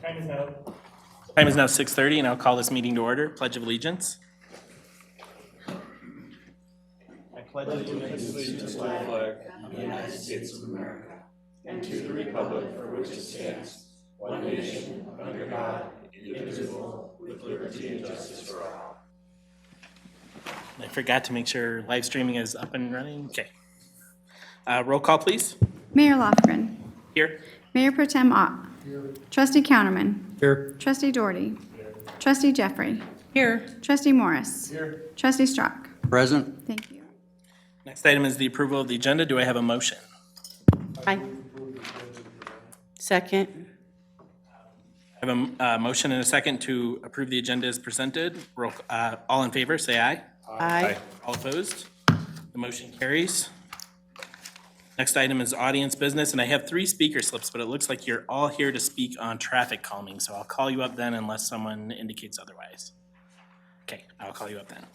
Time is now 6:30, and I'll call this meeting to order. Pledge of Allegiance. I pledge allegiance to the flag of the United States of America and to the republic for which it stands, one nation, under God, indivisible, with liberty and justice for all. I forgot to make sure live streaming is up and running. Okay. Roll call, please. Mayor Lofgren. Here. Mayor Pro Tem Ott. Here. Trustee Counterman. Here. Trustee Doherty. Here. Trustee Jeffrey. Here. Trustee Morris. Here. Trustee Strzok. Present. Thank you. Next item is the approval of the agenda. Do I have a motion? Aye. Second. I have a motion and a second to approve the agenda as presented. All in favor, say aye. Aye. All opposed? The motion carries. Next item is audience business, and I have 3 speaker slips, but it looks like you're all here to speak on traffic calming, so I'll call you up then unless someone indicates otherwise. Okay, I'll call you up then.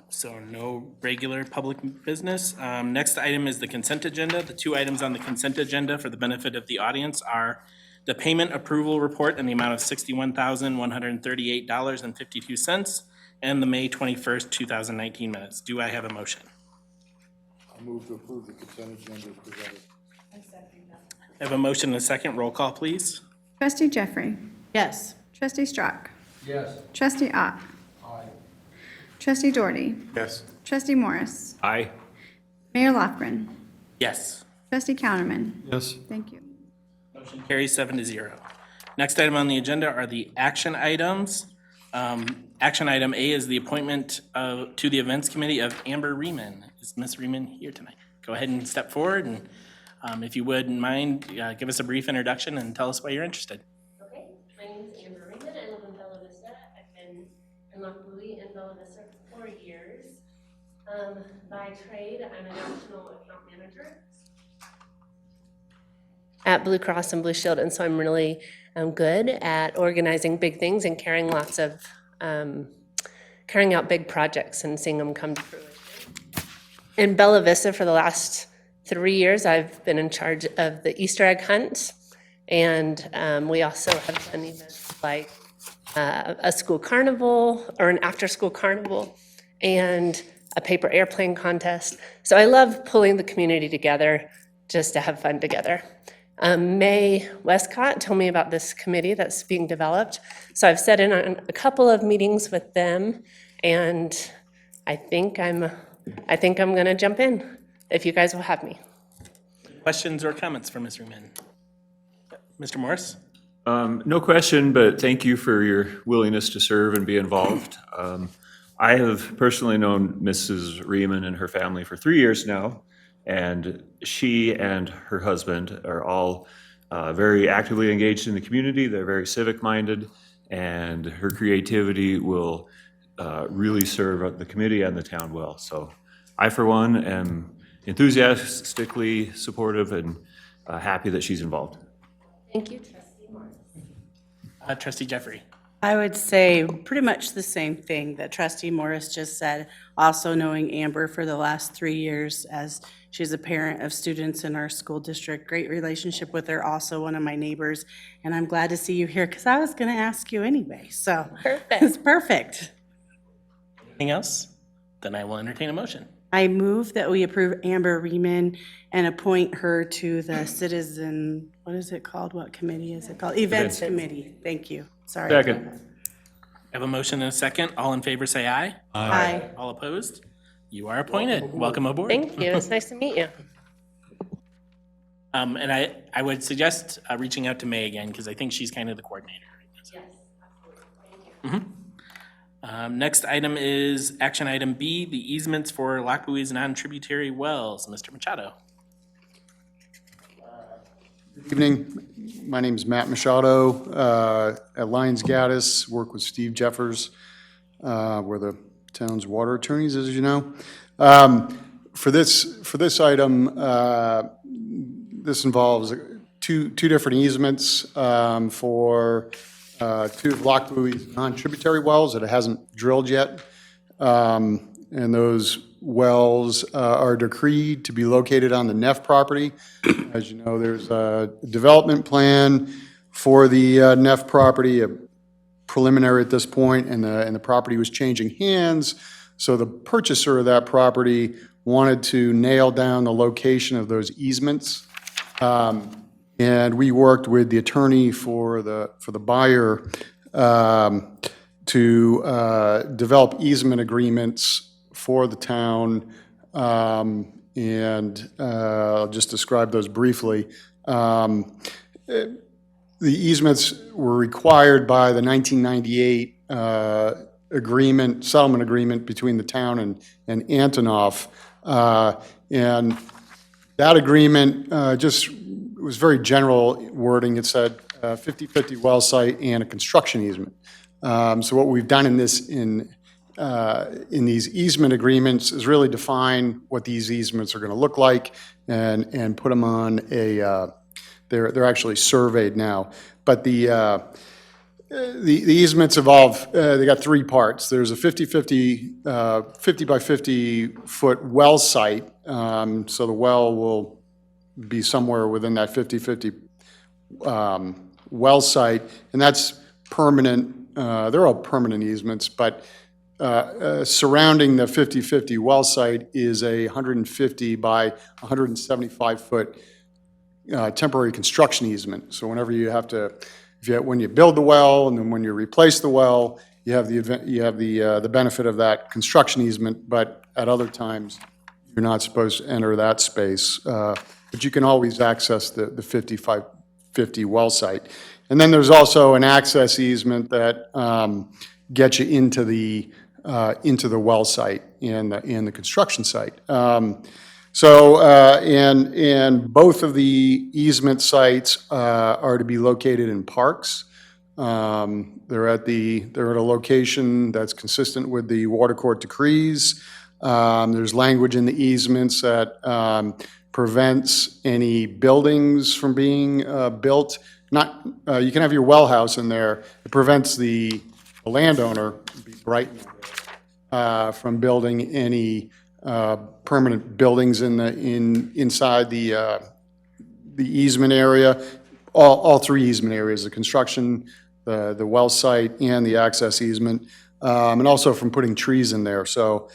So no regular public business. Next item is the consent agenda. The 2 items on the consent agenda for the benefit of the audience are the payment approval report in the amount of $61,138.52 and the May 21st, 2019 minutes. Do I have a motion? I move to approve the consent agenda as presented. I have a motion and a second. Roll call, please. Trustee Jeffrey. Yes. Trustee Strzok. Yes. Trustee Ott. Aye. Trustee Doherty. Yes. Trustee Morris. Aye. Mayor Lofgren. Yes. Trustee Counterman. Yes. Thank you. Motion carries 7-0. Next item on the agenda are the action items. Action item A is the appointment to the events committee of Amber Riemann. Is Ms. Riemann here tonight? Go ahead and step forward, and if you wouldn't mind, give us a brief introduction and tell us why you're interested. Okay, my name is Amber Riemann. I live in Bella Vista. I've been in Lockwood and Bella Vista for 4 years. By trade, I'm a national account manager at Blue Cross and Blue Shield, and so I'm really good at organizing big things and carrying out big projects and seeing them come to fruition. In Bella Vista, for the last 3 years, I've been in charge of the Easter egg hunt, and we also have done events like a school carnival or an after-school carnival and a paper airplane contest. So I love pulling the community together just to have fun together. May Westcott told me about this committee that's being developed, so I've sat in on a couple of meetings with them, and I think I'm going to jump in if you guys will have me. Questions or comments for Ms. Riemann? Mr. Morris? No question, but thank you for your willingness to serve and be involved. I have personally known Mrs. Riemann and her family for 3 years now, and she and her husband are all very actively engaged in the community. They're very civic-minded, and her creativity will really serve the committee and the town well. So I, for one, am enthusiastically supportive and happy that she's involved. Thank you, Trustee Morris. Trustee Jeffrey? I would say pretty much the same thing that Trustee Morris just said. Also knowing Amber for the last 3 years as she's a parent of students in our school district. Great relationship with her, also one of my neighbors. And I'm glad to see you here because I was going to ask you anyway. So Perfect. it's perfect. Anything else? Then I will entertain a motion. I move that we approve Amber Riemann and appoint her to the citizen, what is it called? What committee is it called? Events Committee. Thank you. Sorry. Second. I have a motion and a second. All in favor, say aye. Aye. All opposed? You are appointed. Welcome aboard. Thank you. It's nice to meet you. And I would suggest reaching out to May again, because I think she's kind of the coordinator. Yes, absolutely. Thank you. Next item is action item B, the easements for Lockbuoy's non-tributary wells. Mr. Machado. Good evening. My name is Matt Machado at Lyons Gaddis. Work with Steve Jeffers. We're the town's water attorneys, as you know. For this item, this involves two different easements for 2 of Lockbuoy's non-tributary wells that it hasn't drilled yet. And those wells are decreed to be located on the Neff property. As you know, there's a development plan for the Neff property, preliminary at this point, and the property was changing hands. So the purchaser of that property wanted to nail down the location of those easements. And we worked with the attorney for the buyer to develop easement agreements for the town. And I'll just describe those briefly. The easements were required by the 1998 settlement agreement between the town and Antonov. And that agreement it was very general wording. It said 50/50 well site and a construction easement. So what we've done in these easement agreements is really define what these easements are going to look like and put them on they're actually surveyed now. But the easements involve, they got three parts. There's a 50 by 50 foot well site. So the well will be somewhere within that 50/50 well site, and that's permanent. They're all permanent easements, but surrounding the 50/50 well site is a 150 by 175 foot temporary construction easement. So whenever you have to, when you build the well and then when you replace the well, you have the benefit of that construction easement, but at other times you're not supposed to enter that space. But you can always access the 50/50 well site. And then there's also an access easement that gets you into the well site and the construction site. And both of the easement sites are to be located in parks. They're at a location that's consistent with the water court decrees. There's language in the easements that prevents any buildings from being built. You can have your well house in there. It prevents the landowner, Brighton, from building any permanent buildings inside the easement area. All three easement areas: the construction, the well site, and the access easement, and also from putting trees in there. So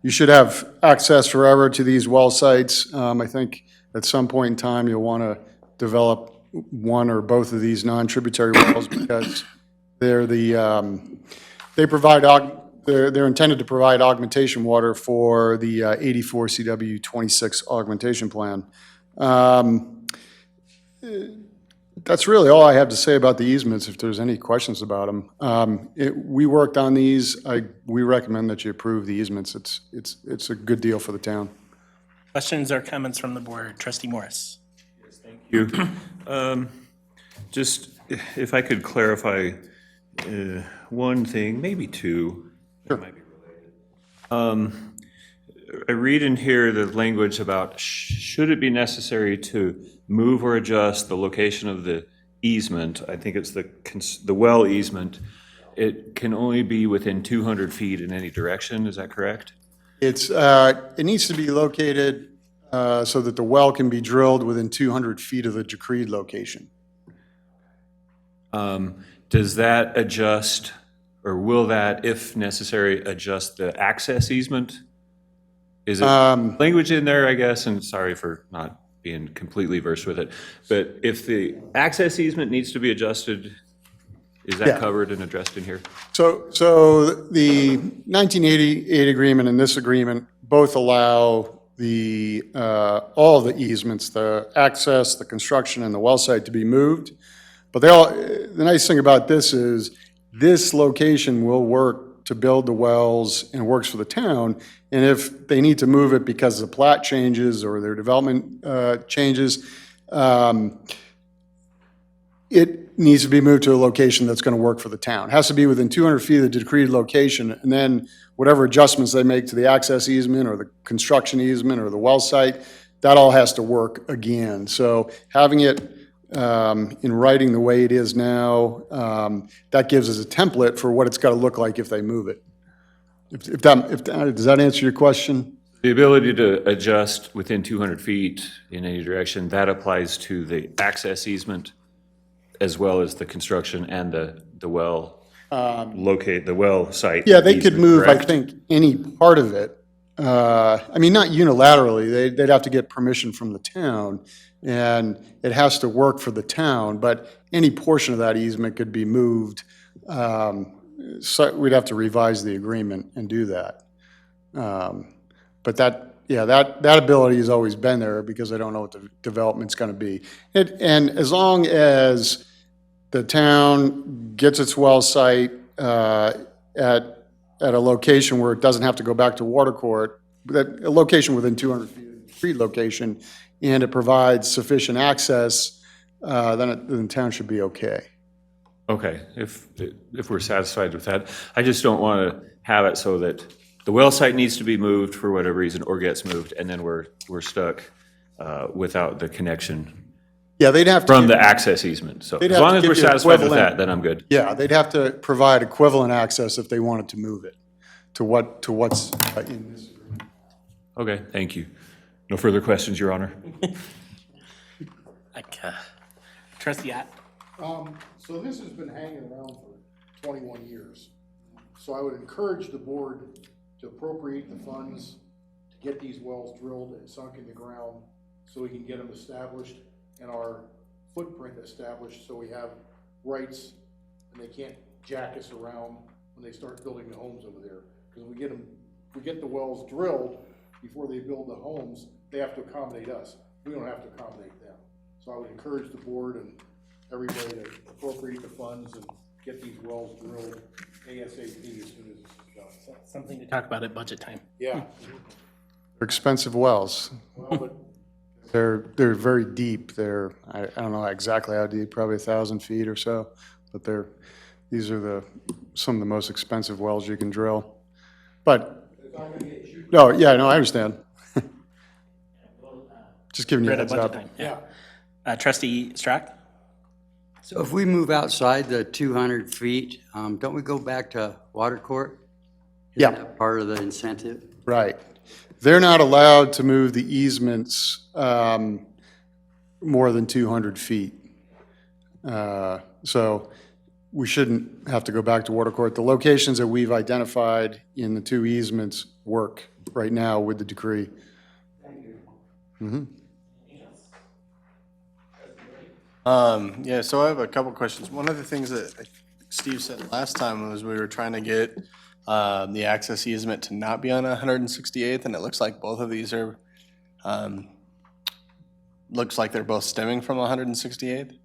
you should have access forever to these well sites. I think at some point in time you'll want to develop one or both of these non-tributary wells because they're intended to provide augmentation water for the 84 CW 26 augmentation plan. That's really all I have to say about the easements, if there's any questions about them. We worked on these. We recommend that you approve the easements. It's a good deal for the town. Questions or comments from the board? Trustee Morris. You. Just if I could clarify one thing, maybe two. That might be related. I read in here the language about should it be necessary to move or adjust the location of the easement. I think it's the well easement. It can only be within 200 feet in any direction. Is that correct? It needs to be located so that the well can be drilled within 200 feet of the decreed location. Does that adjust, or will that, if necessary, adjust the access easement? Is it language in there, I guess, and sorry for not being completely versed with it, but if the access easement needs to be adjusted, is that covered and addressed in here? So the 1988 agreement and this agreement both allow all the easements, the access, the construction, and the well site to be moved. But the nice thing about this is this location will work to build the wells and works for the town. And if they need to move it because the plat changes or their development changes, it needs to be moved to a location that's going to work for the town. It has to be within 200 feet of the decreed location, and then whatever adjustments they make to the access easement or the construction easement or the well site, that all has to work again. So having it in writing the way it is now, that gives us a template for what it's got to look like if they move it. Does that answer your question? The ability to adjust within 200 feet in any direction, that applies to the access easement as well as the construction and the well, the well site. Yeah, they could easement, move, I correct? think, any part of it. I mean, not unilaterally, they'd have to get permission from the town, and it has to work for the town, but any portion of that easement could be moved. So we'd have to revise the agreement and do that. But that ability has always been there because I don't know what the development's gonna be. And as long as the town gets its well site at a location where it doesn't have to go back to water court, a location within 200 feet of the street location, and it provides sufficient access, then the town should be okay. Okay, if we're satisfied with that. I just don't want to have it so that the well site needs to be moved for whatever reason or gets moved, and then we're stuck without the connection Yeah, they'd have to. from the access easement. So They'd as have long to as give we're you satisfied with equivalent- that, then I'm good. Yeah, they'd have to provide equivalent access if they wanted to move it to what's in this agreement. Okay, thank you. No further questions, Your Honor. Trustee Ott? So this has been hanging around for 21 years. So I would encourage the board to appropriate the funds to get these wells drilled and sunk in the ground so we can get them established and our footprint established so we have rights and they can't jack us around when they start building the homes over there. Because we get the wells drilled before they build the homes, they have to accommodate us. We don't have to accommodate them. So I would encourage the board and everybody to appropriate the funds and get these wells drilled ASAP as soon as this is done. Something to talk about at budget time. Yeah, They're expensive wells. well, but They're very deep. I don't know exactly how deep, probably 1,000 feet or so, but these are some of the most expensive wells you can drill. But, no, yeah, no, I understand. Just giving you We're a at a heads budget up. time, yeah. Trustee Strack? So if we move outside the 200 feet, don't we go back to water court? Yeah. Isn't that part of the incentive? Right. They're not allowed to move the easements more than 200 feet. So we shouldn't have to go back to water court. The locations that we've identified in the two easements work right now with the decree. Yeah, so I have a couple questions. One of the things that I think Steve said last time was we were trying to get the access easement to not be on 168th, and it looks like both of these are, looks like they're both stemming from 168th.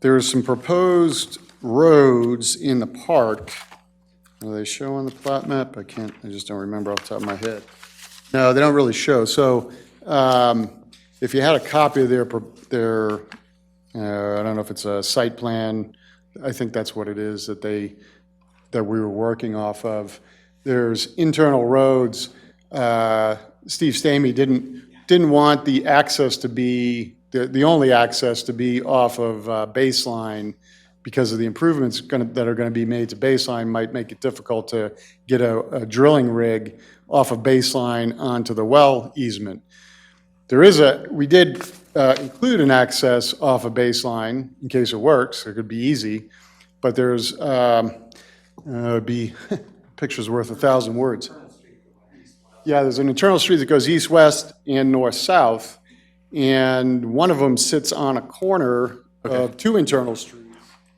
There's some proposed roads in the park. Are they show on the plat map? I just don't remember off the top of my head. No, they don't really show. So if you had a copy of their I don't know if it's a site plan, I think that's what it is that we were working off of. There's internal roads. Steve Stamey didn't want the access to be, the only access to be off of Baseline because of the improvements that are going to be made to Baseline might make it difficult to get a drilling rig off of Baseline onto the well easement. We did include an access off of Baseline in case it works. It could be easy, but there's, picture's worth 1,000 words. Yeah, there's an internal street that goes east-west and north-south, and one of them sits on a corner of two internal streets.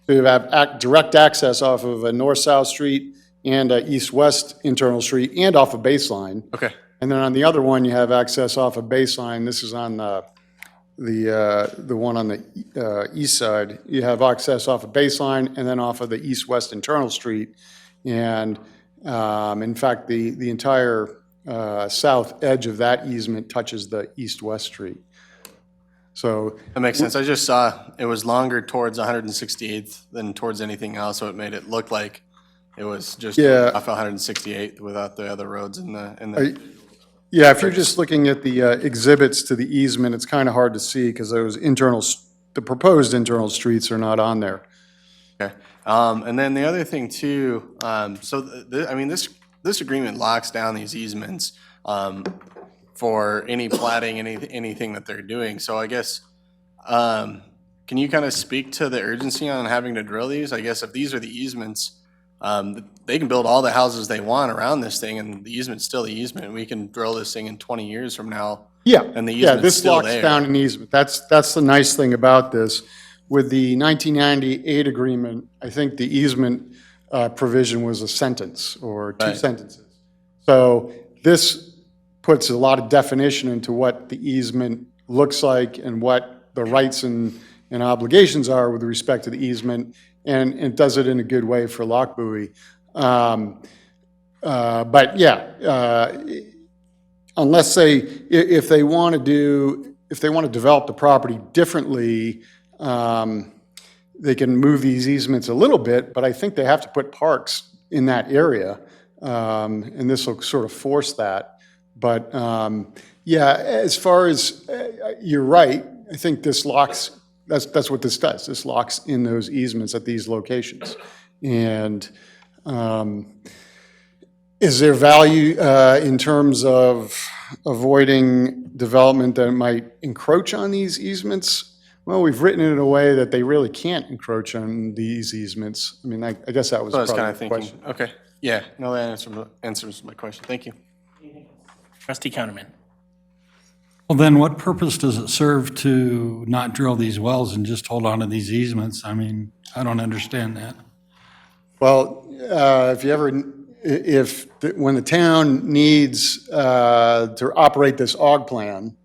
So you have direct access off of a north-south street and a east-west internal street and off of Baseline. Okay. And then on the other one, you have access off of Baseline. This is on the one on the east side. You have access off of Baseline and then off of the east-west internal street. And in fact, the entire south edge of that easement touches the east-west street. So, That makes sense. I just saw it was longer towards 168th than towards anything else, so it made it look like it was just Yeah. off 168th without the other roads in the. yeah, if you're just looking at the exhibits to the easement, it's kind of hard to see because the proposed internal streets are not on there. Okay. And then the other thing too, so I mean, this agreement locks down these easements for any plating, anything that they're doing. So I guess, can you kind of speak to the urgency on having to drill these? I guess if these are the easements, they can build all the houses they want around this thing, and the easement's still the easement. We can drill this thing in 20 years from now. Yeah, And the yeah, easement's this still locks there. down an easement. That's the nice thing about this. With the 1998 agreement, I think the easement provision was a sentence or two Right. sentences. So this puts a lot of definition into what the easement looks like and what the rights and obligations are with respect to the easement, and it does it in a good way for Lochbuie. But yeah, unless if they want to develop the property differently, they can move these easements a little bit, but I think they have to put parks in that area, and this will sort of force that. But yeah, as far as, you're right, I think this locks, that's what this does. This locks in those easements at these locations. And is there value in terms of avoiding development that might encroach on these easements? Well, we've written it in a way that they really can't encroach on these easements. I mean, I guess that was So I was kind probably of the thinking, question. okay, yeah, no, that answers my question. Thank you. Trustee Counterman. Well, then what purpose does it serve to not drill these wells and just hold on to these easements? I mean, I don't understand that. Well, when the town needs to operate this OG plan,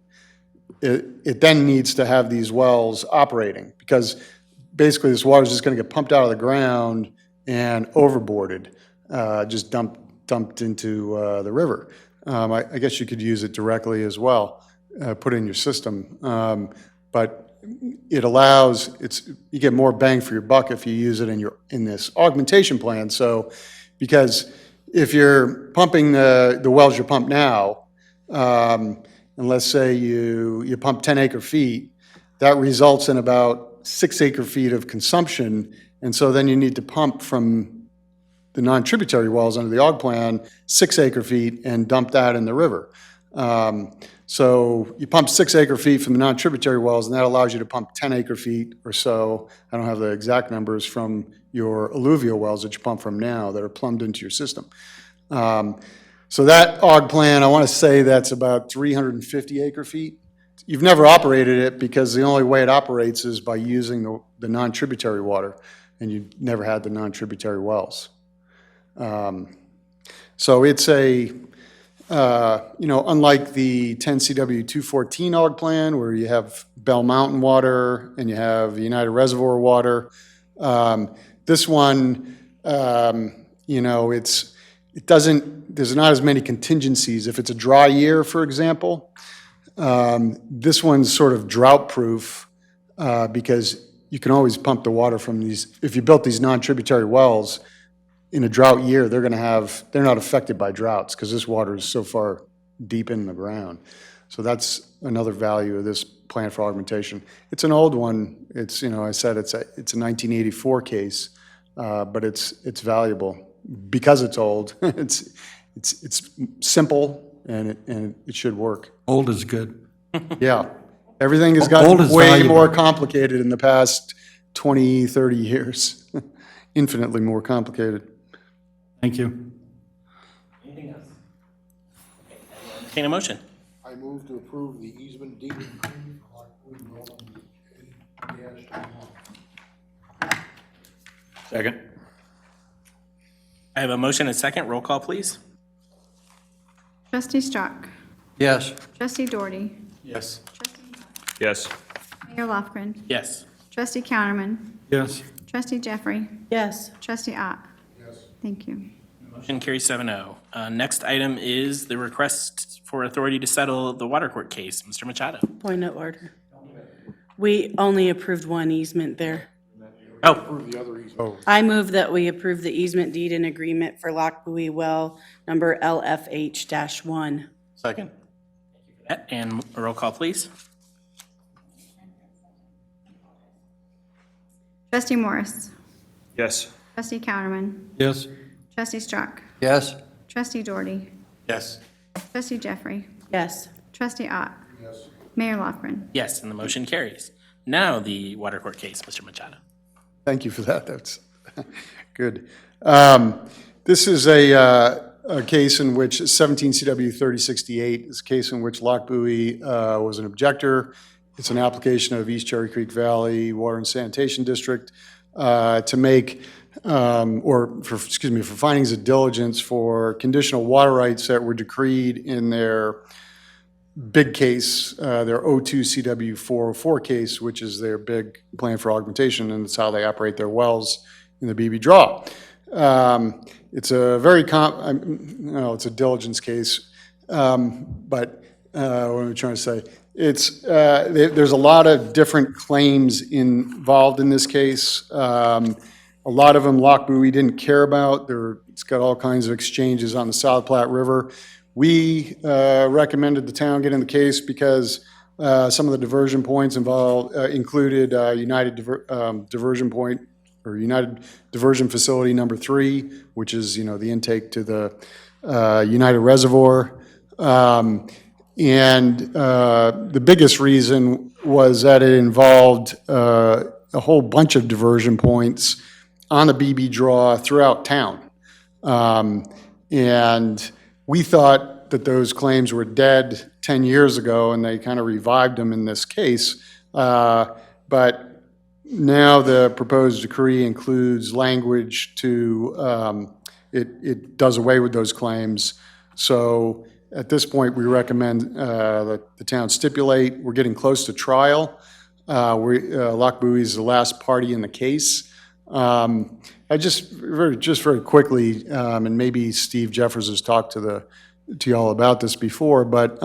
it then needs to have these wells operating, because basically this water is just going to get pumped out of the ground and overboarded, just dumped into the river. I guess you could use it directly as well, put it in your system. But it allows, you get more bang for your buck if you use it in this augmentation plan. So, because if you're pumping the wells you pump now, and let's say you pump 10 acre-feet, that results in about 6 acre-feet of consumption, and so then you need to pump from the non-tributary wells under the OG plan 6 acre-feet and dump that in the river. So you pump 6 acre-feet from the non-tributary wells, and that allows you to pump 10 acre-feet or so, I don't have the exact numbers, from your alluvial wells that you pump from now that are plumbed into your system. So that OG plan, I want to say that's about 350 acre-feet. You've never operated it because the only way it operates is by using the non-tributary water, and you never had the non-tributary wells. So it's unlike the 10 CW 214 OG plan, where you have Bell Mountain water and you have United Reservoir water, this one, there's not as many contingencies. If it's a dry year, for example, this one's sort of drought-proof because you can always pump the water from these. If you built these non-tributary wells in a drought year, they're not affected by droughts because this water is so far deep in the ground. So that's another value of this plan for augmentation. It's an old one. It's, I said it's a 1984 case, but it's valuable because it's old. It's simple and it should work. Old is good. Yeah. Everything has Old gotten is way valuable. more complicated in the past 20, 30 years. Infinitely more complicated. Thank you. Entertain a motion. I move to approve the easement deed agreement for Lochbuie Development -1. Second. I have a motion and a second. Roll call, please. Trustee Strunk. Yes. Trustee Doherty. Yes. Yes. Mayor Lofgren. Yes. Trustee Counterman. Yes. Trustee Jeffrey. Yes. Trustee Ott. Yes. Thank you. Motion carries 7-0. Next item is the request for authority to settle the water court case. Mr. Machado. Point of order. We only approved one easement there. Oh, Approve the other easement. I move that we approve the easement deed and agreement for Lochbuie well number LFH-1. Second. and a roll call, please. Trustee Morris. Yes. Trustee Counterman. Yes. Trustee Strunk. Yes. Trustee Doherty. Yes. Trustee Jeffrey. Yes. Trustee Ott. Yes. Mayor Lofgren. Yes, and the motion carries. Now the water court case, Mr. Machado. Thank you for that. That's good. This is a case in which 17 CW 3068 is a case in which Lock Buoy was an objector. It's an application of East Cherry Creek Valley Water and Sanitation District to make, for findings of diligence for conditional water rights that were decreed in their big case, their 02 CW 404 case, which is their big plan for augmentation, and it's how they operate their wells in the BB draw. It's a very it's a diligence case, but what am I trying to say? It's there's a lot of different claims involved in this case. A lot of them Lock Buoy didn't care about. It's got all kinds of exchanges on the South Platte River. We recommended the town get in the case because some of the diversion points included United Diversion Point or United Diversion Facility number 3, which is, the intake to the United Reservoir. And the biggest reason was that it involved a whole bunch of diversion points on the BB draw throughout town. And we thought that those claims were dead 10 years ago, and they kind of revived them in this case. But now the proposed decree includes language to, it does away with those claims. So at this point, we recommend that the town stipulate. We're getting close to trial. Lock Buoy is the last party in the case. I just very quickly, and maybe Steve Jeffers has talked to y'all about this before, but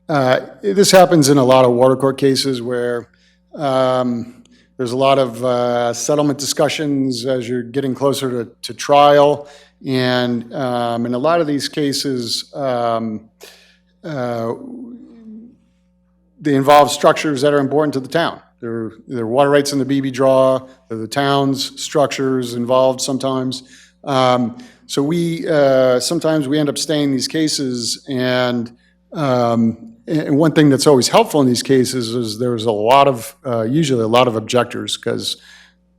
this happens in a lot of water court cases where there's a lot of settlement discussions as you're getting closer to trial, and in a lot of these cases, they involve structures that are important to the town. There are water rights in the BB draw. There are the town's structures involved sometimes. So sometimes we end up staying in these cases, and one thing that's always helpful in these cases is there's usually a lot of objectors, because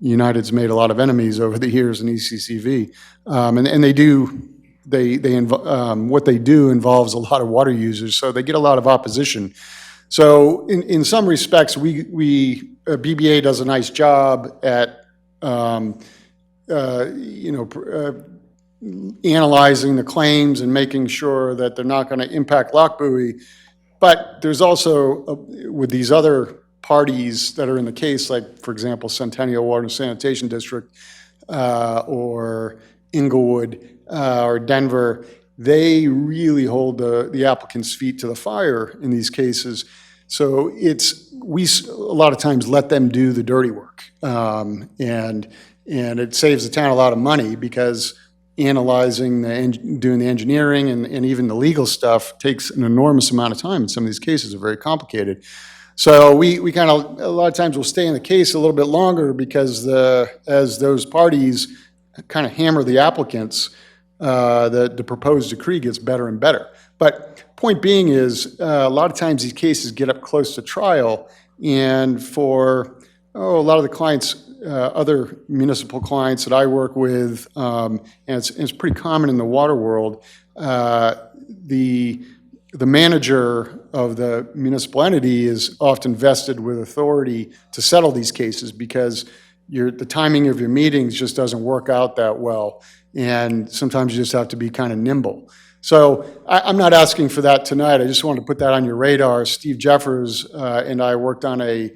United's made a lot of enemies over the years in ECCV, and what they do involves a lot of water users, so they get a lot of opposition. So in some respects, BBA does a nice job at analyzing the claims and making sure that they're not going to impact Lock Buoy. But there's also, with these other parties that are in the case, like, for example, Centennial Water and Sanitation District, or Inglewood, or Denver, they really hold the applicant's feet to the fire in these cases. So we a lot of times let them do the dirty work, and it saves the town a lot of money, because analyzing doing the engineering and even the legal stuff takes an enormous amount of time, and some of these cases are very complicated. So we kind of, a lot of times we'll stay in the case a little bit longer, because as those parties kind of hammer the applicants, the proposed decree gets better and better. But point being is, a lot of times these cases get up close to trial, and for a lot of the clients, other municipal clients that I work with, and it's pretty common in the water world, the manager of the municipal entity is often vested with authority to settle these cases, because the timing of your meetings just doesn't work out that well, and sometimes you just have to be kind of nimble. So I'm not asking for that tonight. I just wanted to put that on your radar. Steve Jeffers and I worked on a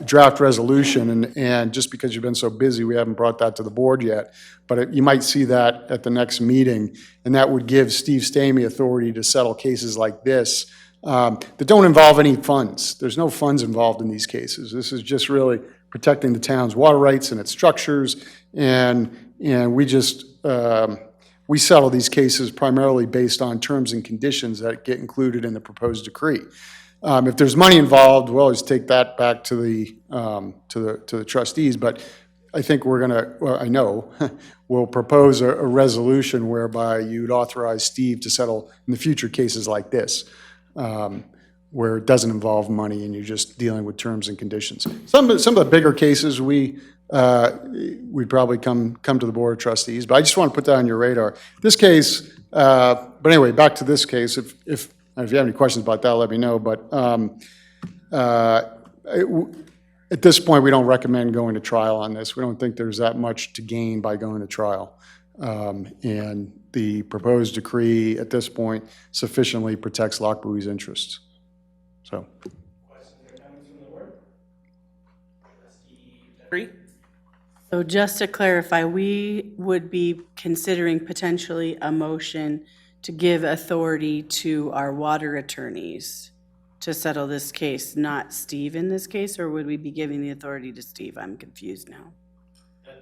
draft resolution, and just because you've been so busy, we haven't brought that to the board yet. But you might see that at the next meeting, and that would give Steve Stamey authority to settle cases like this that don't involve any funds. There's no funds involved in these cases. This is just really protecting the town's water rights and its structures, and we just we settle these cases primarily based on terms and conditions that get included in the proposed decree. If there's money involved, we'll always take that back to the trustees. But I think I know, we'll propose a resolution whereby you'd authorize Steve to settle in the future cases like this. where it doesn't involve money and you're just dealing with terms and conditions. Some of the bigger cases, we'd probably come to the Board of Trustees, but I just want to put that on your radar. This case, but anyway, back to this case, if you have any questions about that, let me know, but at this point, we don't recommend going to trial on this. We don't think there's that much to gain by going to trial. And the proposed decree at this point sufficiently protects Lochbuie's interests. So. Questions or comments from the board? Trustee Jeffrey? So just to clarify, we would be considering potentially a motion to give authority to our water attorneys to settle this case, not Steve in this case, or would we be giving the authority to Steve? I'm confused now.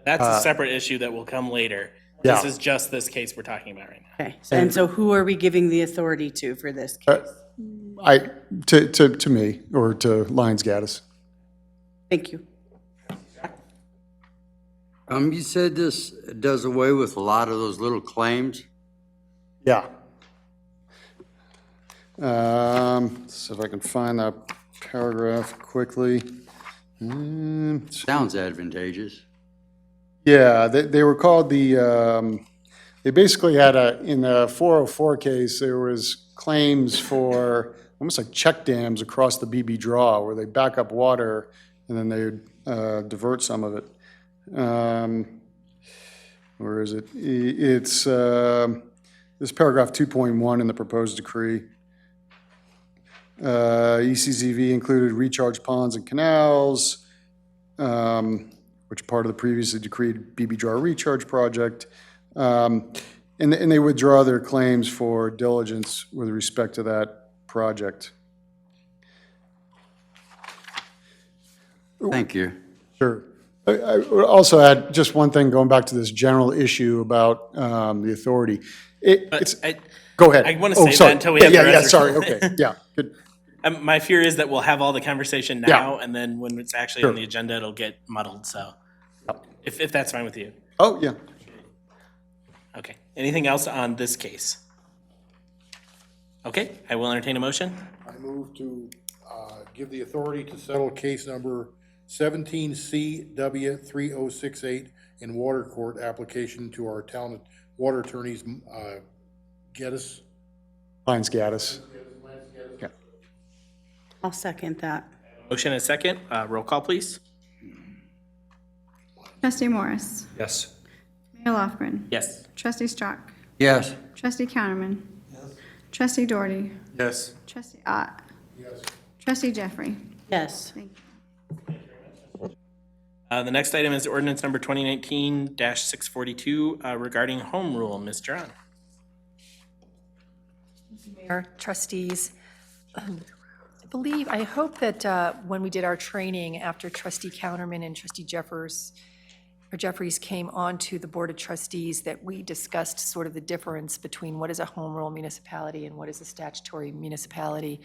That's a separate issue that will come later. This Yeah. is just this case we're talking about right now. Okay, and so who are we giving the authority to for this case? To me, or to Lyons Gaddis. Thank you. You said this does away with a lot of those little claims? Yeah. Let's see if I can find that paragraph quickly. Sounds advantageous. Yeah, they were called they basically had in the 404 case, there was claims for almost like check dams across the BB draw where they back up water and then they would divert some of it. Where is it? It's this paragraph 2.1 in the proposed decree. ECZV included recharge ponds and canals, which are part of the previously decreed BB draw recharge project. And they withdraw their claims for diligence with respect to that project. Thank you. Sure. I would also add just one thing, going back to this general issue about the authority. Go ahead. I wanna Oh, save that sorry. until we have the Yeah, rest. sorry, okay, yeah, good. My fear is that we'll have all the conversation now, and then when it's actually on the agenda, it'll get muddled, so. If that's fine with you. Oh, yeah. Okay. Anything else on this case? Okay, I will entertain a motion. I move to give the authority to settle case number 17CW3068 in water court application to our town water attorneys, Geddes. Lyons Gaddis. Yeah. I'll second that. Motion and second. Roll call, please. Trustee Morris. Yes. Mayor Lofgren. Yes. Trustee Strack. Yes. Trustee Counterman. Trustee Doherty. Yes. Trustee Ott. Trustee Jeffrey. Yes. Thank you. The next item is ordinance number 2019-642 regarding home rule. Ms. Duran. Mayor, trustees, I hope that when we did our training after Trustee Counterman and Trustee Jeffries came on to the Board of Trustees, that we discussed sort of the difference between what is a home rule municipality and what is a statutory municipality.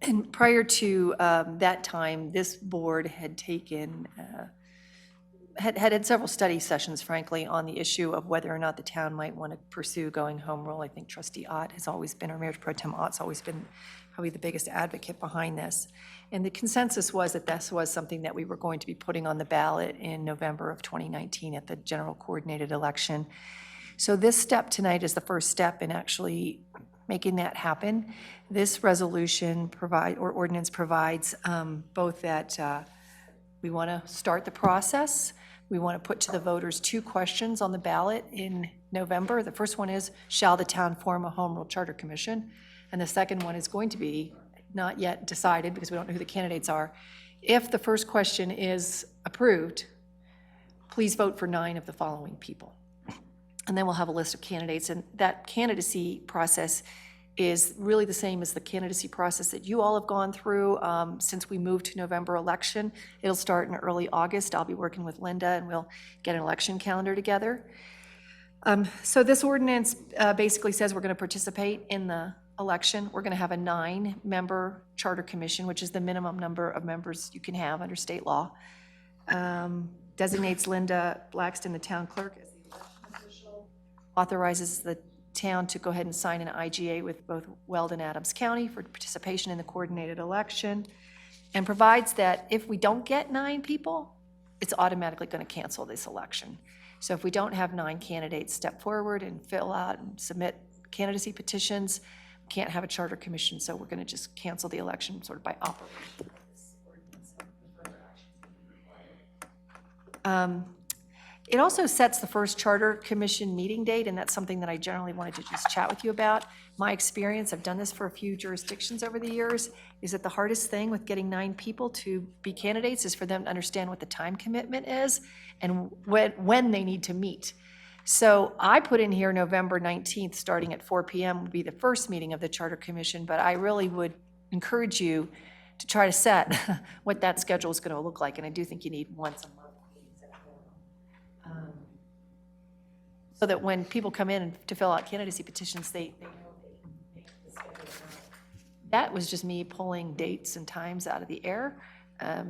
And prior to that time, this board had taken, had several study sessions, frankly, on the issue of whether or not the town might want to pursue going home rule. I think Trustee Ott has always been, or Mayor Pro Tem Ott's always been probably the biggest advocate behind this. And the consensus was that this was something that we were going to be putting on the ballot in November of 2019 at the general coordinated election. So this step tonight is the first step in actually making that happen. This resolution ordinance provides both that we want to start the process. We want to put to the voters 2 questions on the ballot in November. The first one is, shall the town form a home rule charter commission? And the second one is going to be, not yet decided because we don't know who the candidates are. If the first question is approved, please vote for 9 of the following people. And then we'll have a list of candidates, and that candidacy process is really the same as the candidacy process that you all have gone through since we moved to November election. It'll start in early August. I'll be working with Linda, and we'll get an election calendar together. So this ordinance basically says we're going to participate in the election. We're going to have a 9-member charter commission, which is the minimum number of members you can have under state law. Designates Linda Blackston, the town clerk, as the election official. Authorizes the town to go ahead and sign an IGA with both Weld and Adams County for participation in the coordinated election, and provides that if we don't get 9 people, it's automatically going to cancel this election. So if we don't have 9 candidates step forward and fill out and submit candidacy petitions, we can't have a charter commission, so we're going to just cancel the election sort of by operation. It also sets the first charter commission meeting date, and that's something that I generally wanted to just chat with you about. My experience, I've done this for a few jurisdictions over the years, is that the hardest thing with getting 9 people to be candidates is for them to understand what the time commitment is and when they need to meet. So I put in here November 19th, starting at 4 p.m. would be the first meeting of the Charter Commission, but I really would encourage you to try to set what that schedule is going to look like, and I do think you need once a month. So that when people come in to fill out candidacy petitions, they know they make the schedule. That was just me pulling dates and times out of the air. I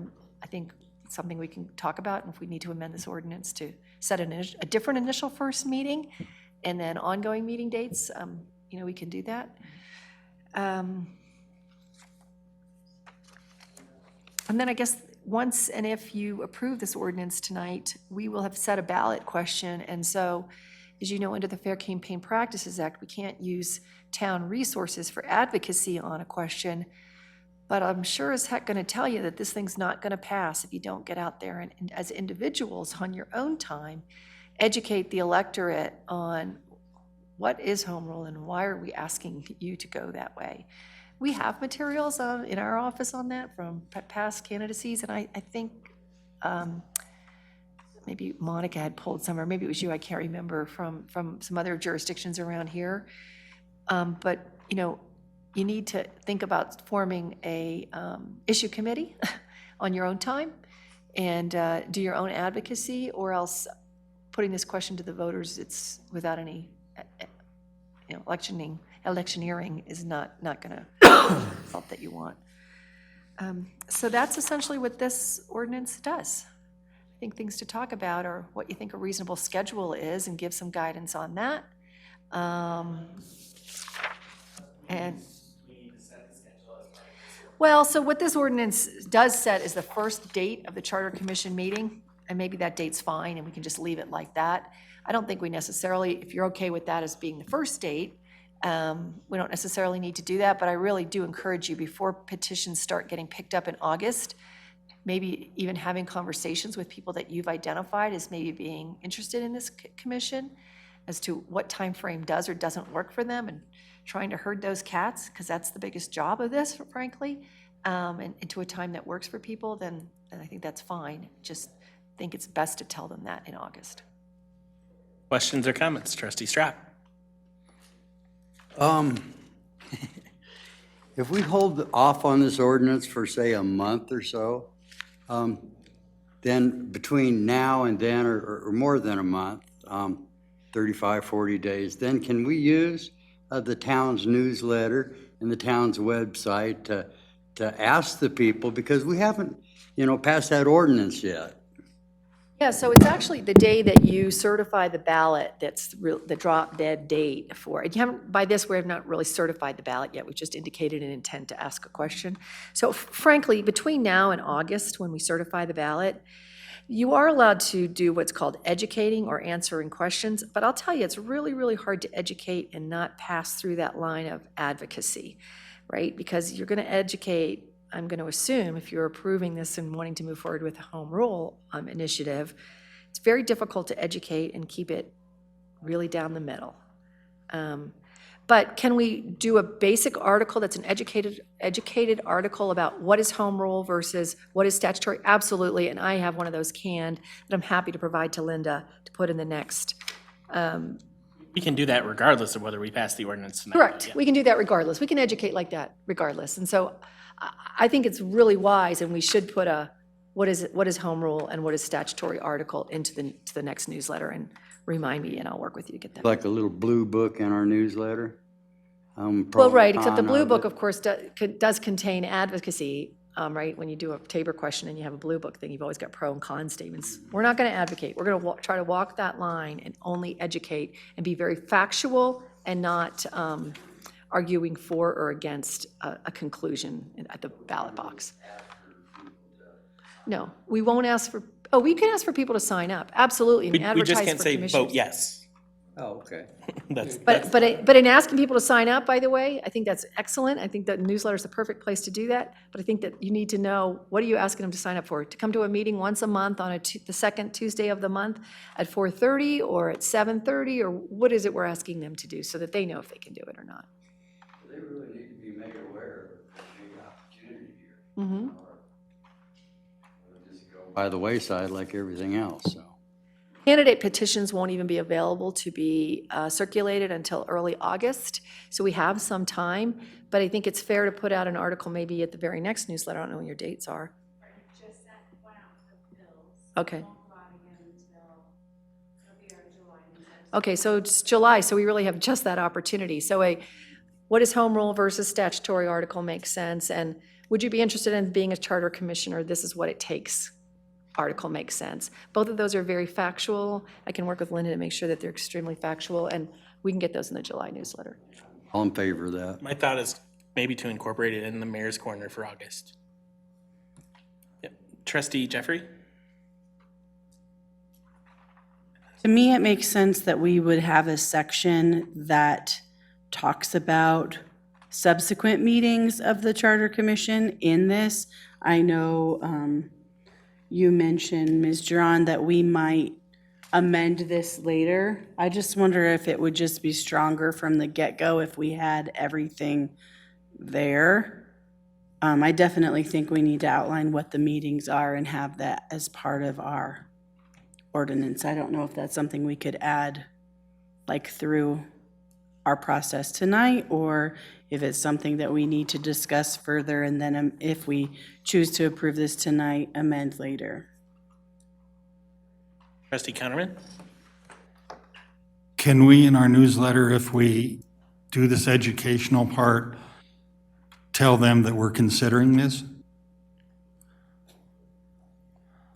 think it's something we can talk about, and if we need to amend this ordinance to set a different initial first meeting and then ongoing meeting dates, we can do that. And then I guess once and if you approve this ordinance tonight, we will have set a ballot question, and so as you know, under the Fair Campaign Practices Act, we can't use town resources for advocacy on a question, but I'm sure as heck going to tell you that this thing's not going to pass if you don't get out there and as individuals on your own time, educate the electorate on what is home rule and why are we asking you to go that way. We have materials in our office on that from past candidacies, and I think maybe Monica had pulled some, or maybe it was you, I can't remember, from some other jurisdictions around here. But, you need to think about forming a issue committee on your own time and do your own advocacy, or else putting this question to the voters, it's without any, electioneering is not going to result that you want. So that's essentially what this ordinance does. I think things to talk about are what you think a reasonable schedule is and give some guidance on that. Well, so what this ordinance does set is the first date of the Charter Commission meeting, and maybe that date's fine and we can just leave it like that. I don't think we necessarily, if you're okay with that as being the first date, we don't necessarily need to do that, but I really do encourage you, before petitions start getting picked up in August, maybe even having conversations with people that you've identified as maybe being interested in this commission as to what time frame does or doesn't work for them, and trying to herd those cats, because that's the biggest job of this, frankly, and into a time that works for people, then I think that's fine. Just think it's best to tell them that in August. Questions or comments? Trustee Strapp? If we hold off on this ordinance for, say, a month or so, then between now and then, or more than a month, 35, 40 days, then can we use the town's newsletter and the town's website to ask the people, because we haven't, passed that ordinance yet? Yeah, so it's actually the day that you certify the ballot that's the drop dead date for it. You haven't, by this, we have not really certified the ballot yet. We just indicated an intent to ask a question. So frankly, between now and August, when we certify the ballot, you are allowed to do what's called educating or answering questions, but I'll tell you, it's really, really hard to educate and not pass through that line of advocacy, right? Because you're going to educate, I'm going to assume, if you're approving this and wanting to move forward with a home rule initiative, it's very difficult to educate and keep it really down the middle. But can we do a basic article that's an educated article about what is home rule versus what is statutory? Absolutely, and I have one of those canned that I'm happy to provide to Linda to put in the next. We can do that regardless of whether we pass the ordinance tonight. Correct, Yeah. we can do that regardless. We can educate like that regardless. And so I think it's really wise, and we should put what is home rule and what is statutory article into the next newsletter, and remind me, and I'll work with you to get that. Like a little blue book in our newsletter? Well, right, except the blue book, of course, does contain advocacy, right? When you do a Tabor question and you have a blue book thing, you've always got pro and con statements. We're not going to advocate. We're going to try to walk that line and only educate and be very factual and not arguing for or against a conclusion at the ballot box. No, we won't ask for, oh, we can ask for people to sign up, absolutely, and We just advertise can't for say commissioners. vote yes. Oh, okay. That's, But in asking people to sign up, by the way, I think that's excellent. I think that newsletter is the perfect place to do that. But I think that you need to know, what are you asking them to sign up for? To come to a meeting once a month on the second Tuesday of the month at 4:30 or at 7:30? Or what is it we're asking them to do so that they know if they can do it or not? They really need to be made aware of the big opportunity here. Mm-hmm. Just go by the wayside like everything else, so. Candidate petitions won't even be available to be circulated until early August, so we have some time. But I think it's fair to put out an article maybe at the very next newsletter. I don't know when your dates are. Okay. Okay, so it's July, so we really have just that opportunity. So what is home rule versus statutory article makes sense? And would you be interested in being a charter commissioner? This is what it takes. Article makes sense. Both of those are very factual. I can work with Linda to make sure that they're extremely factual, and we can get those in the July newsletter. All in favor of that? my thought is maybe to incorporate it in the mayor's corner for August. Yep. Trustee Jeffrey? To me, it makes sense that we would have a section that talks about subsequent meetings of the Charter Commission in this. I know you mentioned, Ms. Duran, that we might amend this later. I just wonder if it would just be stronger from the get-go if we had everything there. I definitely think we need to outline what the meetings are and have that as part of our ordinance. I don't know if that's something we could add, like, through our process tonight, or if it's something that we need to discuss further, and then if we choose to approve this tonight, amend later. Trustee Counterman? Can we, in our newsletter, if we do this educational part, tell them that we're considering this?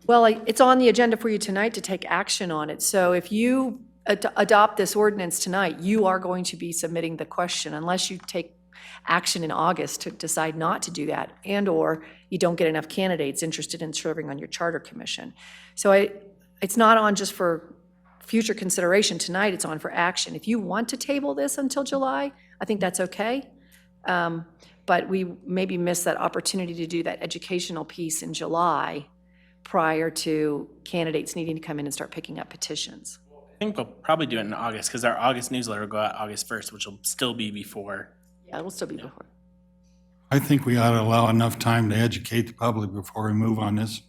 Well, it's on the agenda for you tonight to take action on it. So if you adopt this ordinance tonight, you are going to be submitting the question unless you take action in August to decide not to do that, and/or you don't get enough candidates interested in serving on your charter commission. So it's not on just for future consideration tonight, it's on for action. If you want to table this until July, I think that's okay. But we maybe miss that opportunity to do that educational piece in July prior to candidates needing to come in and start picking up petitions. I think we'll probably do it in August, because our August newsletter will go out August 1st, which will still be before. Yeah, it will still be before. I think we ought to allow enough time to educate the public before we move on this.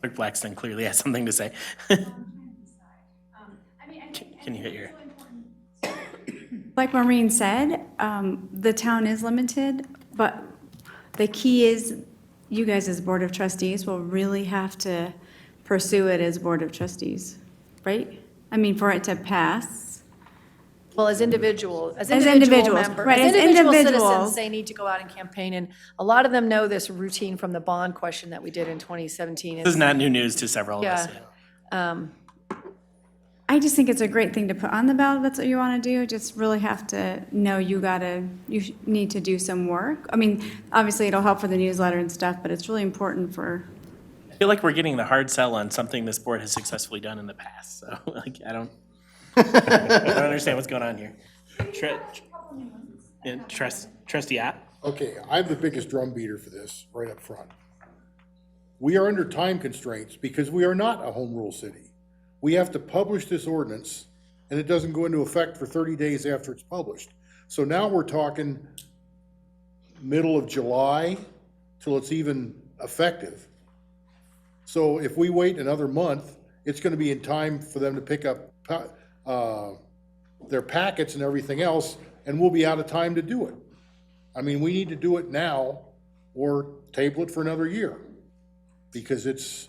Clerk Blackstone clearly has something to say. Can you hit your? Like Maureen said, the town is limited, but the key is you guys as Board of Trustees will really have to pursue it as Board of Trustees, right? I mean, for it to pass. Well, as individuals, As individuals, members, right, as as individual individuals. citizens, they need to go out and campaign, and a lot of them know this routine from the bond question that we did in 2017. This is not new news to several of us. Yeah. I just think it's a great thing to put on the ballot, that's what you want to do, just really have to know you need to do some work. I mean, obviously it'll help for the newsletter and stuff, but it's really important for, I feel like we're getting the hard sell on something this board has successfully done in the past, so like, I don't understand what's going on here. Trustee App? Okay, I'm the biggest drum beater for this, right up front. We are under time constraints because we are not a home rule city. We have to publish this ordinance, and it doesn't go into effect for 30 days after it's published. So now we're talking middle of July till it's even effective. So if we wait another month, it's gonna be in time for them to pick up their packets and everything else, and we'll be out of time to do it. I mean, we need to do it now or table it for another year. Because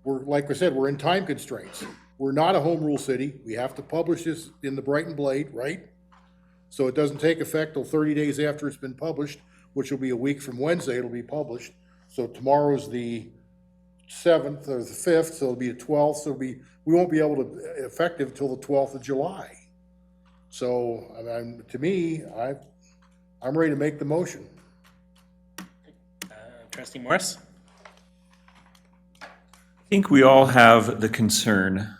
we're, like I said, we're in time constraints. We're not a home rule city. We have to publish this in the Brighton Blade, right? So it doesn't take effect till 30 days after it's been published, which will be a week from Wednesday it'll be published. So tomorrow's the 7th or the 5th, so it'll be the 12th, so we won't be able to, effective till the 12th of July. So, to me, I'm ready to make the motion. Trustee Morris? I think we all have the concern,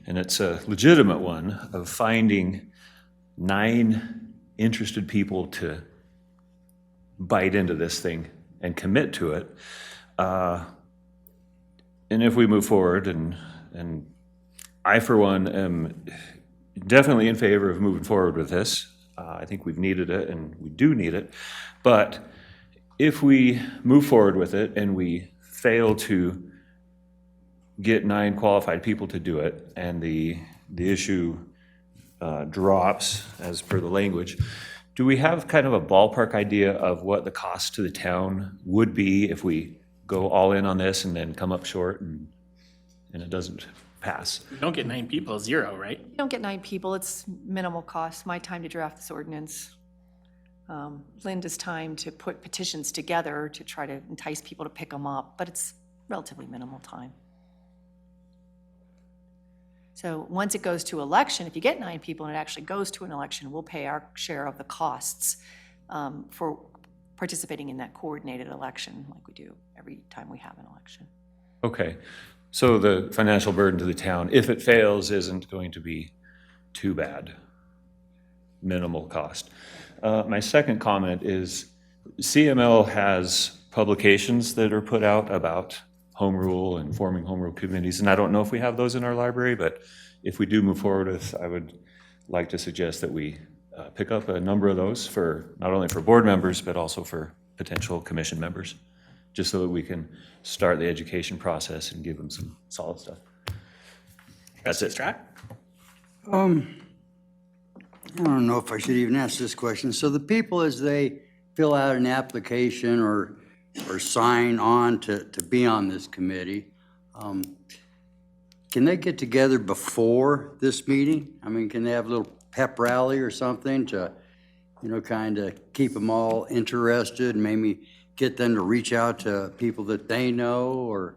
and it's a legitimate one, of finding 9 interested people to bite into this thing and commit to it. And if we move forward, and I, for one, am definitely in favor of moving forward with this. I think we've needed it, and we do need it. But if we move forward with it and we fail to get 9 qualified people to do it, and the issue drops as per the language, do we have kind of a ballpark idea of what the cost to the town would be if we go all in on this and then come up short and it doesn't pass? You don't get 9 people, 0, right? You don't get 9 people, it's minimal cost. My time to draft this ordinance. Linda's time to put petitions together to try to entice people to pick them up, but it's relatively minimal time. So once it goes to election, if you get 9 people and it actually goes to an election, we'll pay our share of the costs for participating in that coordinated election like we do every time we have an election. Okay, so the financial burden to the town, if it fails, isn't going to be too bad. Minimal cost. My second comment is CML has publications that are put out about home rule and forming home rule committees, and I don't know if we have those in our library, but if we do move forward with, I would like to suggest that we pick up a number of those for, not only for board members, but also for potential commission members, just so that we can start the education process and give them some solid stuff. That's it. Strack? I don't know if I should even ask this question. So the people, as they fill out an application or sign on to be on this committee, can they get together before this meeting? I mean, can they have a little pep rally or something to, kind of keep them all interested, maybe get them to reach out to people that they know or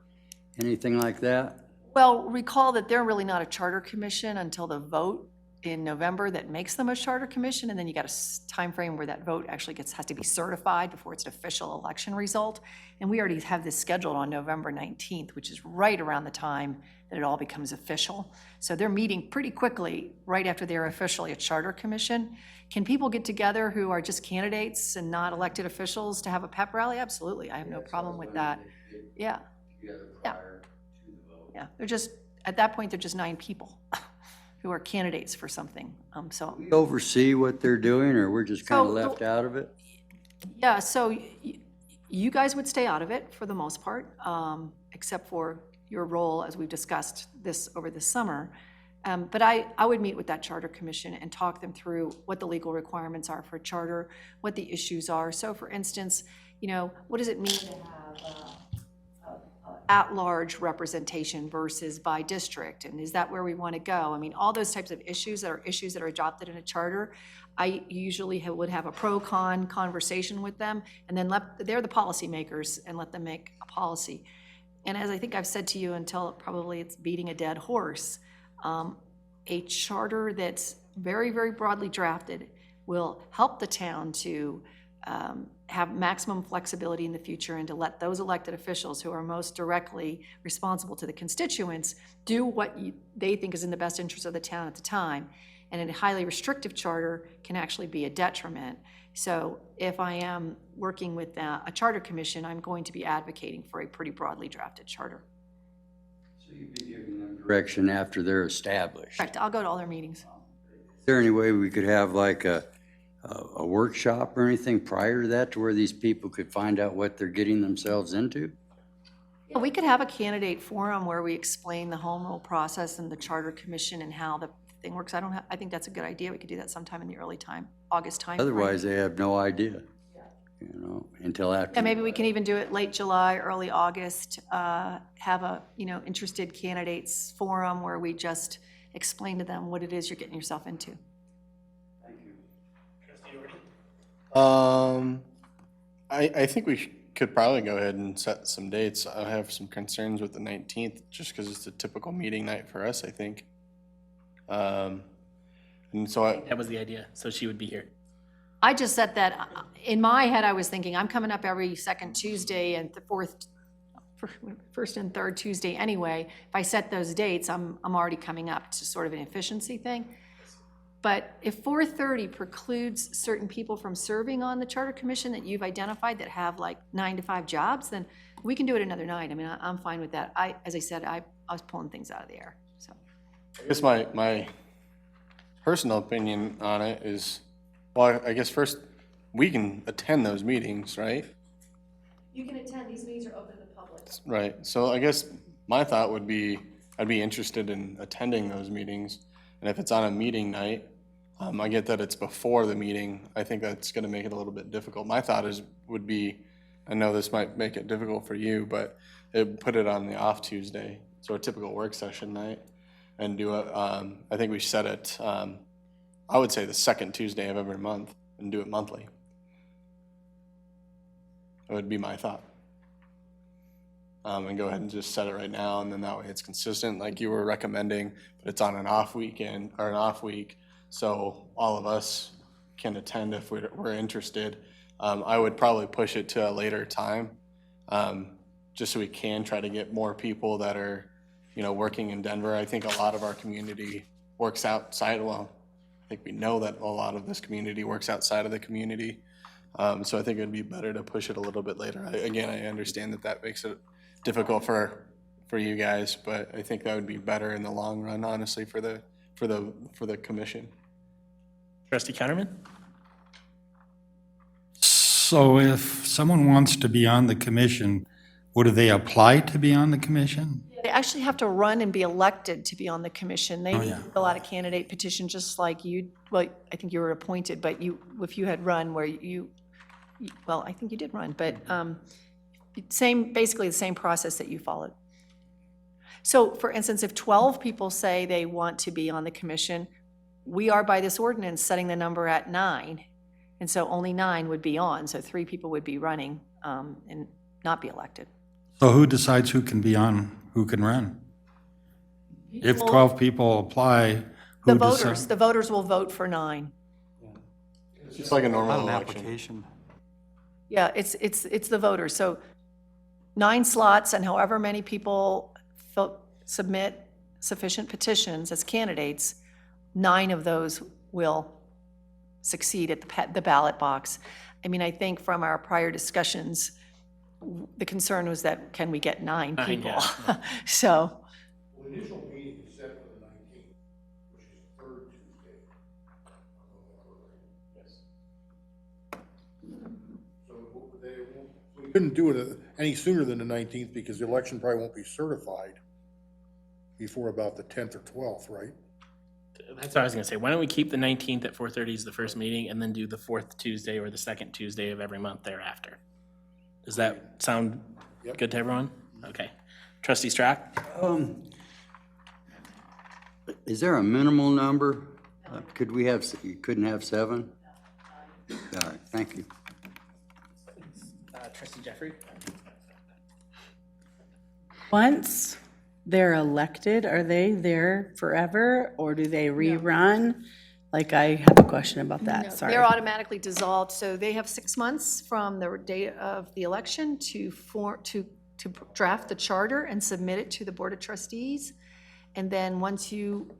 anything like that? Well, recall that they're really not a charter commission until the vote in November that makes them a charter commission, and then you got a time frame where that vote actually has to be certified before it's an official election result. And we already have this scheduled on November 19th, which is right around the time that it all becomes official. So they're meeting pretty quickly right after they're officially a charter commission. Can people get together who are just candidates and not elected officials to have a pep rally? Absolutely, I have no problem with that. Yeah. Yeah, they're just, at that point, they're just 9 people who are candidates for something, so. We oversee what they're doing, or we're just kind of So, left out of it? Yeah, so you guys would stay out of it for the most part, except for your role, as we've discussed this over the summer. But I would meet with that charter commission and talk them through what the legal requirements are for a charter, what the issues are. So for instance, what does it mean to have at-large representation versus by district, and is that where we want to go? I mean, all those types of issues that are adopted in a charter, I usually would have a pro-con conversation with them, and then they're the policymakers, and let them make a policy. And as I think I've said to you until probably it's beating a dead horse, a charter that's very, very broadly drafted will help the town to have maximum flexibility in the future and to let those elected officials who are most directly responsible to the constituents do what they think is in the best interest of the town at the time. And a highly restrictive charter can actually be a detriment. So if I am working with a charter commission, I'm going to be advocating for a pretty broadly drafted charter. So you'd be giving them direction after they're established? Correct, I'll go to all their meetings. Is there any way we could have like a workshop or anything prior to that, to where these people could find out what they're getting themselves into? Yeah, we could have a candidate forum where we explain the home rule process and the charter commission and how the thing works. I think that's a good idea. We could do that sometime in the early August time. Otherwise, they have no idea, until after. Yeah, maybe we can even do it late July, early August, have a, interested candidates forum where we just explain to them what it is you're getting yourself into. I think could probably go ahead and set some dates. I have some concerns with the 19th, just because it's a typical meeting night for us, I think. And so That was the idea, so she would be here. I just set that, in my head, I was thinking, I'm coming up every second Tuesday and the first and third Tuesday anyway. If I set those dates, I'm already coming up to sort of an efficiency thing. But if 4:30 precludes certain people from serving on the Charter Commission that you've identified that have like 9 to 5 jobs, then we can do it another night. I mean, I'm fine with that. As I said, I was pulling things out of the air, so. I guess my personal opinion on it is, well, I guess first, we can attend those meetings, right? You can attend, these meetings are open to the public. Right, so I guess my thought would be, I'd be interested in attending those meetings. And if it's on a meeting night, I get that it's before the meeting. I think that's gonna make it a little bit difficult. My thought would be, I know this might make it difficult for you, but put it on the off Tuesday, so a typical work session night, and do it, I think we set it, I would say the second Tuesday of every month, and do it monthly. That would be my thought. And go ahead and just set it right now, and then that way it's consistent, like you were recommending, but it's on an off weekend, or an off week, so all of us can attend if we're interested. I would probably push it to a later time, just so we can try to get more people that are, working in Denver. I think a lot of our community works outside, well, I think we know that a lot of this community works outside of the community. So I think it'd be better to push it a little bit later. Again, I understand that makes it difficult for you guys, but I think that would be better in the long run, honestly, for the commission. Trustee Counterman? So if someone wants to be on the commission, would they apply to be on the commission? They actually have to run and be elected to be on the commission. They yeah. fill out a candidate petition just like you, well, I think you were appointed, but if you had run where well, I think you did run, but basically the same process that you followed. So for instance, if 12 people say they want to be on the commission, we are by this ordinance setting the number at 9. And so only 9 would be on, so 3 people would be running and not be elected. So who decides who can be on, who can run? If 12 people apply, The who voters, decides? the voters will vote for 9. It's just like a normal election. Yeah, it's the voters. So 9 slots, and however many people submit sufficient petitions as candidates, 9 of those will succeed at the ballot box. I mean, I think from our prior discussions, the concern was that, can we get 9 people? yeah. So, The initial meeting is set for the 19th, which is the third Tuesday. So we couldn't do it any sooner than the 19th because the election probably won't be certified before about the 10th or 12th, right? That's what I was gonna say. Why don't we keep the 19th at 4:30 as the first meeting, and then do the 4th Tuesday or the second Tuesday of every month thereafter? Does that sound Yep. good to everyone? Okay. Trustee Strack? Is there a minimal number? Could we have, you couldn't have 7? All right, thank you. Trustee Jeffrey? Once they're elected, are they there forever, or do they rerun? Like, I have a question about that, sorry. they're automatically dissolved, so they have 6 months from the date of the election to draft the charter and submit it to the Board of Trustees. And then once you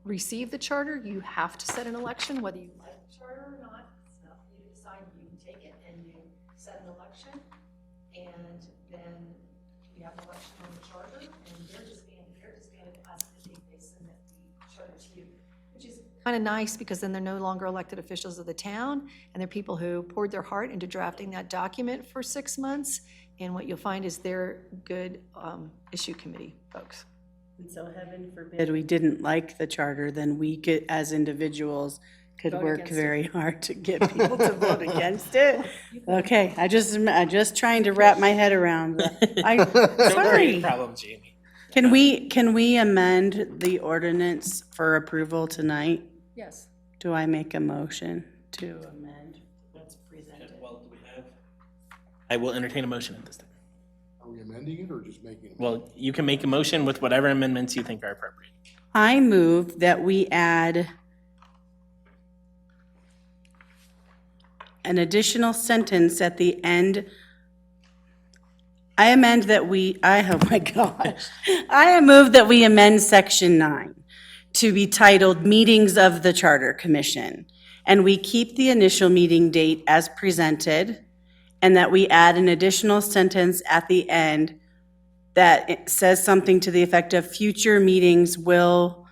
receive the charter, you have to set an election, whether you like the charter or not. It's not for you to decide. You can take it and you set an election, and then you have an election on the charter, and they're disbanded as the date they submit the charter to you, which is kind of nice, because then they're no longer elected officials of the town, and they're people who poured their heart into drafting that document for 6 months, and what you'll find is they're good issue committee folks. And so heaven forbid we didn't like the charter, then we could, as individuals, could Vote work against very hard to get people to vote against it. Okay, I'm just trying to wrap my head around that. Sorry. Problem, Jamie. Can we amend the ordinance for approval tonight? Yes. Do I make a motion to amend what's presented? Well, do we have? I will entertain a motion at this time. Are we amending it or just making it? Well, you can make a motion with whatever amendments you think are appropriate. I move that we add an additional sentence at the end. I move that we amend Section 9 to be titled Meetings of the Charter Commission. And we keep the initial meeting date as presented, and that we add an additional sentence at the end that it says something to the effect of future meetings will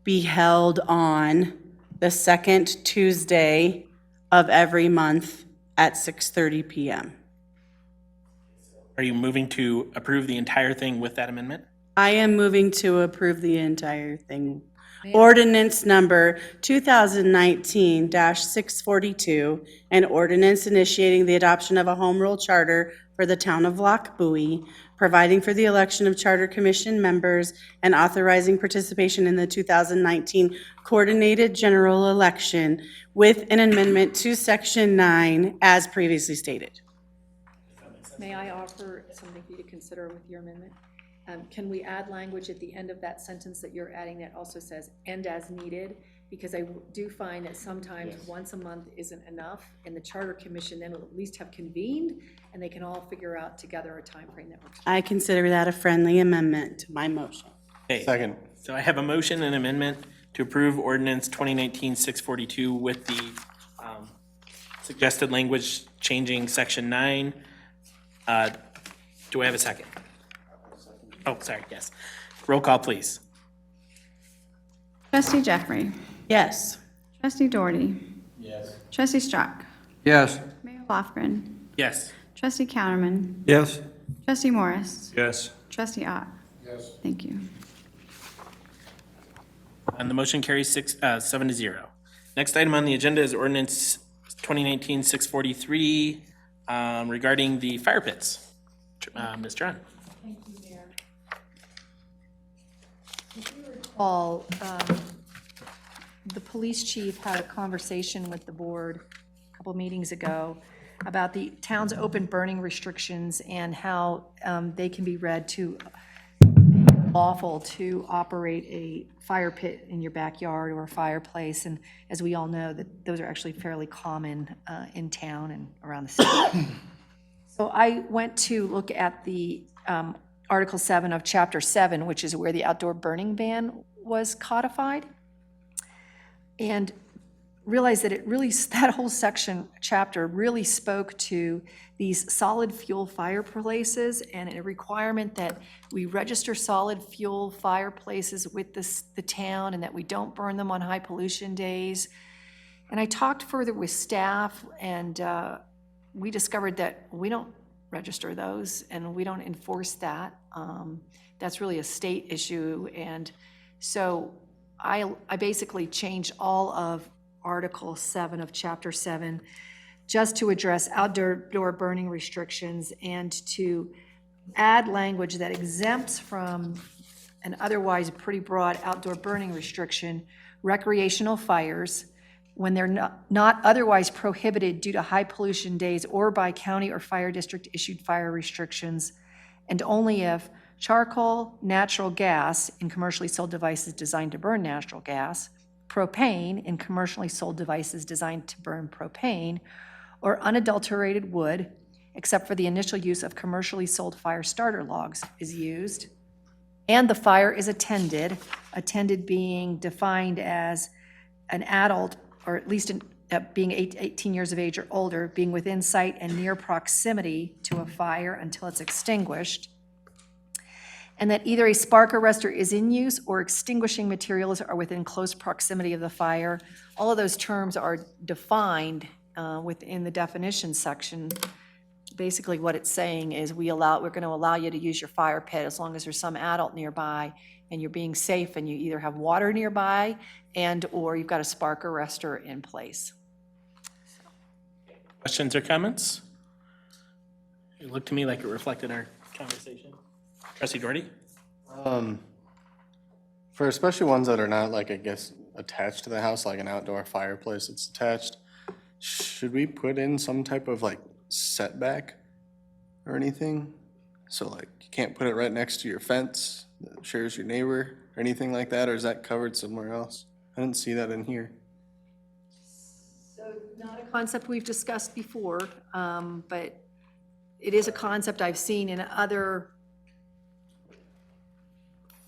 be held on the second Tuesday of every month at 6:30 PM. Are you moving to approve the entire thing with that amendment? I am moving to approve the entire thing. Ordinance number 2019-642, an ordinance initiating the adoption of a home rule charter for the town of Lochbuie, providing for the election of charter commission members, and authorizing participation in the 2019 coordinated general election with an amendment to Section 9 as previously stated. May I offer something for you to consider with your amendment? Can we add language at the end of that sentence that you're adding that also says, "and as needed"? Because I do find that sometimes once a month isn't enough, and the Charter Commission then will at least have convened, and they can all figure out together a timeframe that works. I consider that a friendly amendment to my motion. Okay. Second. So I have a motion and amendment to approve ordinance 2019-642 with the suggested language changing section 9. Do I have a second? Oh, sorry, yes. Roll call, please. Trustee Jeffrey. Yes. Trustee Doherty. Yes. Trustee Strack. Yes. Mayor Lofgren. Yes. Trustee Counterman. Yes. Trustee Morris. Yes. Trustee Ott. Yes. Thank you. And the motion carries 7-0. Next item on the agenda is ordinance 2019-643 regarding the fire pits. Ms. John. Paul, the police chief had a conversation with the board a couple meetings ago about the town's open burning restrictions and how they can be read to lawful to operate a fire pit in your backyard or a fireplace. And as we all know, that those are actually fairly common in town and around the city. So I went to look at the Article 7 of Chapter 7, which is where the outdoor burning ban was codified, and realized that it really, that whole chapter really spoke to these solid fuel fireplaces and a requirement that we register solid fuel fireplaces with the town and that we don't burn them on high pollution days. And I talked further with staff, and we discovered that we don't register those and we don't enforce that. That's really a state issue. And so I basically changed all of Article 7 of Chapter 7 just to address outdoor burning restrictions and to add language that exempts from an otherwise pretty broad outdoor burning restriction recreational fires when they're not otherwise prohibited due to high pollution days or by county or fire district issued fire restrictions, and only if charcoal, natural gas in commercially sold devices designed to burn natural gas, propane in commercially sold devices designed to burn propane, or unadulterated wood, except for the initial use of commercially sold fire starter logs, is used, and the fire is attended being defined as an adult, or at least being 18 years of age or older, being within sight and near proximity to a fire until it's extinguished, and that either a spark arrestor is in use or extinguishing materials are within close proximity of the fire. All of those terms are defined within the definition section. Basically what it's saying is we're going to allow you to use your fire pit as long as there's some adult nearby and you're being safe and you either have water nearby or you've got a spark arrestor in place. Questions or comments? It looked to me like it reflected our conversation. Trustee Doherty? For especially ones that are not, like, I guess, attached to the house, like an outdoor fireplace that's attached, should we put in some type of, like, setback or anything? So like, you can't put it right next to your fence that shares your neighbor, or anything like that, or is that covered somewhere else? I didn't see that in here. Not a concept we've discussed before, but it is a concept I've seen in other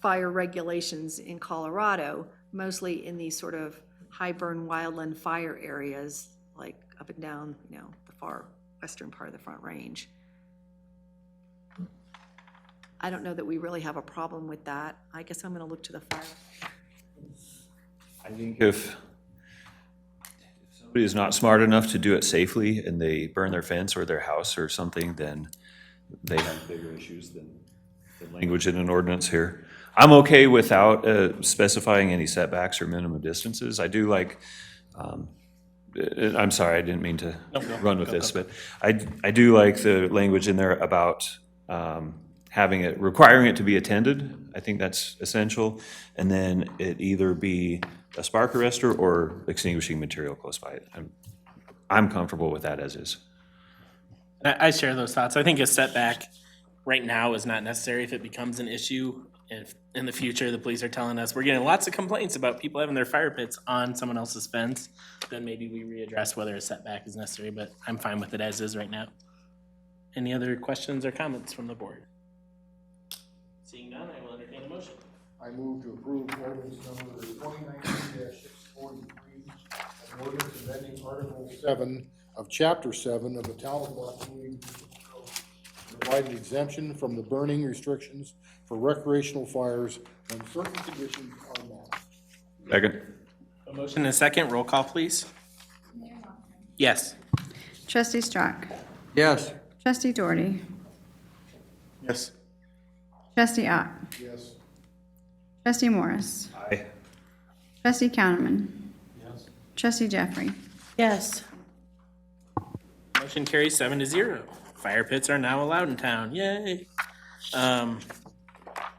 fire regulations in Colorado, mostly in these sort of high burn wildland fire areas, like up and down, the far western part of the Front Range. I don't know that we really have a problem with that. I guess I'm gonna look to the fire. I think if somebody is not smart enough to do it safely and they burn their fence or their house or something, then they have bigger issues than language in an ordinance here. I'm okay without specifying any setbacks or minimum distances. I do like, I'm sorry, I didn't mean to run with this, but I do like the language in there about requiring it to be attended. I think that's essential. And then it either be a spark arrestor or extinguishing material close by it. I'm comfortable with that as is. I share those thoughts. I think a setback right now is not necessary. If it becomes an issue, if in the future the police are telling us we're getting lots of complaints about people having their fire pits on someone else's fence, then maybe we readdress whether a setback is necessary, but I'm fine with it as is right now. Any other questions or comments from the board? Seeing none, I will entertain a motion. I move to approve ordinance number 2019-643, an ordinance amending Article 7 of Chapter 7 of the Town of Waukegan Code, to provide an exemption from the burning restrictions for recreational fires when certain conditions are met. Second. A motion and a second, roll call, please. Yes. Trustee Strack. Yes. Trustee Doherty. Yes. Trustee Ott. Yes. Trustee Morris. Aye. Trustee Counterman. Yes. Trustee Jeffrey. Yes. Motion carries 7-0. Fire pits are now allowed in town. Yay.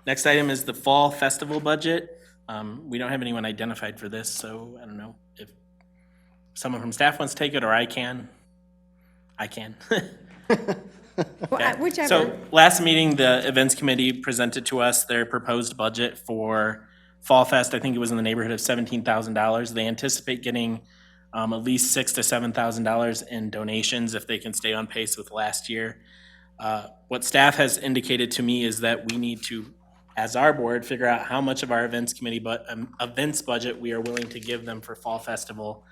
Next item is the fall festival budget. We don't have anyone identified for this, so I don't know if someone from staff wants to take it or I can. I can. Whichever. So last meeting, the events committee presented to us their proposed budget for Fall Fest. I think it was in the neighborhood of $17,000. They anticipate getting at least $6,000 to $7,000 in donations if they can stay on pace with last year. What staff has indicated to me is that we need to, as our board, figure out how much of our events committee events budget we are willing to give them for Fall Festival.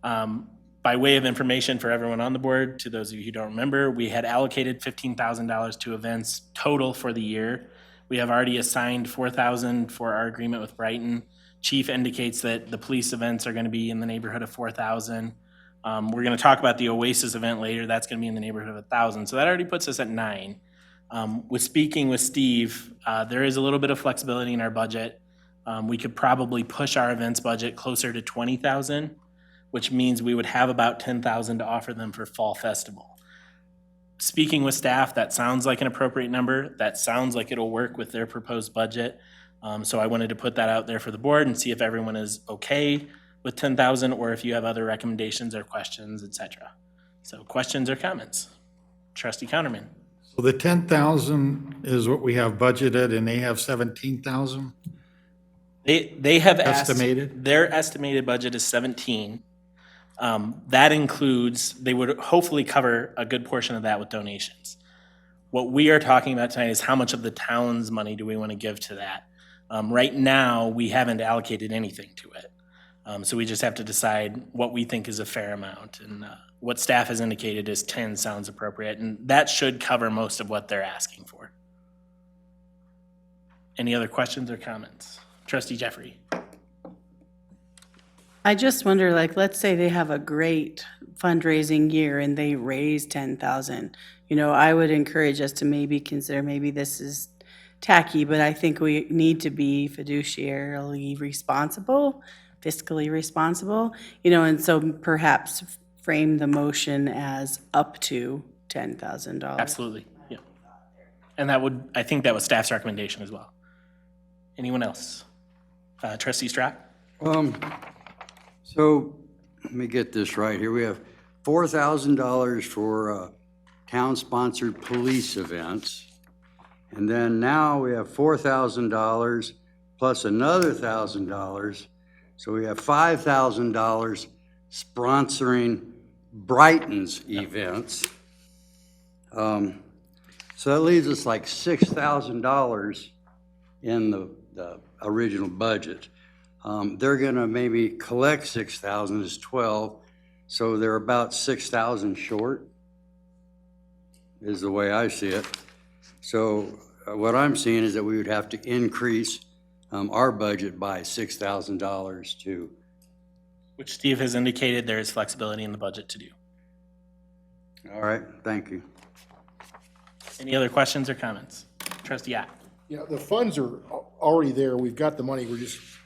By way of information for everyone on the board, to those of you who don't remember, we had allocated $15,000 to events total for the year. We have already assigned $4,000 for our agreement with Brighton. Chief indicates that the police events are going to be in the neighborhood of $4,000. We're going to talk about the Oasis event later. That's going to be in the neighborhood of $1,000. So that already puts us at $9,000. With speaking with Steve, there is a little bit of flexibility in our budget. We could probably push our events budget closer to $20,000, which means we would have about $10,000 to offer them for Fall Festival. Speaking with staff, that sounds like an appropriate number. That sounds like it'll work with their proposed budget. So I wanted to put that out there for the board and see if everyone is okay with $10,000 or if you have other recommendations or questions, et cetera. So questions or comments? Trustee Counterman. So the 10,000 is what we have budgeted and they have 17,000? They have asked. Estimated? Their estimated budget is 17. That includes, they would hopefully cover a good portion of that with donations. What we are talking about tonight is how much of the town's money do we want to give to that? Right now, we haven't allocated anything to it. So we just have to decide what we think is a fair amount. And what staff has indicated is 10 sounds appropriate, and that should cover most of what they're asking for. Any other questions or comments? Trustee Jeffrey. I just wonder, like, let's say they have a great fundraising year and they raise 10,000. I would encourage us to maybe consider, maybe this is tacky, but I think we need to be fiduciarily responsible, fiscally responsible, and so perhaps frame the motion as up to $10,000. Absolutely, yeah. And I think that was staff's recommendation as well. Anyone else? Trustee Strack? So let me get this right here. We have $4,000 for town-sponsored police events. And then now we have $4,000 plus another $1,000. So we have $5,000 sponsoring Brighton's events. So that leaves us like $6,000 in the original budget. They're gonna maybe collect 6,000 is 12, so they're about 6,000 short, is the way I see it. So what I'm seeing is that we would have to increase our budget by $6,000 to, Which Steve has indicated there is flexibility in the budget to do. all right, thank you. Any other questions or comments? Trustee Ott. Yeah, the funds are already there, we've got the money,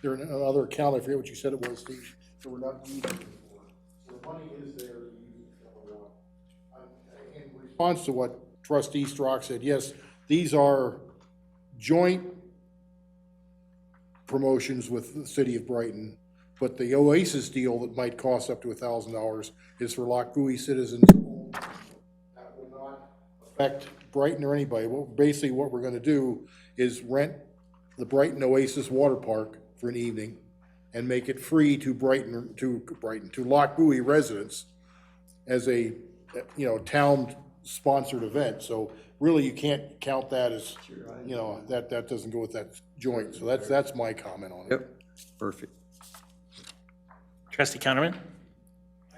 they're in another account, I forget what you said it was, Steve, so we're not using it for. So the money is there to use it, number one. In response to what Trustee Strock said, yes, these are joint promotions with the city of Brighton, but the Oasis deal that might cost up to $1,000 is for Lochbuie citizens. That will not affect Brighton or anybody. Well, basically what we're gonna do is rent the Brighton Oasis Water Park for an evening and make it free to to Lochbuie residents as a, town-sponsored event. So really, you can't count that as, that doesn't go with that joint. So that's my comment on it. Yep, perfect. Trustee Counterman.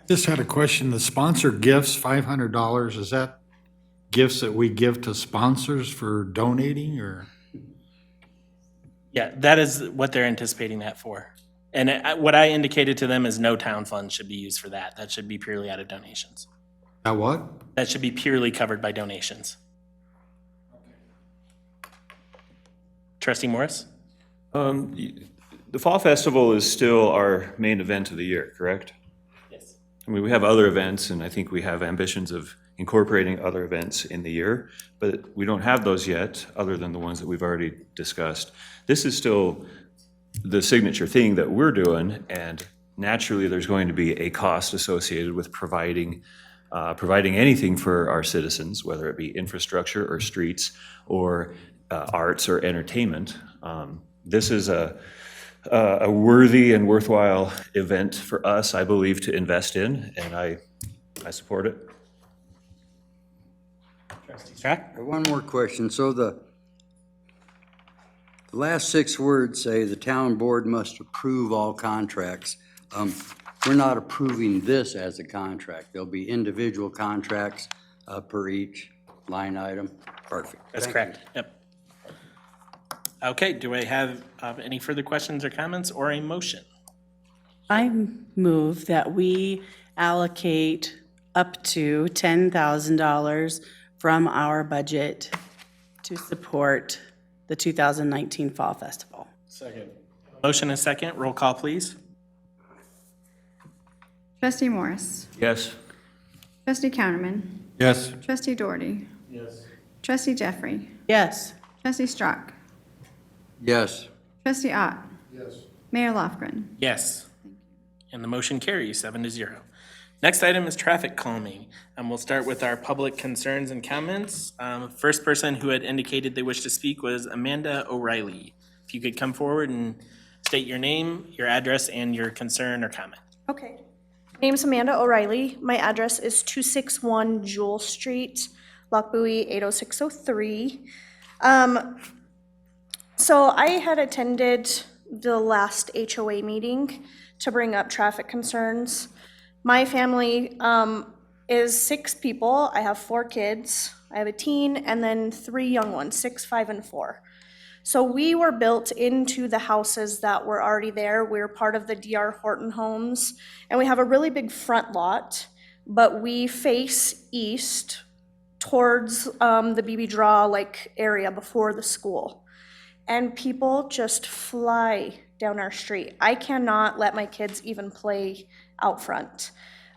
Just had a question. The sponsor gifts, $500, is that gifts that we give to sponsors for donating, or? Yeah, that is what they're anticipating that for. And what I indicated to them is no town funds should be used for that. That should be purely out of donations. Now what? That should be purely covered by donations. Trustee Morris? The Fall Festival is still our main event of the year, correct? Yes. I mean, we have other events, and I think we have ambitions of incorporating other events in the year, but we don't have those yet, other than the ones that we've already discussed. This is still the signature thing that we're doing, and naturally, there's going to be a cost associated with providing anything for our citizens, whether it be infrastructure or streets or arts or entertainment. This is a worthy and worthwhile event for us, I believe, to invest in, and I support it. Trustee Strack? One more question. So the last 6 words say the town board must approve all contracts. We're not approving this as a contract. There'll be individual contracts per each line item. Perfect. That's Thank correct. Yep. Okay, do I have any further questions or comments or a motion? I move that we allocate up to $10,000 from our budget to support the 2019 Fall Festival. Second. Motion and second, roll call, please. Trustee Morris. Yes. Trustee Counterman. Yes. Trustee Doherty. Yes. Trustee Jeffrey. Yes. Trustee Strock. Yes. Trustee Ott. Yes. Mayor Lofgren. Yes. And the motion carries 7-0. Next item is traffic calming. We'll start with our public concerns and comments. First person who had indicated they wish to speak was Amanda O'Reilly. If you could come forward and state your name, your address, and your concern or comment. Okay. My name's Amanda O'Reilly. My address is 261 Jewel Street, Lochbuie 80603. So I had attended the last HOA meeting to bring up traffic concerns. My family is 6 people. I have 4 kids. I have a teen and then 3 young ones, 6, 5, and 4. So we were built into the houses that were already there. We're part of the D.R. Horton homes, and we have a really big front lot, but we face east towards the BB Draw area before the school. And people just fly down our street. I cannot let my kids even play out front.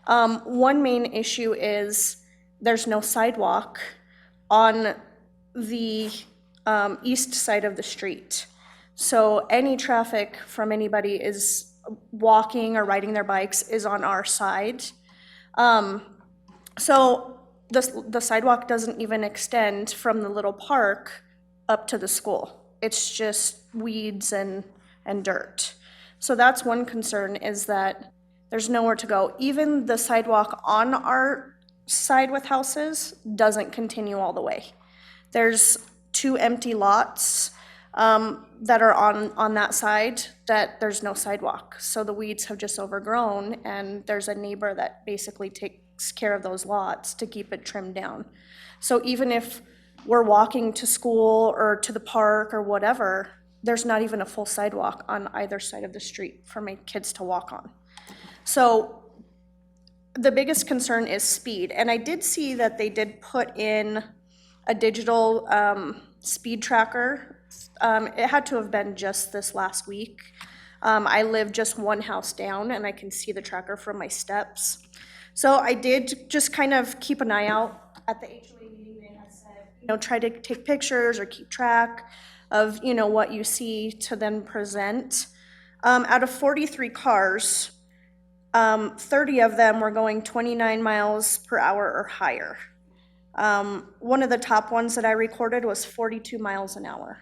One main issue is there's no sidewalk on the east side of the street. So any traffic from anybody is walking or riding their bikes is on our side. So the sidewalk doesn't even extend from the little park up to the school. It's just weeds and dirt. So that's one concern, is that there's nowhere to go. Even the sidewalk on our side with houses doesn't continue all the way. There's 2 empty lots that are on that side that there's no sidewalk. So the weeds have just overgrown, and there's a neighbor that basically takes care of those lots to keep it trimmed down. So even if we're walking to school or to the park or whatever, there's not even a full sidewalk on either side of the street for my kids to walk on. So the biggest concern is speed. And I did see that they did put in a digital speed tracker. It had to have been just this last week. I live just one house down, and I can see the tracker from my steps. So I did just kind of keep an eye out at the HOA meeting. They had said, try to take pictures or keep track of, what you see to then present. Out of 43 cars, 30 of them were going 29 miles per hour or higher. One of the top ones that I recorded was 42 miles an hour.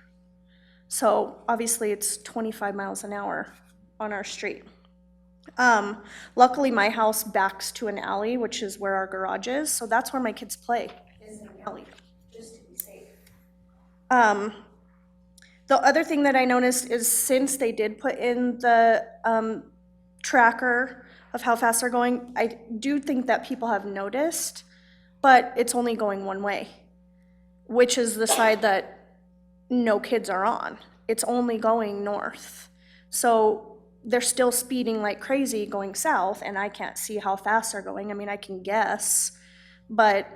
So obviously it's 25 miles an hour on our street. Luckily my house backs to an alley, which is where our garage is. So that's where my kids play, is in an alley, just to be safe. The other thing that I noticed is, since they did put in the tracker of how fast they're going, I do think that people have noticed, but it's only going one way, which is the side that no kids are on. It's only going north. So they're still speeding like crazy going south, and I can't see how fast they're going. I mean, I can guess, but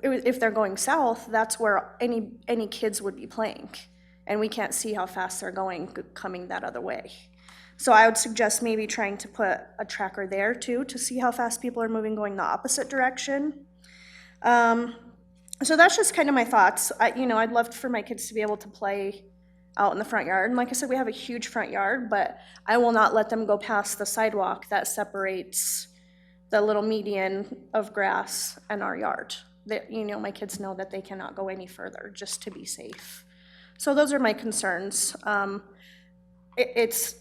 if they're going south, that's where any kids would be playing, and we can't see how fast they're going coming that other way. So I would suggest maybe trying to put a tracker there too, to see how fast people are moving going the opposite direction. So that's just kind of my thoughts. I'd love for my kids to be able to play out in the front yard. And like I said, we have a huge front yard, but I will not let them go past the sidewalk that separates the little median of grass and our yard. My kids know that they cannot go any further, just to be safe. So those are my concerns. It's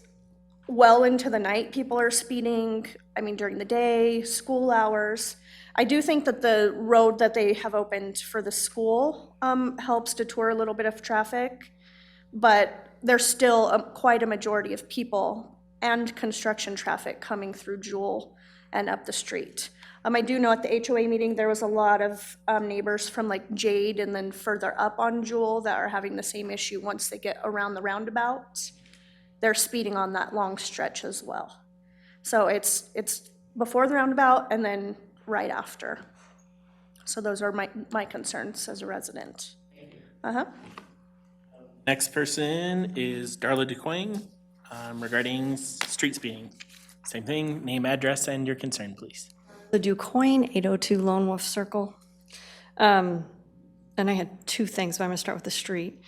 well into the night, people are speeding. I mean, during the day, school hours. I do think that the road that they have opened for the school helps detour a little bit of traffic, but there's still quite a majority of people and construction traffic coming through Jewel and up the street. I do know at the HOA meeting, there was a lot of neighbors from like Jade and then further up on Jewel that are having the same issue once they get around the roundabout. They're speeding on that long stretch as well. So it's before the roundabout and then right after. So those are my concerns as a resident. Next person is Darla DeQuang regarding street speeding. Same thing, name, address, and your concern, please. The DuQuoin, 802 Lone Wolf Circle. And I had 2 things, but I'm going to start with the street.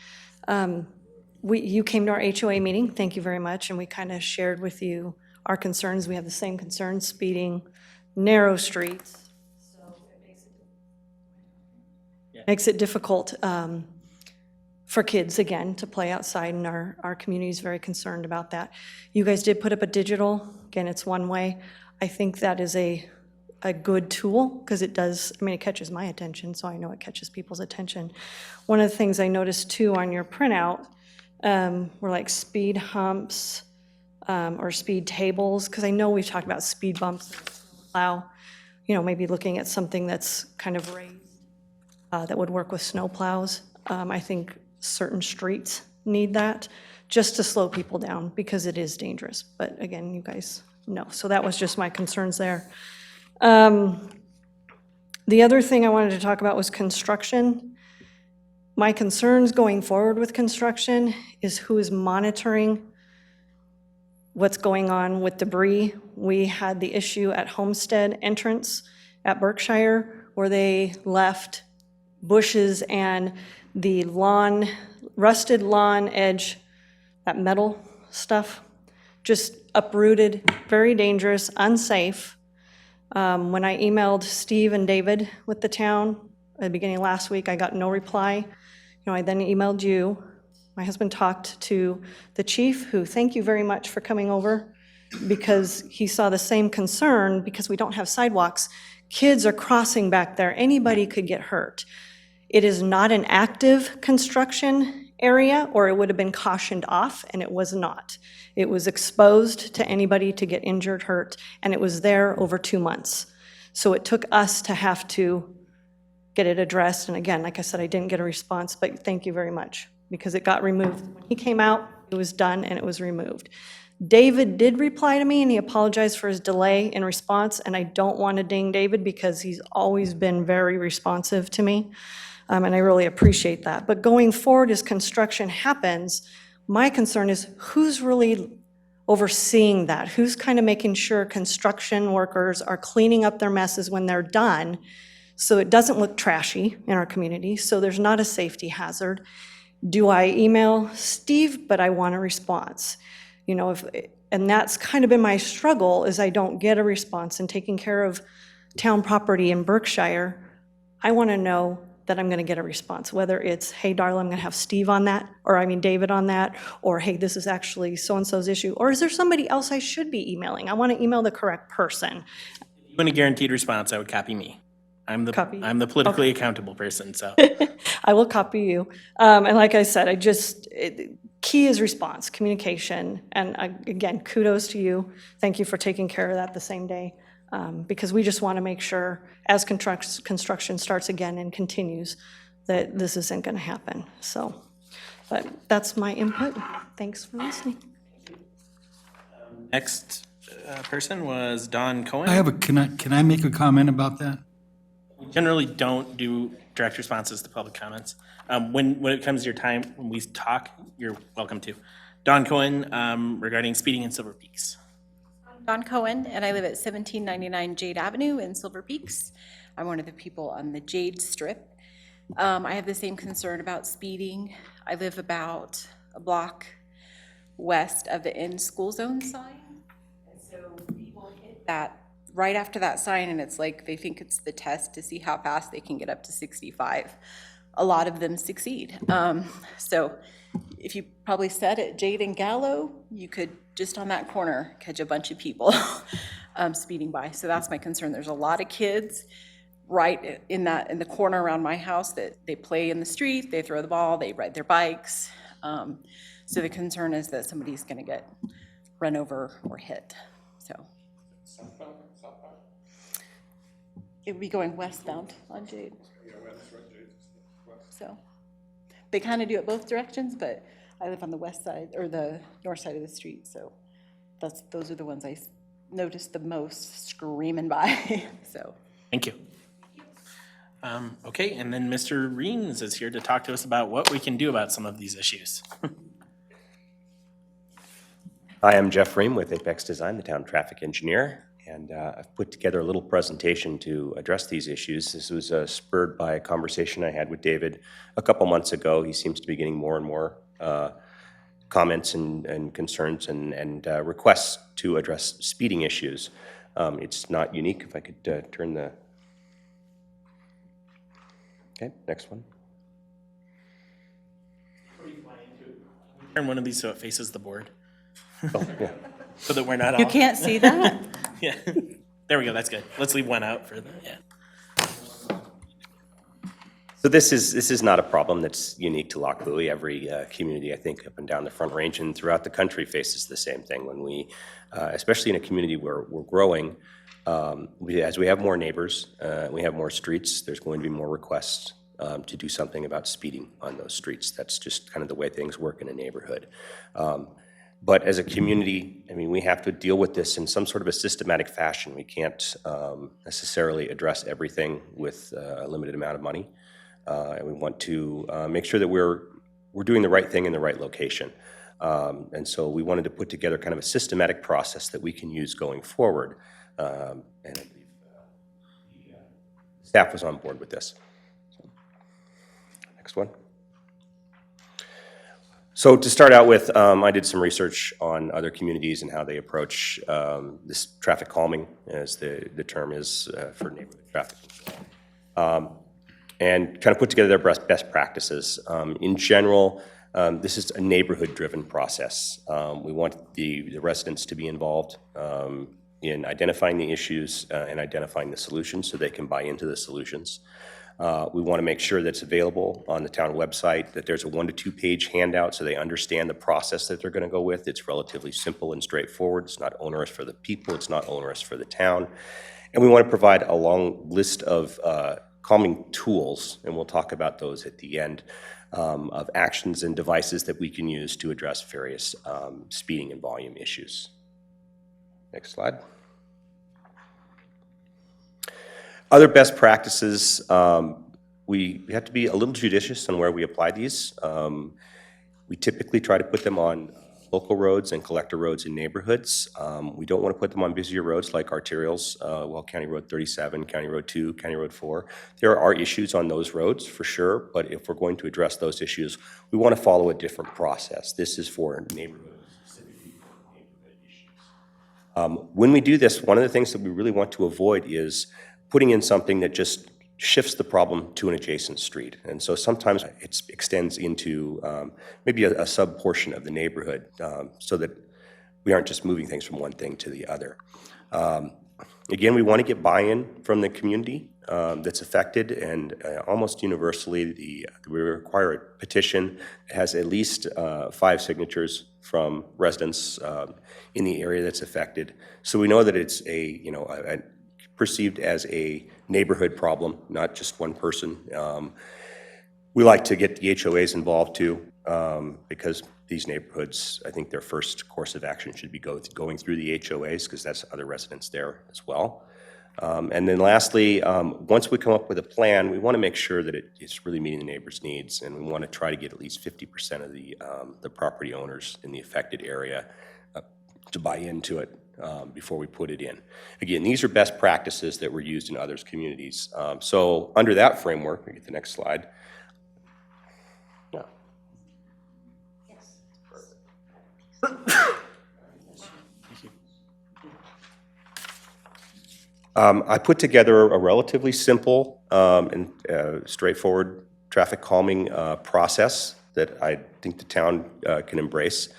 You came to our HOA meeting, thank you very much, and we kind of shared with you our concerns. We have the same concerns, speeding, narrow streets. So it makes it difficult for kids, again, to play outside, and our community is very concerned about that. You guys did put up a digital, again, it's one way. I think that is a good tool, because it does, it catches my attention, so I know it catches people's attention. One of the things I noticed too on your printout were like speed humps or speed tables, because I know we've talked about speed bumps and plow, maybe looking at something that's kind of raised that would work with snow plows. I think certain streets need that just to slow people down, because it is dangerous. But again, you guys know. So that was just my concerns there. The other thing I wanted to talk about was construction. My concerns going forward with construction is who is monitoring what's going on with debris. We had the issue at Homestead entrance at Berkshire where they left bushes and the lawn, rusted lawn edge, that metal stuff, just uprooted, very dangerous, unsafe. When I emailed Steve and David with the town at the beginning of last week, I got no reply. I then emailed you. My husband talked to the chief, who, thank you very much for coming over, because he saw the same concern, because we don't have sidewalks. Kids are crossing back there. Anybody could get hurt. It is not an active construction area, or it would have been cautioned off, and it was not. It was exposed to anybody to get injured, hurt, and it was there over 2 months. So it took us to have to get it addressed, and again, like I said, I didn't get a response, but thank you very much, because it got removed. When he came out, it was done and it was removed. David did reply to me, and he apologized for his delay in response, and I don't want to ding David because he's always been very responsive to me, and I really appreciate that. But going forward, as construction happens, my concern is who's really overseeing that? Who's kind of making sure construction workers are cleaning up their messes when they're done, so it doesn't look trashy in our community, so there's not a safety hazard? Do I email Steve, but I want a response? And that's kind of been my struggle, is I don't get a response. And taking care of town property in Berkshire, I want to know that I'm going to get a response, whether it's, hey, Darla, I'm going to have Steve on that, or David on that, or hey, this is actually so-and-so's issue, or is there somebody else I should be emailing? I want to email the correct person. If you want a guaranteed response, I would copy me. I'm the politically accountable person, so. I will copy you. And like I said, key is response, communication. And again, kudos to you. Thank you for taking care of that the same day. Because we just want to make sure, as construction starts again and continues, that this isn't going to happen. So, but that's my input. Thanks for listening. Next person was Don Cohen. Can I make a comment about that? We generally don't do direct responses to public comments. When it comes to your time, when we talk, you're welcome to. Don Cohen, regarding speeding in Silver Peaks. Don Cohen, and I live at 1799 Jade Avenue in Silver Peaks. I'm one of the people on the Jade Strip. I have the same concern about speeding. I live about a block west of the end school zone sign. And so people hit that right after that sign, and it's like they think it's the test to see how fast they can get up to 65. A lot of them succeed. So if you probably sat at Jade and Gallo, you could just on that corner catch a bunch of people speeding by. So that's my concern. There's a lot of kids right in the corner around my house that they play in the street, they throw the ball, they ride their bikes. So the concern is that somebody's going to get run over or hit. So it would be going westbound on Jade. So they kind of do it both directions, but I live on the west side or the north side of the street, so those are the ones I noticed the most screaming by. So Thank you. Okay, and then Mr. Reams is here to talk to us about what we can do about some of these issues. Hi, I'm Jeff Ream with Apex Design, the town traffic engineer, and I've put together a little presentation to address these issues. This was spurred by a conversation I had with David a couple months ago. He seems to be getting more and more comments and concerns and requests to address speeding issues. It's not unique. If I could turn the... Okay, next one. Turn one of these so it faces the board. Oh, yeah. So that we're not all... You can't see that? Yeah, there we go, that's good. Let's leave one out for the, yeah. So this is not a problem that's unique to Loch Louie. Every community, I think, up and down the Front Range and throughout the country faces the same thing. When we, especially in a community where we're growing, as we have more neighbors, we have more streets, there's going to be more requests to do something about speeding on those streets. That's just kind of the way things work in a neighborhood. But as a community, I mean, we have to deal with this in some sort of a systematic fashion. We can't necessarily address everything with a limited amount of money. And we want to make sure that we're doing the right thing in the right location. And so we wanted to put together kind of a systematic process that we can use going forward. And I believe the staff was on board with this. So, next one. So to start out with, I did some research on other communities and how they approach this traffic calming, as the term is for neighborhood traffic control, and kind of put together their best practices. In general, this is a neighborhood-driven process. We want the residents to be involved in identifying the issues and identifying the solutions so they can buy into the solutions. We want to make sure that it's available on the town website, that there's a 1 to 2 page handout so they understand the process that they're going to go with. It's relatively simple and straightforward. It's not onerous for the people. It's not onerous for the town. And we want to provide a long list of calming tools, and we'll talk about those at the end, of actions and devices that we can use to address various speeding and volume issues. Next slide. Other best practices, we have to be a little judicious on where we apply these. We typically try to put them on local roads and collector roads in neighborhoods. We don't want to put them on busier roads like arterials, well, County Road 37, County Road 2, County Road 4. There are issues on those roads for sure, but if we're going to address those issues, we want to follow a different process. This is for neighborhoods. When we do this, one of the things that we really want to avoid is putting in something that just shifts the problem to an adjacent street. And so sometimes it extends into maybe a sub-portion of the neighborhood so that we aren't just moving things from one thing to the other. Again, we want to get buy-in from the community that's affected, and almost universally, we require a petition that has at least 5 signatures from residents in the area that's affected. So we know that it's perceived as a neighborhood problem, not just one person. We like to get the HOAs involved too, because these neighborhoods, I think their first course of action should be going through the HOAs, because that's other residents there as well. And then lastly, once we come up with a plan, we want to make sure that it's really meeting the neighbors' needs, and we want to try to get at least 50% of the property owners in the affected area to buy into it before we put it in. Again, these are best practices that were used in other communities. So under that framework, we get the next slide. Yeah. I put together a relatively simple and straightforward traffic calming process that I think the town can embrace.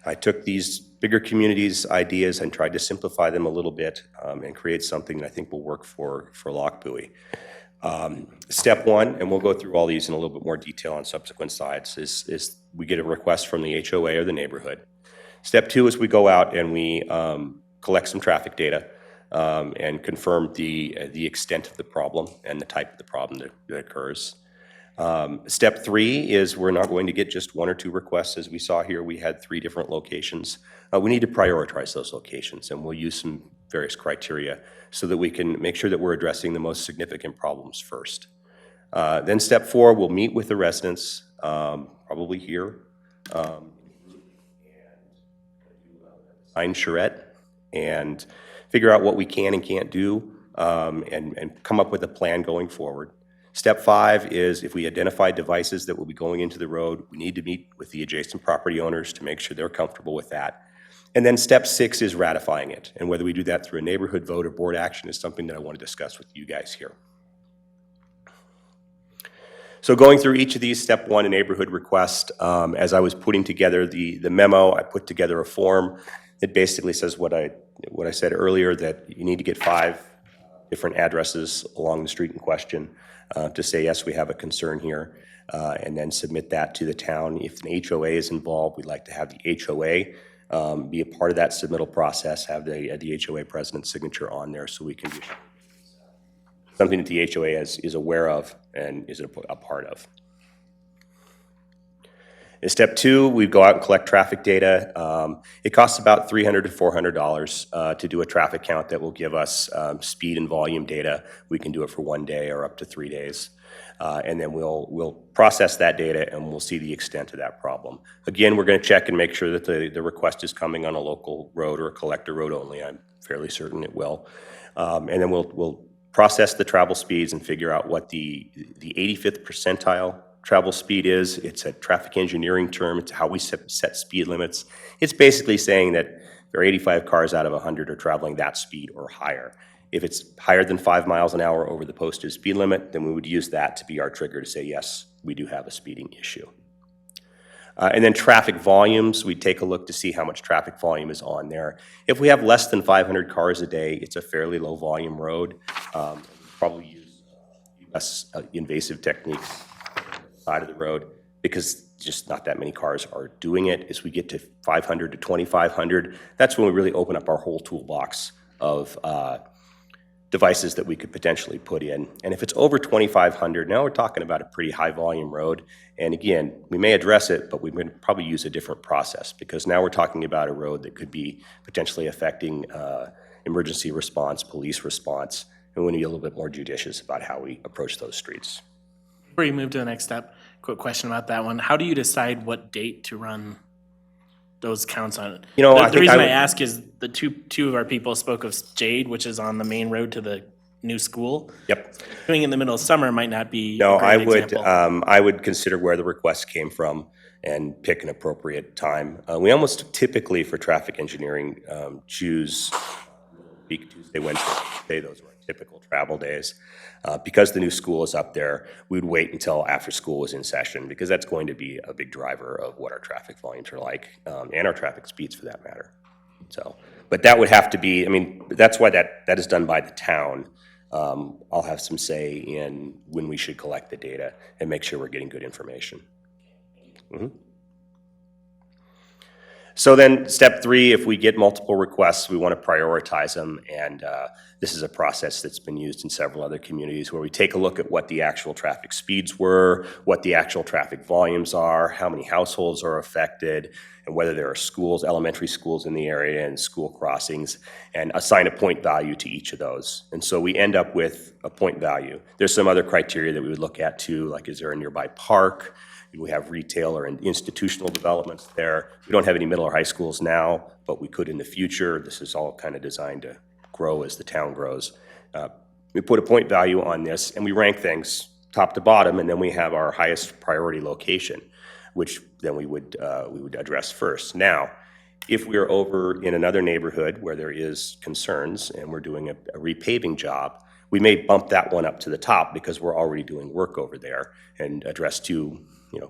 I took these bigger communities' ideas and tried to simplify them a little bit and create something that I think will work for Lochbuie. Step 1, and we'll go through all these in a little bit more detail on subsequent slides, is we get a request from the HOA or the neighborhood. Step 2 is we go out and we collect some traffic data and confirm the extent of the problem and the type of the problem that occurs. Step 3 is we're not going to get just 1 or 2 requests. As we saw here, we had 3 different locations. We need to prioritize those locations, and we'll use some various criteria so that we can make sure that we're addressing the most significant problems first. Then step 4, we'll meet with the residents, probably here, and charrette, and figure out what we can and can't do, and come up with a plan going forward. Step 5 is if we identify devices that will be going into the road, we need to meet with the adjacent property owners to make sure they're comfortable with that. And then step 6 is ratifying it. And whether we do that through a neighborhood vote or board action is something that I want to discuss with you guys here. So going through each of these, step 1, a neighborhood request, as I was putting together the memo, I put together a form that basically says what I said earlier, that you need to get 5 different addresses along the street in question to say, yes, we have a concern here, and then submit that to the town. If an HOA is involved, we'd like to have the HOA be a part of that submittal process, have the HOA president's signature on there so we can be something that the HOA is aware of and is a part of. In step 2, we go out and collect traffic data. It costs about $300 to $400 to do a traffic count that will give us speed and volume data. We can do it for 1 day or up to 3 days. And then we'll process that data and we'll see the extent of that problem. Again, we're going to check and make sure that the request is coming on a local road or a collector road only. I'm fairly certain it will. And then we'll process the travel speeds and figure out what the 85th percentile travel speed is. It's a traffic engineering term. It's how we set speed limits. It's basically saying that there are 85 cars out of 100 are traveling that speed or higher. If it's higher than 5 miles an hour over the posted speed limit, then we would use that to be our trigger to say, yes, we do have a speeding issue. And then traffic volumes, we take a look to see how much traffic volume is on there. If we have less than 500 cars a day, it's a fairly low volume road. Probably use less invasive techniques side of the road because just not that many cars are doing it. As we get to 500 to 2,500, that's when we really open up our whole toolbox of devices that we could potentially put in. And if it's over 2,500, now we're talking about a pretty high volume road. And again, we may address it, but we would probably use a different process because now we're talking about a road that could be potentially affecting emergency response, police response, and we need to be a little bit more judicious about how we approach those streets. Before you move to the next step, quick question about that one. How do you decide what date to run those counts on it? You know, I The think reason I I would- ask is the two of our people spoke of Jade, which is on the main road to the new school. Yep. Doing it in the middle of summer might not be No, a great example. I would consider where the request came from and pick an appropriate time. We almost typically for traffic engineering choose week Tuesday, Wednesday, Thursday. Those were typical travel days. Because the new school is up there, we would wait until after school was in session because that's going to be a big driver of what our traffic volumes are like and our traffic speeds for that matter. So, but that would have to be, I mean, that's why that is done by the town. I'll have some say in when we should collect the data and make sure we're getting good information. So then step 3, if we get multiple requests, we want to prioritize them. And this is a process that's been used in several other communities where we take a look at what the actual traffic speeds were, what the actual traffic volumes are, how many households are affected, and whether there are schools, elementary schools in the area and school crossings, and assign a point value to each of those. And so we end up with a point value. There's some other criteria that we would look at too, like is there a nearby park? Do we have retail or institutional developments there? We don't have any middle or high schools now, but we could in the future. This is all kind of designed to grow as the town grows. We put a point value on this and we rank things top to bottom, and then we have our highest priority location, which then we would address first. Now, if we're over in another neighborhood where there is concerns and we're doing a repaving job, we may bump that one up to the top because we're already doing work over there and address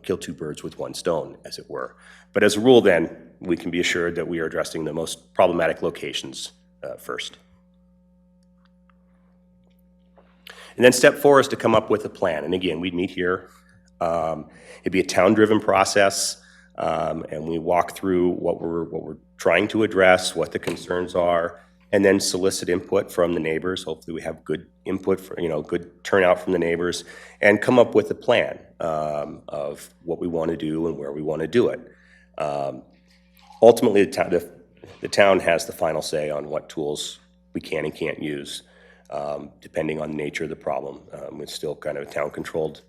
kill two birds with one stone, as it were. But as a rule then, we can be assured that we are addressing the most problematic locations first. And then step 4 is to come up with a plan. And again, we'd meet here. It'd be a town-driven process, and we walk through what we're trying to address, what the concerns are, and then solicit input from the neighbors. Hopefully we have good input, good turnout from the neighbors, and come up with a plan of what we want to do and where we want to do it. Ultimately, the town has the final say on what tools we can and can't use, depending on the nature of the problem. It's still kind of a town-controlled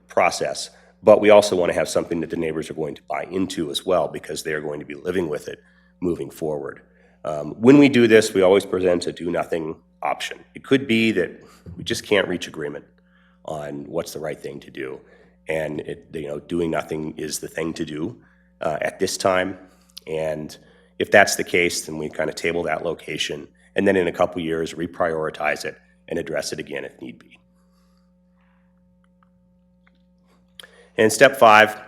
process, but we also want to have something that the neighbors are going to buy into as well because they are going to be living with it moving forward. When we do this, we always present a do-nothing option. It could be that we just can't reach agreement on what's the right thing to do, and doing nothing is the thing to do at this time. And if that's the case, then we kind of table that location, and then in a couple years, reprioritize it and address it again if need be. And step 5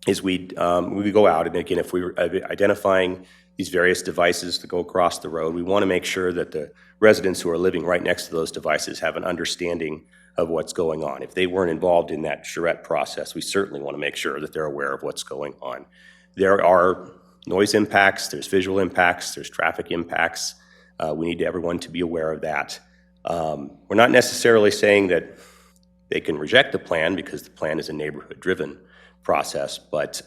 is we go out, and again, if we're identifying these various devices to go across the road, we want to make sure that the residents who are living right next to those devices have an understanding of what's going on. If they weren't involved in that charrette process, we certainly want to make sure that they're aware of what's going on. There are noise impacts, there's visual impacts, there's traffic impacts. We need everyone to be aware of that. We're not necessarily saying that they can reject the plan because the plan is a neighborhood-driven process, but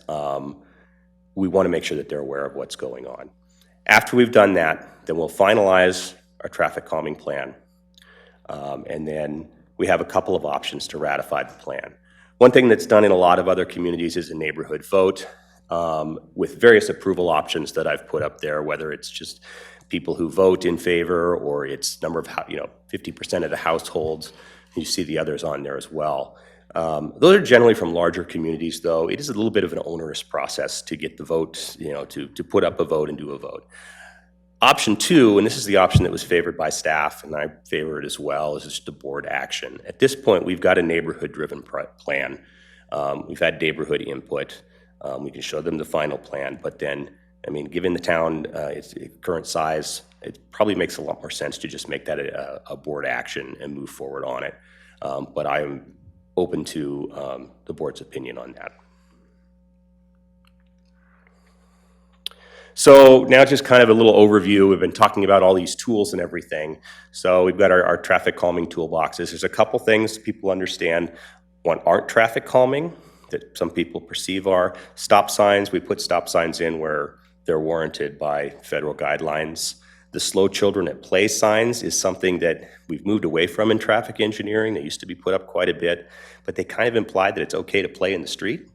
we want to make sure that they're aware of what's going on. After we've done that, then we'll finalize our traffic calming plan, and then we have a couple of options to ratify the plan. One thing that's done in a lot of other communities is a neighborhood vote with various approval options that I've put up there, whether it's just people who vote in favor or it's number of 50% of the households You see the others on there as well. Those are generally from larger communities, though. It is a little bit of an onerous process to get the vote, to put up a vote and do a vote. Option 2, and this is the option that was favored by staff, and I favor it as well, is just a board action. At this point, we've got a neighborhood-driven plan. We've had neighborhood input. We can show them the final plan, but then, given the town, its current size, it probably makes a lot more sense to just make that a board action and move forward on it. But I am open to the board's opinion on that. So now just kind of a little overview. We've been talking about all these tools and everything. So we've got our traffic calming toolboxes. There's a couple things people understand. One, aren't traffic calming, that some people perceive are. Stop signs, we put stop signs in where they're warranted by federal guidelines. The slow children at play signs is something that we've moved away from in traffic engineering. They used to be put up quite a bit, but they kind of imply that it's okay to play in the street.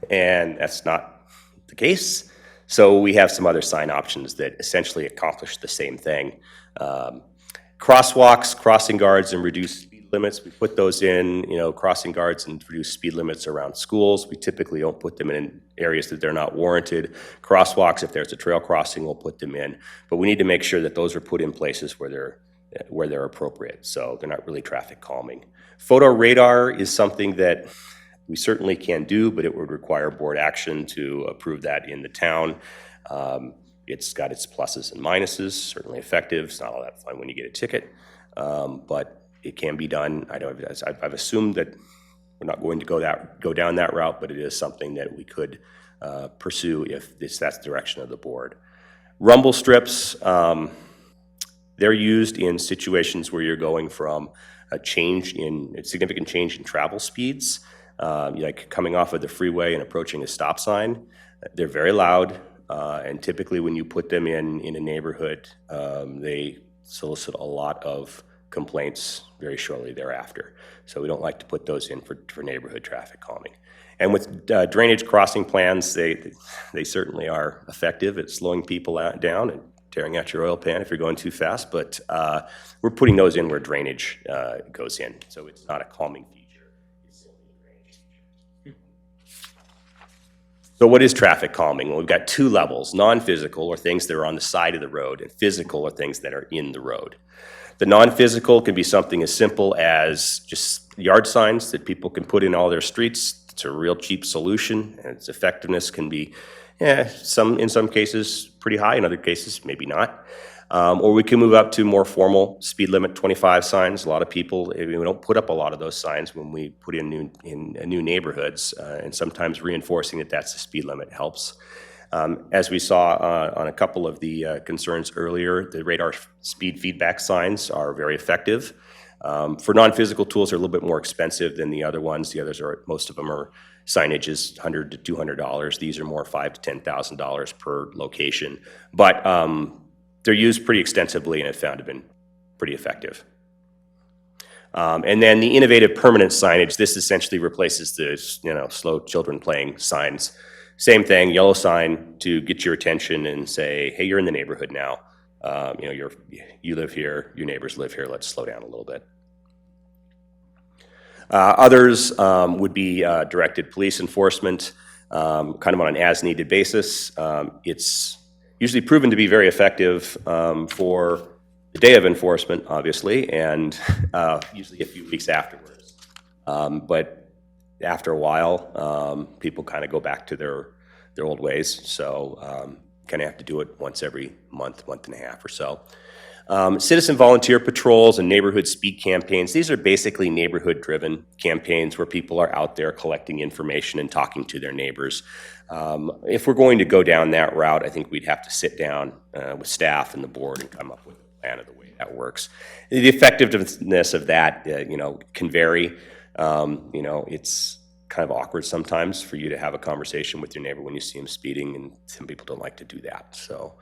And that's not the case. So we have some other sign options that essentially accomplish the same thing. Crosswalks, crossing guards, and reduced speed limits. We put those in, crossing guards and reduced speed limits around schools. We typically don't put them in areas that they're not warranted. Crosswalks, if there's a trail crossing, we'll put them in. But we need to make sure that those are put in places where they're appropriate. So they're not really traffic calming. Photo radar is something that we certainly can do, but it would require board action to approve that in the town. It's got its pluses and minuses, certainly effective. It's not all that fun when you get a ticket, but it can be done. I've assumed that we're not going to go down that route, but it is something that we could pursue if that's the direction of the board. Rumble strips, they're used in situations where you're going from a significant change in travel speeds. Like coming off of the freeway and approaching a stop sign. They're very loud, and typically when you put them in a neighborhood, they solicit a lot of complaints very shortly thereafter. So we don't like to put those in for neighborhood traffic calming. And with drainage crossing plans, they certainly are effective at slowing people down and tearing out your oil pan if you're going too fast, but we're putting those in where drainage goes in, so it's not a calming feature. So what is traffic calming? Well, we've got two levels. Non-physical, or things that are on the side of the road, and physical, or things that are in the road. The non-physical can be something as simple as just yard signs that people can put in all their streets. It's a real cheap solution, and its effectiveness can be, in some cases, pretty high, in other cases, maybe not. Or we can move up to more formal speed limit 25 signs. A lot of people, we don't put up a lot of those signs when we put in new neighborhoods, and sometimes reinforcing that that's the speed limit helps. As we saw on a couple of the concerns earlier, the radar speed feedback signs are very effective. For non-physical tools, they're a little bit more expensive than the other ones. The others most of them are signage is $100 to $200. These are more $5,000 to $10,000 per location. But they're used pretty extensively and have found to have been pretty effective. And then the innovative permanent signage, this essentially replaces the slow children playing signs. Same thing, yellow sign to get your attention and say, hey, you're in the neighborhood now. You live here, your neighbors live here, let's slow down a little bit. Others would be directed police enforcement, kind of on an as-needed basis. It's usually proven to be very effective for the day of enforcement, obviously, and usually a few weeks afterwards. But after a while, people kind of go back to their old ways, so kind of have to do it once every month and a half or so. Citizen volunteer patrols and neighborhood speed campaigns, these are basically neighborhood-driven campaigns where people are out there collecting information and talking to their neighbors. If we're going to go down that route, I think we'd have to sit down with staff and the board and come up with a plan of the way that works. The effectiveness of that, can vary. It's kind of awkward sometimes for you to have a conversation with your neighbor when you see him speeding, and some people don't like to do that. So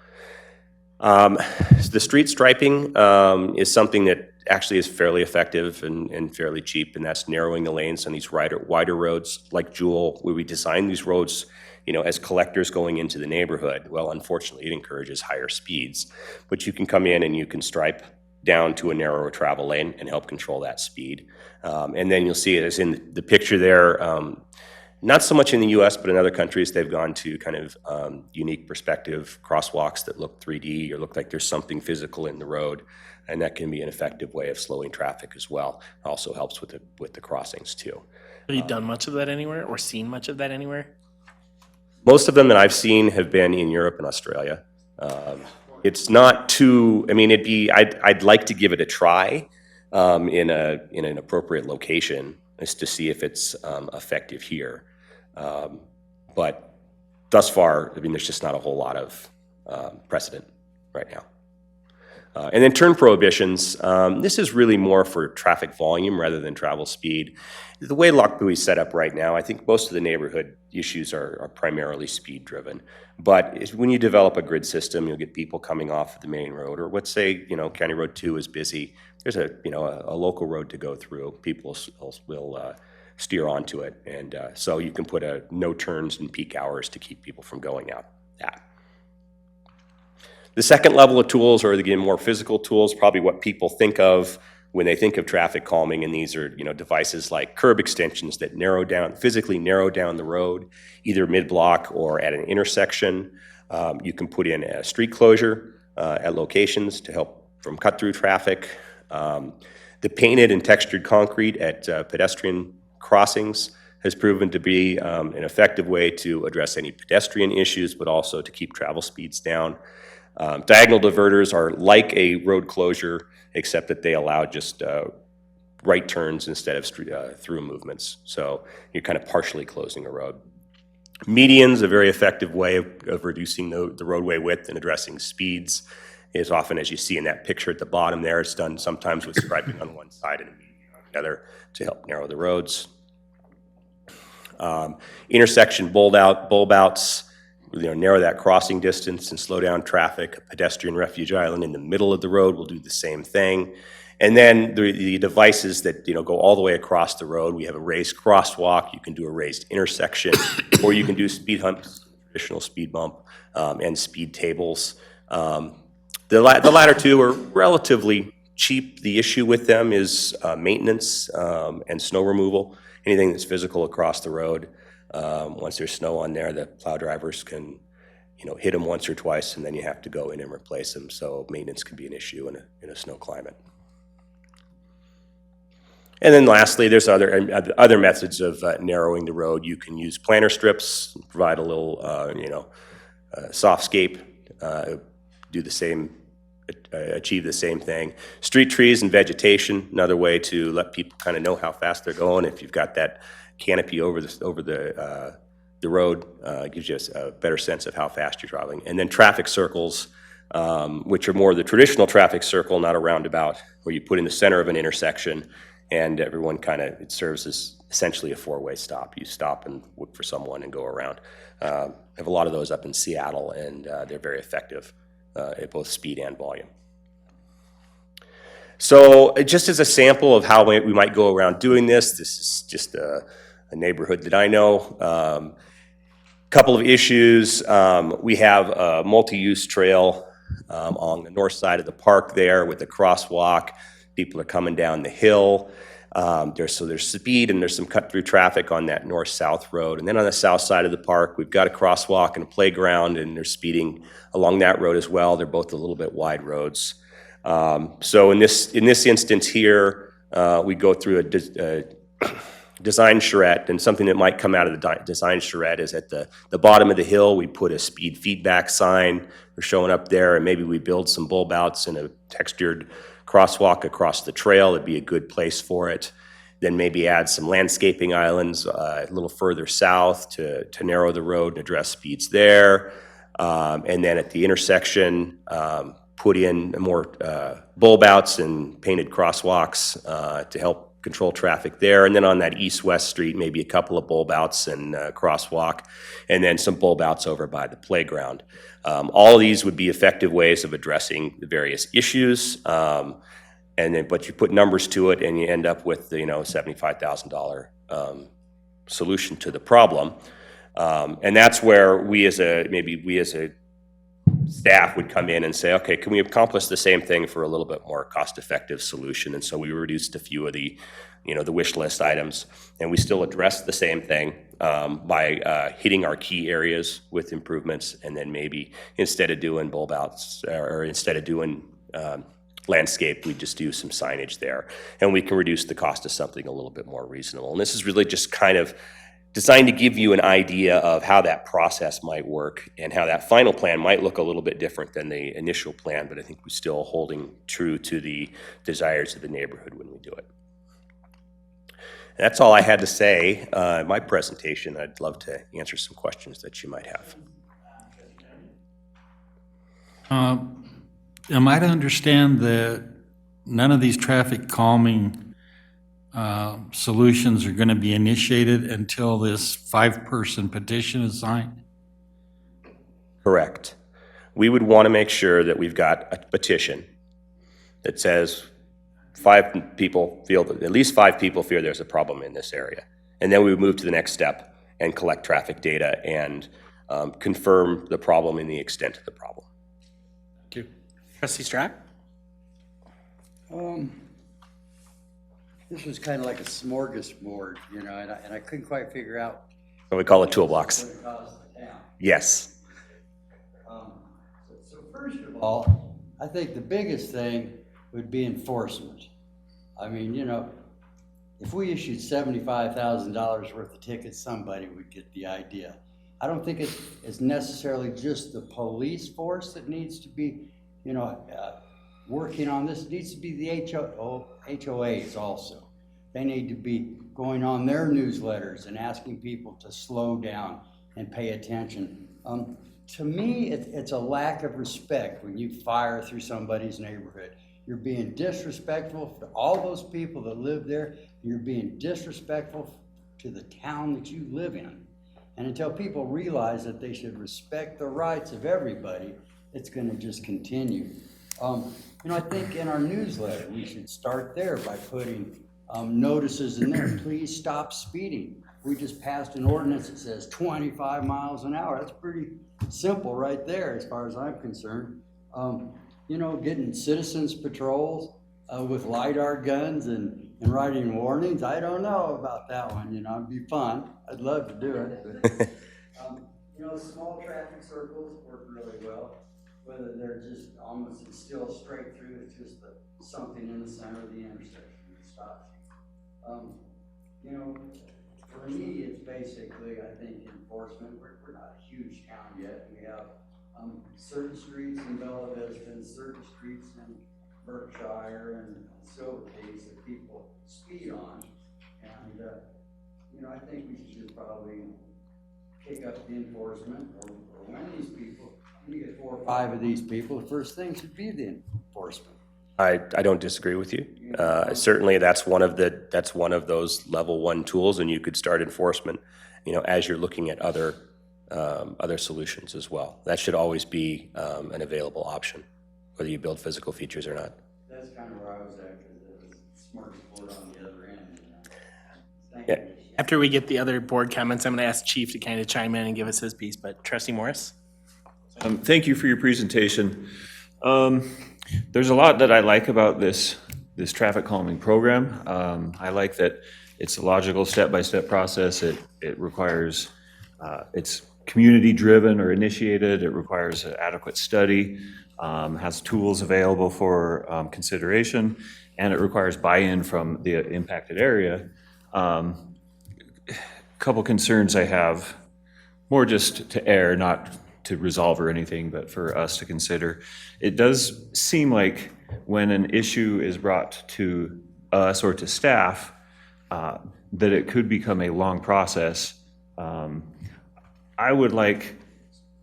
the street striping is something that actually is fairly effective and fairly cheap, and that's narrowing the lanes on these wider roads like Jewel, where we design these roads as collectors going into the neighborhood. Well, unfortunately, it encourages higher speeds, but you can come in and you can stripe down to a narrower travel lane and help control that speed. And then you'll see it as in the picture there, not so much in the US, but in other countries, they've gone to kind of unique perspective crosswalks that look 3D or look like there's something physical in the road. And that can be an effective way of slowing traffic as well. Also helps with the crossings too. Have you done much of that anywhere or seen much of that anywhere? Most of them that I've seen have been in Europe and Australia. It's not too, I mean, I'd like to give it a try in an appropriate location just to see if it's effective here. But thus far, I mean, there's just not a whole lot of precedent right now. And then turn prohibitions, this is really more for traffic volume rather than travel speed. The way Lochbuie is set up right now, I think most of the neighborhood issues are primarily speed driven. But when you develop a grid system, you'll get people coming off of the main road, or let's say, County Road 2 is busy. There's a local road to go through. People will steer onto it. And so you can put no turns in peak hours to keep people from going out that. The second level of tools are, again, more physical tools, probably what people think of when they think of traffic calming, and these are, devices like curb extensions that physically narrow down the road, either mid-block or at an intersection. You can put in a street closure at locations to help from cut-through traffic. The painted and textured concrete at pedestrian crossings has proven to be an effective way to address any pedestrian issues, but also to keep travel speeds down. Diagonal diverters are like a road closure, except that they allow just right turns instead of through movements. So you're kind of partially closing a road. Medians, a very effective way of reducing the roadway width and addressing speeds, is often, as you see in that picture at the bottom there, it's done sometimes with striping on one side and a median on the other to help narrow the roads. Intersection bulb outs, narrow that crossing distance and slow down traffic. A pedestrian refuge island in the middle of the road will do the same thing. And then the devices that go all the way across the road. We have a raised crosswalk. You can do a raised intersection, or you can do speed humps, traditional speed bump, and speed tables. The latter two are relatively cheap. The issue with them is maintenance and snow removal. Anything that's physical across the road. Once there's snow on there, the plow drivers can, hit them once or twice, and then you have to go in and replace them. So maintenance can be an issue in a snow climate. And then lastly, there's other methods of narrowing the road. You can use planter strips, provide a little, softscape, do the same, achieve the same thing. Street trees and vegetation, another way to let people kind of know how fast they're going. If you've got that canopy over the road, gives you a better sense of how fast you're traveling. And then traffic circles, which are more the traditional traffic circle, not a roundabout, where you put in the center of an intersection and everyone it serves as essentially a four-way stop. You stop and look for someone and go around. I have a lot of those up in Seattle, and they're very effective at both speed and volume. So just as a sample of how we might go around doing this is just a neighborhood that I know. Couple of issues. We have a multi-use trail on the north side of the park there with a crosswalk. People are coming down the hill. There's speed and there's some cut-through traffic on that north-south road. And then on the south side of the park, we've got a crosswalk and a playground, and they're speeding along that road as well. They're both a little bit wide roads. So in this instance here, we go through a design charrette, and something that might come out of the design charrette is at the bottom of the hill, we put a speed feedback sign. We're showing up there, and maybe we build some bulb outs and a textured crosswalk across the trail. It'd be a good place for it. Then maybe add some landscaping islands a little further south to narrow the road and address speeds there. And then at the intersection, put in more bulb outs and painted crosswalks to help control traffic there. And then on that east-west street, maybe a couple of bulb outs and crosswalk, and then some bulb outs over by the playground. All of these would be effective ways of addressing the various issues. But you put numbers to it, and you end up with the $75,000 solution to the problem. And that's where we as a staff would come in and say, okay, can we accomplish the same thing for a little bit more cost-effective solution? And so we reduced a few of the, the wish list items, and we still addressed the same thing by hitting our key areas with improvements, and then maybe instead of doing bulb outs or instead of doing landscape, we just do some signage there, and we can reduce the cost to something a little bit more reasonable. And this is really just kind of designed to give you an idea of how that process might work and how that final plan might look a little bit different than the initial plan, but I think we're still holding true to the desires of the neighborhood when we do it. And that's all I had to say in my presentation. I'd love to answer some questions that you might have. Am I to understand that none of these traffic calming solutions are going to be initiated until this 5-person petition is signed? Correct. We would want to make sure that we've got a petition that says at least 5 people feel there's a problem in this area. And then we would move to the next step and collect traffic data and confirm the problem and the extent of the problem. Thank you. Trustee Strack? This was kind of like a smorgasbord, and I couldn't quite figure out So we call it toolbox. what it cost the town. Yes. So first of all, I think the biggest thing would be enforcement. I mean, if we issued $75,000 worth of tickets, somebody would get the idea. I don't think it's necessarily just the police force that needs to be, working on this. It needs to be the HOAs also. They need to be going on their newsletters and asking people to slow down and pay attention. To me, it's a lack of respect when you fire through somebody's neighborhood. You're being disrespectful to all those people that live there. You're being disrespectful to the town that you live in. And until people realize that they should respect the rights of everybody, it's going to just continue. I think in our newsletter, we should start there by putting notices in there. Please stop speeding. We just passed an ordinance that says 25 miles an hour. That's pretty simple right there as far as I'm concerned. Getting citizens patrols with LiDAR guns and writing warnings. I don't know about that one, it'd be fun. I'd love to do it. But, small traffic circles work really well. Whether they're just almost still straight through, it's just something in the center of the intersection that stops you. For me, it's basically, I think, enforcement. We're not a huge town yet. We have certain streets in Bella Vista and certain streets in Berkshire and Silver Case that people speed on. And, I think we should just probably pick up the enforcement or when these people, you get 4 or 5 of these people, the first thing should be the enforcement. I don't disagree with you. Certainly, that's one of those level 1 tools, and you could start enforcement, as you're looking at other solutions as well. That should always be an available option, whether you build physical features or not. That's kind of where I was at, because it was smart support on the other end. Thank Yeah. you. After we get the other board comments, I'm going to ask Chief to kind of chime in and give us his piece, but Trustee Morris? Thank you for your presentation. There's a lot that I like about this traffic calming program. I like that it's a logical step-by-step process. It requires, it's community-driven or initiated. It requires an adequate study, has tools available for consideration, and it requires buy-in from the impacted area. Couple concerns I have, more just to air, not to resolve or anything, but for us to consider. It does seem like when an issue is brought to us or to staff, that it could become a long process. I would like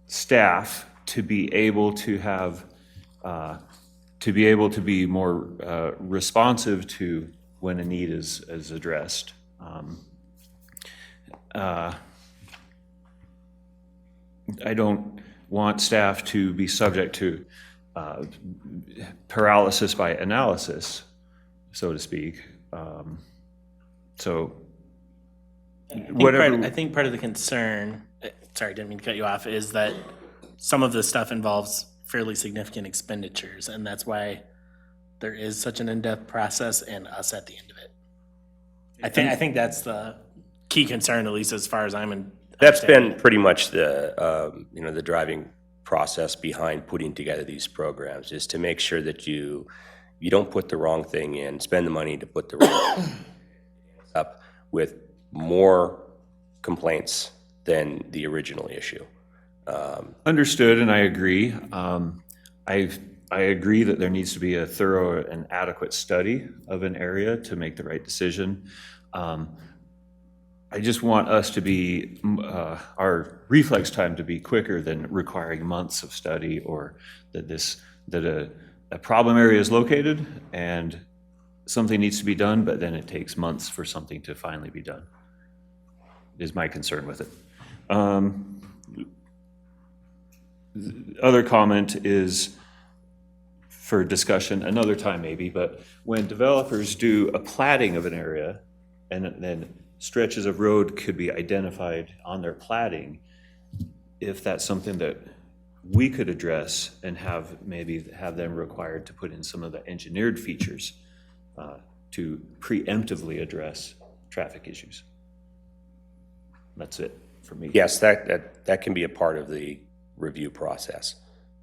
staff to be able to have, to be more responsive to when a need is addressed. I don't want staff to be subject to paralysis by analysis, so to speak. So I think part of the concern, sorry, didn't mean to cut you off, is that some of this stuff involves fairly significant expenditures, and that's why there is such an in-depth process and us at the end of it. I think that's the key concern, at least as far as I'm in. That's been pretty much the, the driving process behind putting together these programs, is to make sure that you don't put the wrong thing in, spend the money to put the wrong thing up with more complaints than the original issue. Understood, and I agree. I agree that there needs to be a thorough and adequate study of an area to make the right decision. I just want us to be, our reflex time to be quicker than requiring months of study, or that a problem area is located and something needs to be done, but then it takes months for something to finally be done, is my concern with it. The other comment is for discussion another time maybe, but when developers do a platting of an area and then stretches of road could be identified on their platting, if that's something that we could address and have them required to put in some of the engineered features to preemptively address traffic issues. That's it for me. Yes, that can be a part of the review process,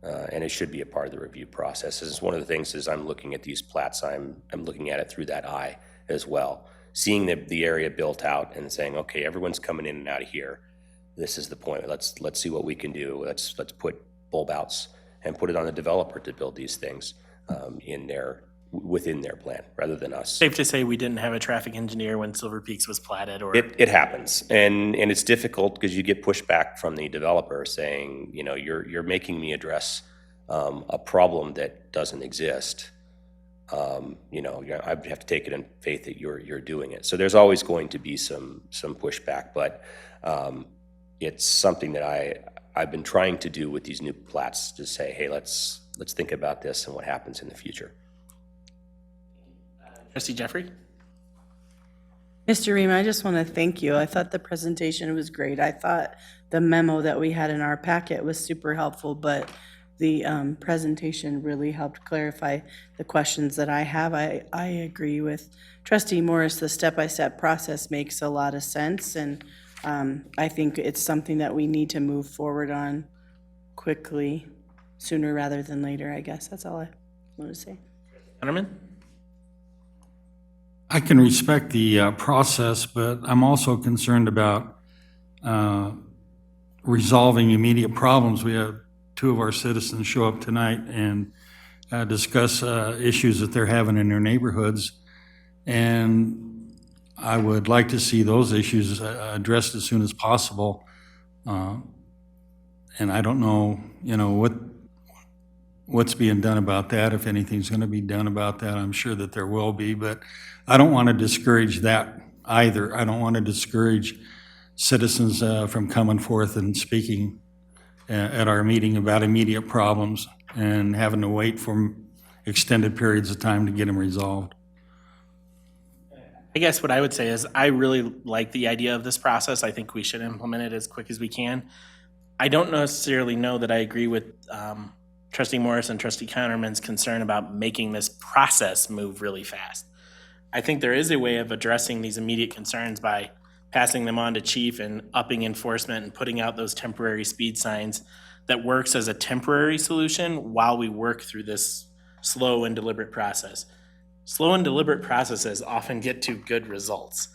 and it should be a part of the review process. This is one of the things, as I'm looking at these plats, I'm looking at it through that eye as well. Seeing the area built out and saying, okay, everyone's coming in and out of here. This is the point. Let's see what we can do. Let's put bulb outs and put it on the developer to build these things within their plan, rather than us. Safe to say we didn't have a traffic engineer when Silver Peaks was platted, or? It happens, and it's difficult because you get pushback from the developer saying, you're making me address a problem that doesn't exist. I have to take it in faith that you're doing it. So there's always going to be some pushback, but it's something that I've been trying to do with these new plats, to say, hey, let's think about this and what happens in the future. Trustee Jeffrey? Mr. Rima, I just want to thank you. I thought the presentation was great. I thought the memo that we had in our packet was super helpful, but the presentation really helped clarify the questions that I have. I agree with Trustee Morris. The step-by-step process makes a lot of sense, and I think it's something that we need to move forward on quickly, sooner rather than later, I guess. That's all I want to say. Hunterman? I can respect the process, but I'm also concerned about resolving immediate problems. We have two of our citizens show up tonight and discuss issues that they're having in their neighborhoods. And I would like to see those issues addressed as soon as possible. And I don't know, what's being done about that, if anything's going to be done about that. I'm sure that there will be, but I don't want to discourage that either. I don't want to discourage citizens from coming forth and speaking at our meeting about immediate problems and having to wait for extended periods of time to get them resolved. I guess what I would say is I really like the idea of this process. I think we should implement it as quick as we can. I don't necessarily know that I agree with Trustee Morris and Trustee Counterman's concern about making this process move really fast. I think there is a way of addressing these immediate concerns by passing them on to chief and upping enforcement and putting out those temporary speed signs that works as a temporary solution while we work through this slow and deliberate process. Slow and deliberate processes often get to good results.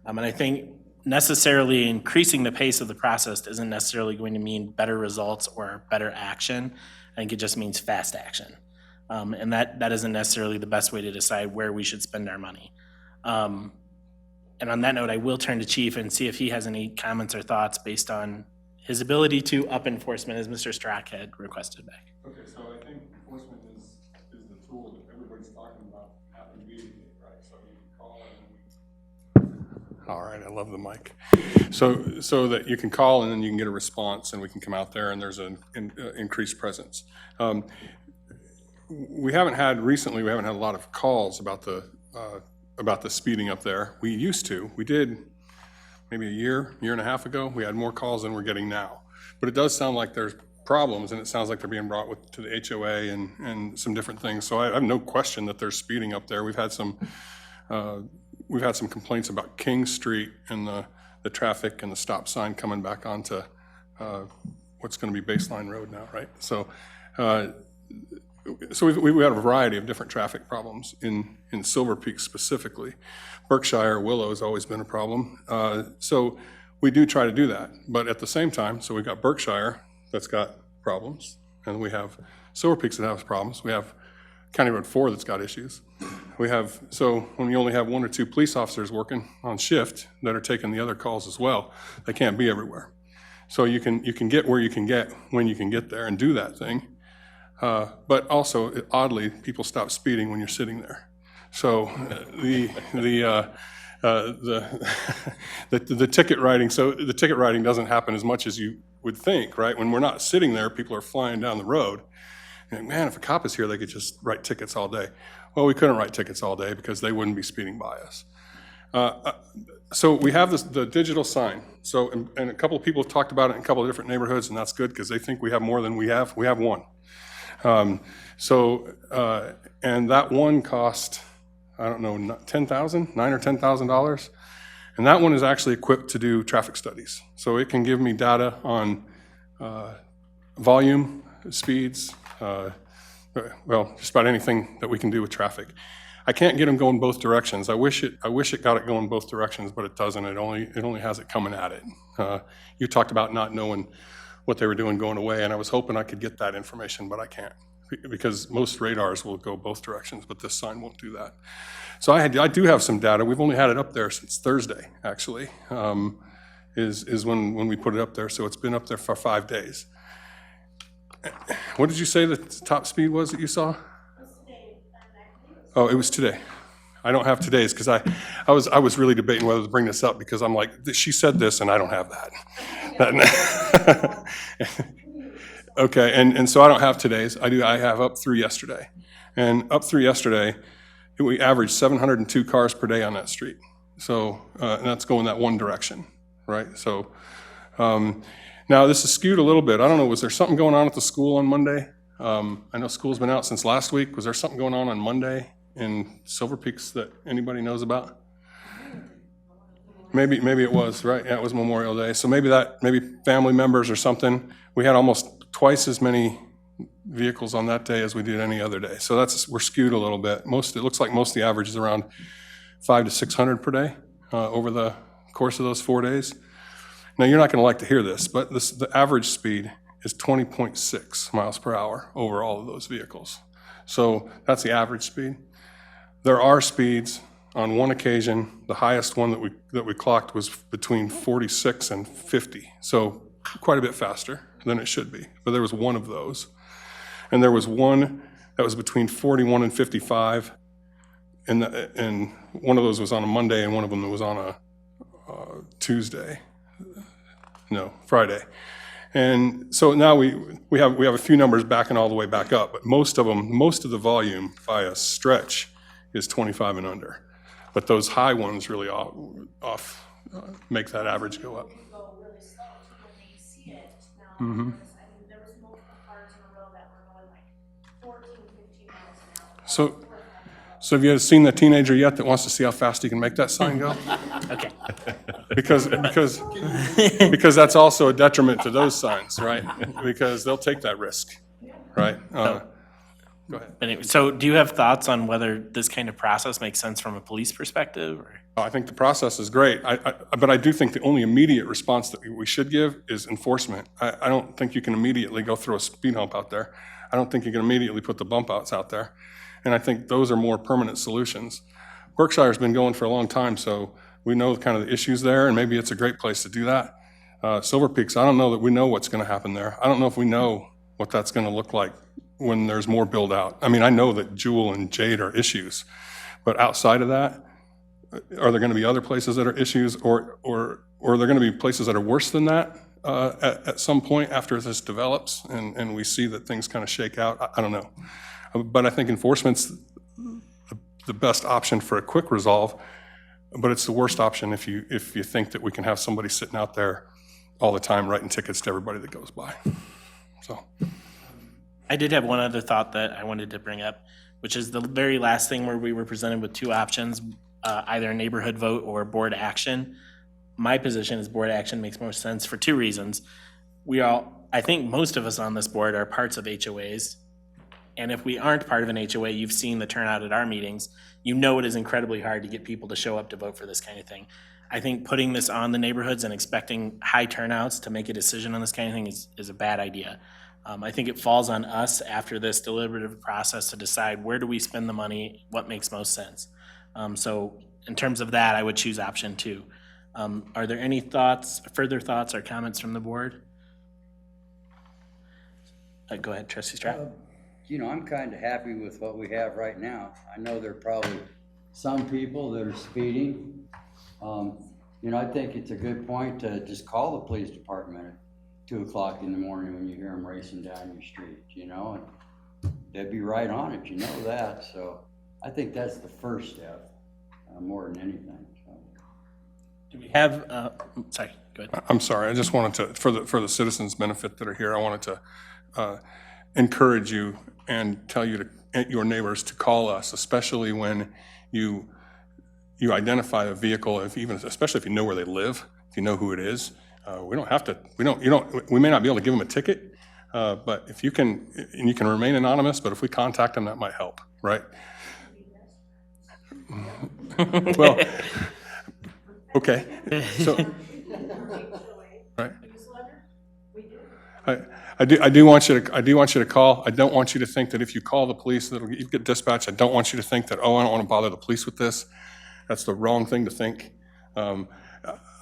And I think necessarily increasing the pace of the process isn't necessarily going to mean better results or better action. I think it just means fast action. And that isn't necessarily the best way to decide where we should spend our money. And on that note, I will turn to Chief and see if he has any comments or thoughts based on his ability to up enforcement, as Mr. Strack had requested back. Okay, so I think enforcement is the tool that everybody's talking about happening immediately, right? So you can call and all right, I love the mic. So that you can call and then you can get a response and we can come out there and there's an increased presence. We haven't had a lot of calls about the speeding up there. We used to. We did maybe a year and a half ago. We had more calls than we're getting now. But it does sound like there's problems, and it sounds like they're being brought to the HOA and some different things. So I have no question that they're speeding up there. We've had some complaints about King Street and the traffic and the stop sign coming back onto what's going to be Baseline Road now, right? So we've had a variety of different traffic problems in Silver Peak specifically. Berkshire, Willow has always been a problem. So we do try to do that. But at the same time, so we've got Berkshire that's got problems, and we have Silver Peaks that has problems. We have County Road 4 that's got issues. So when you only have 1 or 2 police officers working on shift that are taking the other calls as well, they can't be everywhere. So you can get where you can get when you can get there and do that thing. But also, oddly, people stop speeding when you're sitting there. So the ticket writing, the ticket writing doesn't happen as much as you would think, right? When we're not sitting there, people are flying down the road. And man, if a cop is here, they could just write tickets all day. Well, we couldn't write tickets all day because they wouldn't be speeding by us. So we have the digital sign. So, and a couple of people have talked about it in a couple of different neighborhoods, and that's good because they think we have more than we have. We have one. And that one cost, I don't know, $9,000 or $10,000. And that one is actually equipped to do traffic studies. So it can give me data on volume, speeds, well, just about anything that we can do with traffic. I can't get them going both directions. I wish it got it going both directions, but it doesn't. It only has it coming at it. You talked about not knowing what they were doing going away, and I was hoping I could get that information, but I can't because most radars will go both directions, but this sign won't do that. So I do have some data. We've only had it up there since Thursday, actually, is when we put it up there. So it's been up there for 5 days. What did you say the top speed was that you saw? Oh, it was today. I don't have today's because I was really debating whether to bring this up because I'm like, she said this and I don't have that. Okay, and so I don't have today's. I have up through yesterday. And up through yesterday, we averaged 702 cars per day on that street. So, and that's going that one direction, right? So, now this is skewed a little bit. I don't know, was there something going on at the school on Monday? I know school's been out since last week. Was there something going on Monday in Silver Peaks that anybody knows about? Maybe it was, right? Yeah, it was Memorial Day. So maybe family members or something. We had almost twice as many vehicles on that day as we did any other day. So we're skewed a little bit. It looks like most of the average is around 500 to 600 per day over the course of those 4 days. Now, you're not going to like to hear this, but the average speed is 20.6 miles per hour over all of those vehicles. So that's the average speed. There are speeds. On one occasion, the highest one that we clocked was between 46 and 50, so quite a bit faster than it should be. But there was one of those. And there was one that was between 41 and 55, and one of those was on a Monday, and one of them was on a Friday. And so now we have a few numbers backing all the way back up, but most of the volume by a stretch is 25 and under. But those high ones really make that average go up. Mm-hmm. So have you seen the teenager yet that wants to see how fast he can make that sign go? Okay. Because that's also a detriment to those signs, right? Because they'll take that risk, right? Go ahead. Anyway, so do you have thoughts on whether this kind of process makes sense from a police perspective? Or? I think the process is great, but I do think the only immediate response that we should give is enforcement. I don't think you can immediately go throw a speed hump out there. I don't think you can immediately put the bump outs out there. And I think those are more permanent solutions. Berkshire's been going for a long time, so we know kind of the issues there, and maybe it's a great place to do that. Silver Peaks, I don't know that we know what's going to happen there. I don't know if we know what that's going to look like when there's more build out. I mean, I know that Jewel and Jade are issues, but outside of that, are there going to be other places that are issues, or are there going to be places that are worse than that at some point after this develops and we see that things kind of shake out? I don't know. But I think enforcement's the best option for a quick resolve, but it's the worst option if you think that we can have somebody sitting out there all the time writing tickets to everybody that goes by. So, I did have one other thought that I wanted to bring up, which is the very last thing where we were presented with two options, either a neighborhood vote or board action. My position is board action makes more sense for two reasons. I think most of us on this board are parts of HOAs. And if we aren't part of an HOA, you've seen the turnout at our meetings. You know it is incredibly hard to get people to show up to vote for this kind of thing. I think putting this on the neighborhoods and expecting high turnouts to make a decision on this kind of thing is a bad idea. I think it falls on us after this deliberative process to decide where do we spend the money, what makes most sense. So in terms of that, I would choose option 2. Are there any further thoughts or comments from the board? Go ahead, Trustee Stratt. You know, I'm kind of happy with what we have right now. I know there are probably some people that are speeding. You know, I think it's a good point to just call the police department at 2 o'clock in the morning when you hear them racing down your street, you know, and they'd be right on it, you know that. So I think that's the first step, more than anything. So. Do we have, sorry, go ahead. I'm sorry, I just wanted to, for the citizens' benefit that are here, I wanted to encourage you and tell you your neighbors to call us, especially when you identify a vehicle, especially if you know where they live, if you know who it is. We may not be able to give them a ticket, but if you can, and you can remain anonymous, but if we contact them, that might help, right? Well, okay, so, right. I do want you to call. I don't want you to think that if you call the police, that'll you get dispatched. I don't want you to think that, oh, I don't want to bother the police with this. That's the wrong thing to think.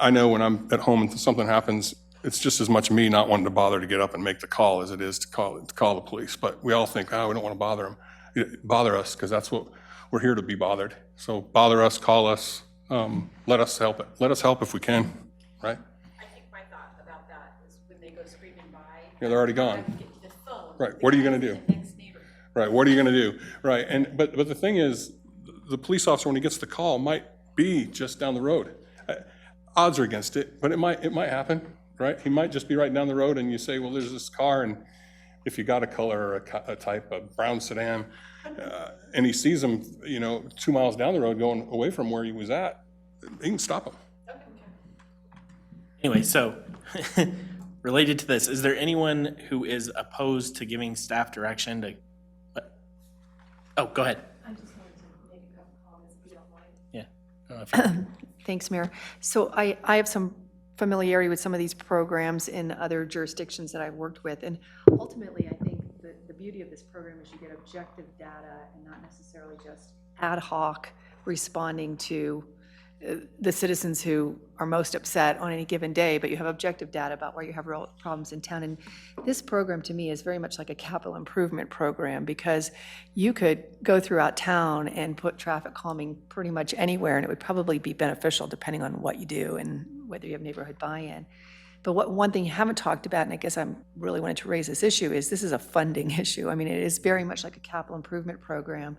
I know when I'm at home and something happens, it's just as much me not wanting to bother to get up and make the call as it is to call the police. But we all think, oh, we don't want to bother us, because that's what we're here to be bothered. So bother us, call us, let us help it. Let us help if we can, right? I think my thought about that is when they go screaming by. Yeah, they're already gone. I have to get to the phone. Right, what are you going to do? The next neighbor. Right, what are you going to do? Right, but the thing is, the police officer, when he gets the call, might be just down the road. Odds are against it, but it might happen, right? He might just be right down the road, and you say, well, there's this car, and if you got a color or a type of brown sedan, and he sees him, 2 miles down the road going away from where he was at, he can stop him. Anyway, so related to this, is there anyone who is opposed to giving staff direction to, oh, go ahead. I just wanted to make a couple comments, if you don't mind. Yeah. I don't know if you- Thanks, Mayor. So I have some familiarity with some of these programs in other jurisdictions that I've worked with. And ultimately, I think the beauty of this program is you get objective data and not necessarily just ad hoc responding to the citizens who are most upset on any given day, but you have objective data about where you have real problems in town. And this program, to me, is very much like a capital improvement program, because you could go throughout town and put traffic calming pretty much anywhere, and it would probably be beneficial depending on what you do and whether you have neighborhood buy-in. But one thing you haven't talked about, and I guess I'm really wanted to raise this issue, is this is a funding issue. I mean, it is very much like a capital improvement program.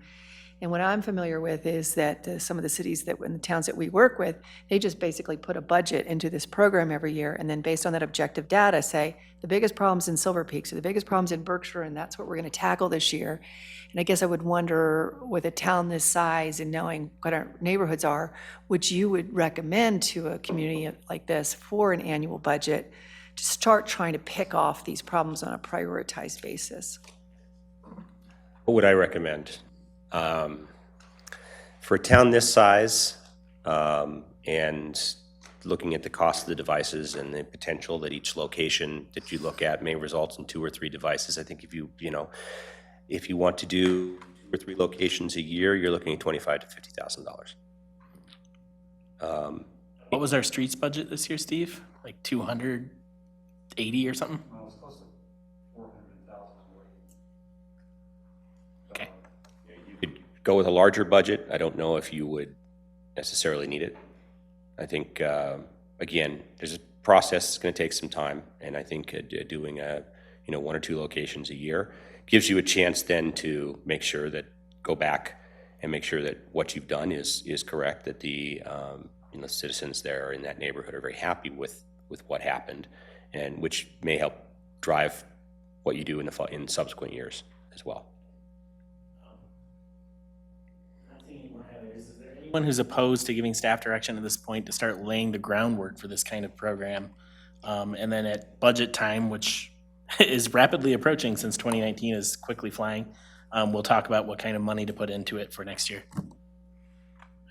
And what I'm familiar with is that some of the cities and the towns that we work with, they just basically put a budget into this program every year, and then based on that objective data, say, the biggest problems in Silver Peaks or the biggest problems in Berkshire, and that's what we're going to tackle this year. And I guess I would wonder, with a town this size and knowing what our neighborhoods are, which you would recommend to a community like this for an annual budget to start trying to pick off these problems on a prioritized basis? What would I recommend? For a town this size, and looking at the cost of the devices and the potential that each location that you look at may result in 2 or 3 devices, I think if you want to do 2 or 3 locations a year, you're looking at $25,000 to $50,000. What was our streets budget this year, Steve? Like 280 or something? Well, it's close to 400,000. Okay. You could go with a larger budget. I don't know if you would necessarily need it. I think, again, there's a process that's going to take some time, and I think doing 1 or 2 locations a year gives you a chance then to make sure that, go back and make sure that what you've done is correct, that the citizens there in that neighborhood are very happy with what happened, and which may help drive what you do in subsequent years as well. Anyone who's opposed to giving staff direction at this point to start laying the groundwork for this kind of program? And then at budget time, which is rapidly approaching since 2019 is quickly flying, we'll talk about what kind of money to put into it for next year.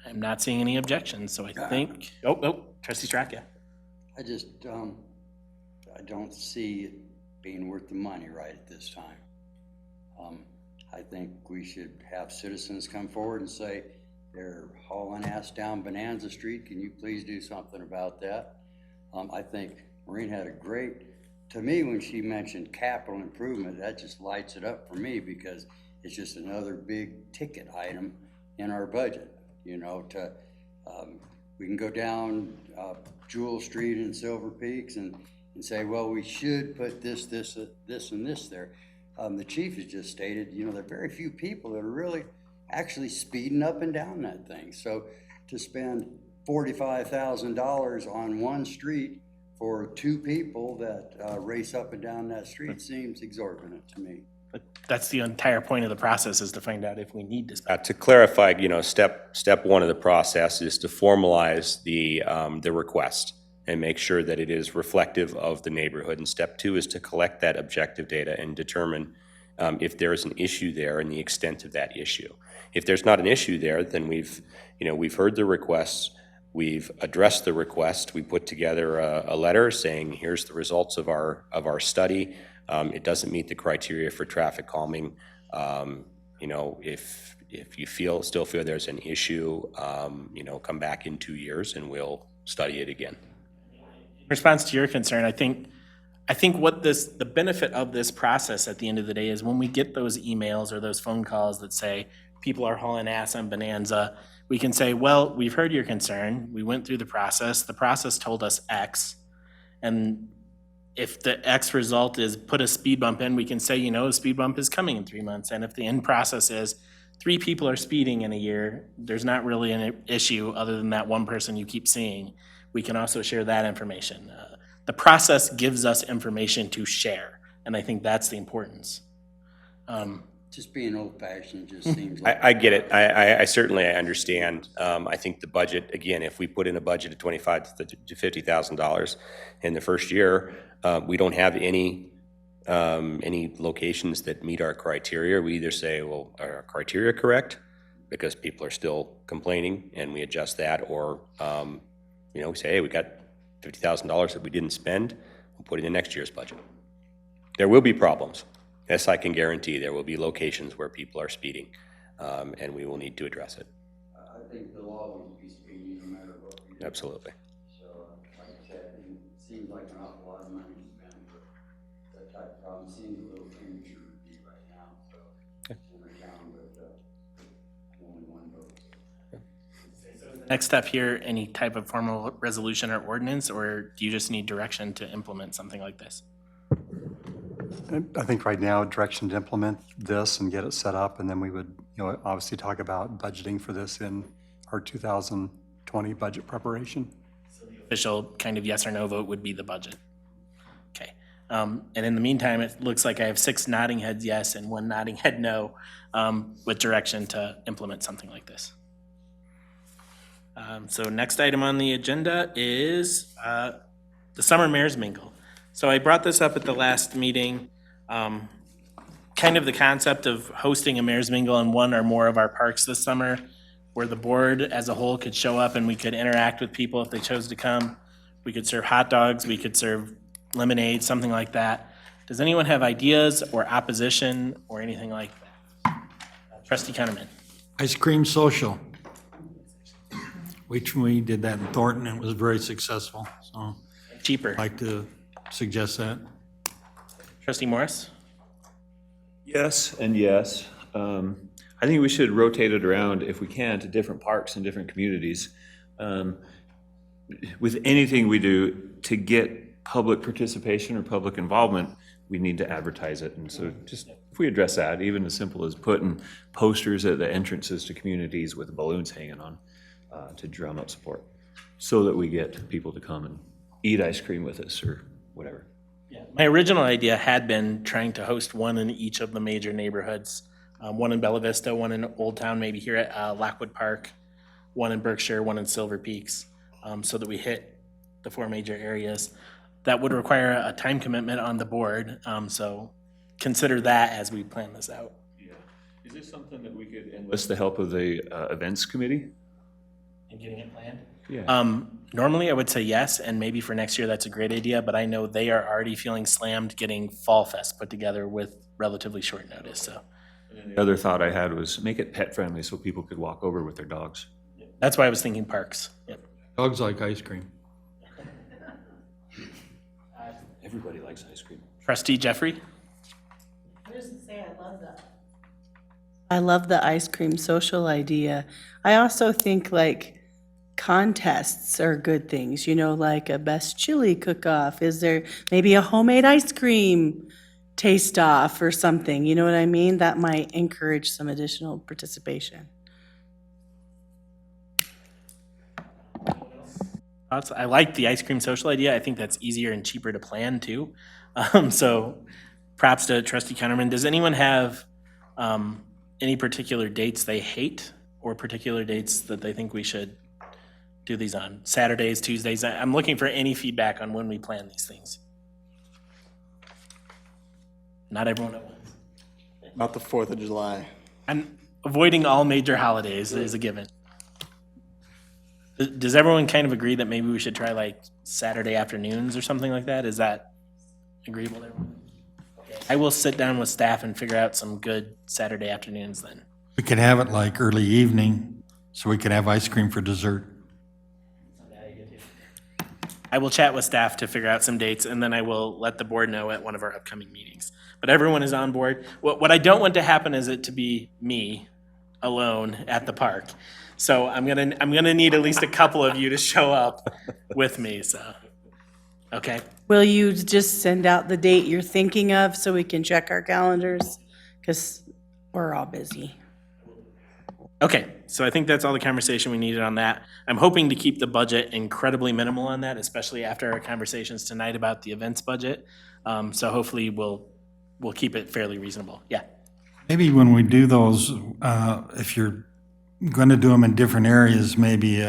I'm not seeing any objections, so I think, trustee Straka. I just, I don't see it being worth the money right at this time. I think we should have citizens come forward and say, they're hauling ass down Bonanza Street, can you please do something about that? I think Maureen had a great, to me, when she mentioned capital improvement, that just lights it up for me because it's just another big ticket item in our budget. You know, we can go down Jewel Street in Silver Peaks and say, well, we should put this, and this there. The chief has just stated, you know, there are very few people that are really actually speeding up and down that thing. So to spend $45,000 on one street for two people that race up and down that street seems exorbitant to me. But that's the entire point of the process, is to find out if we need to spend. To clarify, you know, step one of the process is to formalize the request and make sure that it is reflective of the neighborhood. And step two is to collect that objective data and determine if there is an issue there and the extent of that issue. If there's not an issue there, then we've heard the requests, we've addressed the request, we put together a letter saying, here's the results of our study. It doesn't meet the criteria for traffic calming. You know, if you still feel there's an issue, you know, come back in 2 years and we'll study it again. In response to your concern, I think what the benefit of this process at the end of the day is when we get those emails or those phone calls that say people are hauling ass on Bonanza, we can say, well, we've heard your concern. We went through the process told us X. And if the X result is put a speed bump in, we can say, you know, a speed bump is coming in 3 months. And if the end process is 3 people are speeding in a year, there's not really an issue other than that one person you keep seeing. We can also share that information. The process gives us information to share, and I think that's the importance. Just being old-fashioned just seems like... I get it. I certainly understand. I think the budget, again, if we put in a budget of $25,000 to $50,000 in the first year, we don't have any locations that meet our criteria. We either say, well, are our criteria correct? Because people are still complaining, and we adjust that, or you know, we say, hey, we got $50,000 that we didn't spend, we'll put it in next year's budget. There will be problems. Yes, I can guarantee there will be locations where people are speeding, and we will need to address it. I think the law will be speedy no matter what we do. Absolutely. So, like I said, it seems like an awful lot of money to spend for that type of problem. Seems a little premature to be right now, so in the town, but only one vote. Next step here, any type of formal resolution or ordinance, or do you just need direction to implement something like this? I think right now, direction to implement this and get it set up, and then we would, you know, obviously talk about budgeting for this in our 2020 budget preparation. Official kind of yes or no vote would be the budget. Okay. And in the meantime, it looks like I have 6 nodding heads yes and 1 nodding head no, with direction to implement something like this. So next item on the agenda is the Summer Mayor's Mingle. So I brought this up at the last meeting, kind of the concept of hosting a Mayor's Mingle in one or more of our parks this summer, where the board as a whole could show up and we could interact with people if they chose to come. We could serve hot dogs, we could serve lemonade, something like that. Does anyone have ideas or opposition or anything like that? Trustee Kunnerman. Ice cream social. We did that in Thornton, and it was very successful, so. Cheaper. I'd like to suggest that. Trustee Morris? Yes and yes. I think we should rotate it around, if we can, to different parks and different communities. With anything we do, to get public participation or public involvement, we need to advertise it. And so just, if we address that, even as simple as putting posters at the entrances to communities with balloons hanging on, to drum up support, so that we get people to come and eat ice cream with us or whatever. My original idea had been trying to host one in each of the major neighborhoods. One in Bella Vista, one in Old Town, maybe here at Lockwood Park, one in Berkshire, one in Silver Peaks, so that we hit the 4 major areas. That would require a time commitment on the board, so consider that as we plan this out. Yeah. Is this something that we could enlist the help of the events committee? In getting it planned? Yeah. Normally, I would say yes, and maybe for next year, that's a great idea, but I know they are already feeling slammed getting Fall Fest put together with relatively short notice, so. The other thought I had was make it pet friendly so people could walk over with their dogs. That's why I was thinking parks. Yep. Dogs like ice cream. Everybody likes ice cream. Trustee Jeffrey? I love the ice cream social idea. I also think like contests are good things, you know, like a best chili cook-off. Is there maybe a homemade ice cream taste-off or something? You know what I mean? That might encourage some additional participation. I like the ice cream social idea. I think that's easier and cheaper to plan too. So props to Trustee Counterman. Does anyone have any particular dates they hate or particular dates that they think we should do these on? Saturdays, Tuesdays? I'm looking for any feedback on when we plan these things. Not everyone at once. About the 4th of July. And avoiding all major holidays is a given. Does everyone kind of agree that maybe we should try like Saturday afternoons or something like that? Is that agreeable to everyone? Okay. I will sit down with staff and figure out some good Saturday afternoons then. We could have it like early evening, so we could have ice cream for dessert. I will chat with staff to figure out some dates, and then I will let the board know at one of our upcoming meetings. But everyone is on board. What I don't want to happen is it to be me alone at the park. So I'm gonna need at least a couple of you to show up with me, so, okay? Will you just send out the date you're thinking of so we can check our calendars? Because we're all busy. Okay, so I think that's all the conversation we needed on that. I'm hoping to keep the budget incredibly minimal on that, especially after our conversations tonight about the events budget. So hopefully we'll keep it fairly reasonable. Yeah. Maybe when we do those, if you're going to do them in different areas, maybe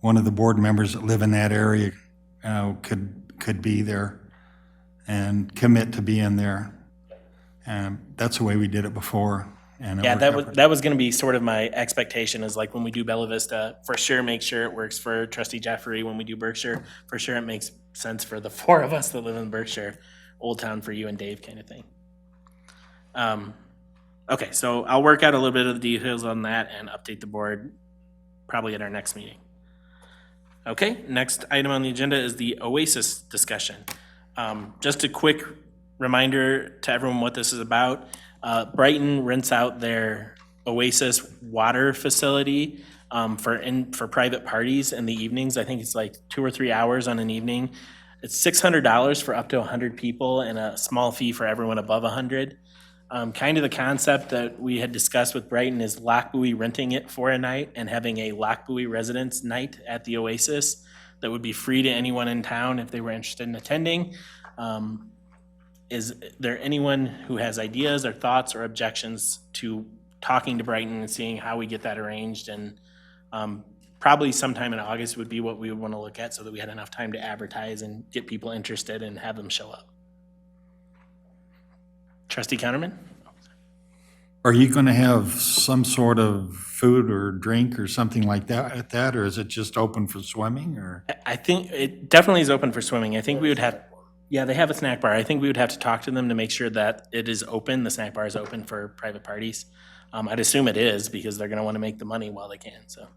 one of the board members that live in that area could be there and commit to being there. That's the way we did it before. And it Yeah, worked out that was gonna be sort of my expectation, is like when we do Bella Vista, for sure make sure it works for Trustee Jeffrey. When we do Berkshire, for sure it makes sense for the 4 of us that live in Berkshire. Old Town for you and Dave kind of thing. Okay, so I'll work out a little bit of the details on that and update the board probably at our next meeting. Okay, next item on the agenda is the Oasis discussion. Just a quick reminder to everyone what this is about. Brighton rents out their Oasis water facility for private parties in the evenings. I think it's like 2 or 3 hours on an evening. It's $600 for up to 100 people and a small fee for everyone above 100. Kind of the concept that we had discussed with Brighton is Lochbuie renting it for a night and having a Lochbuie residence night at the Oasis that would be free to anyone in town if they were interested in attending. Is there anyone who has ideas or thoughts or objections to talking to Brighton and seeing how we get that arranged? And probably sometime in August would be what we would want to look at so that we had enough time to advertise and get people interested and have them show up. Trustee Counterman? Are you going to have some sort of food or drink or something like that at that, or is it just open for swimming, or? I think it definitely is open for swimming. I think we would have, yeah, they have a snack bar. I think we would have to talk to them to make sure that it is open, the snack bar is open for private parties. I'd assume it is because they're going to want to make the money while they can, so.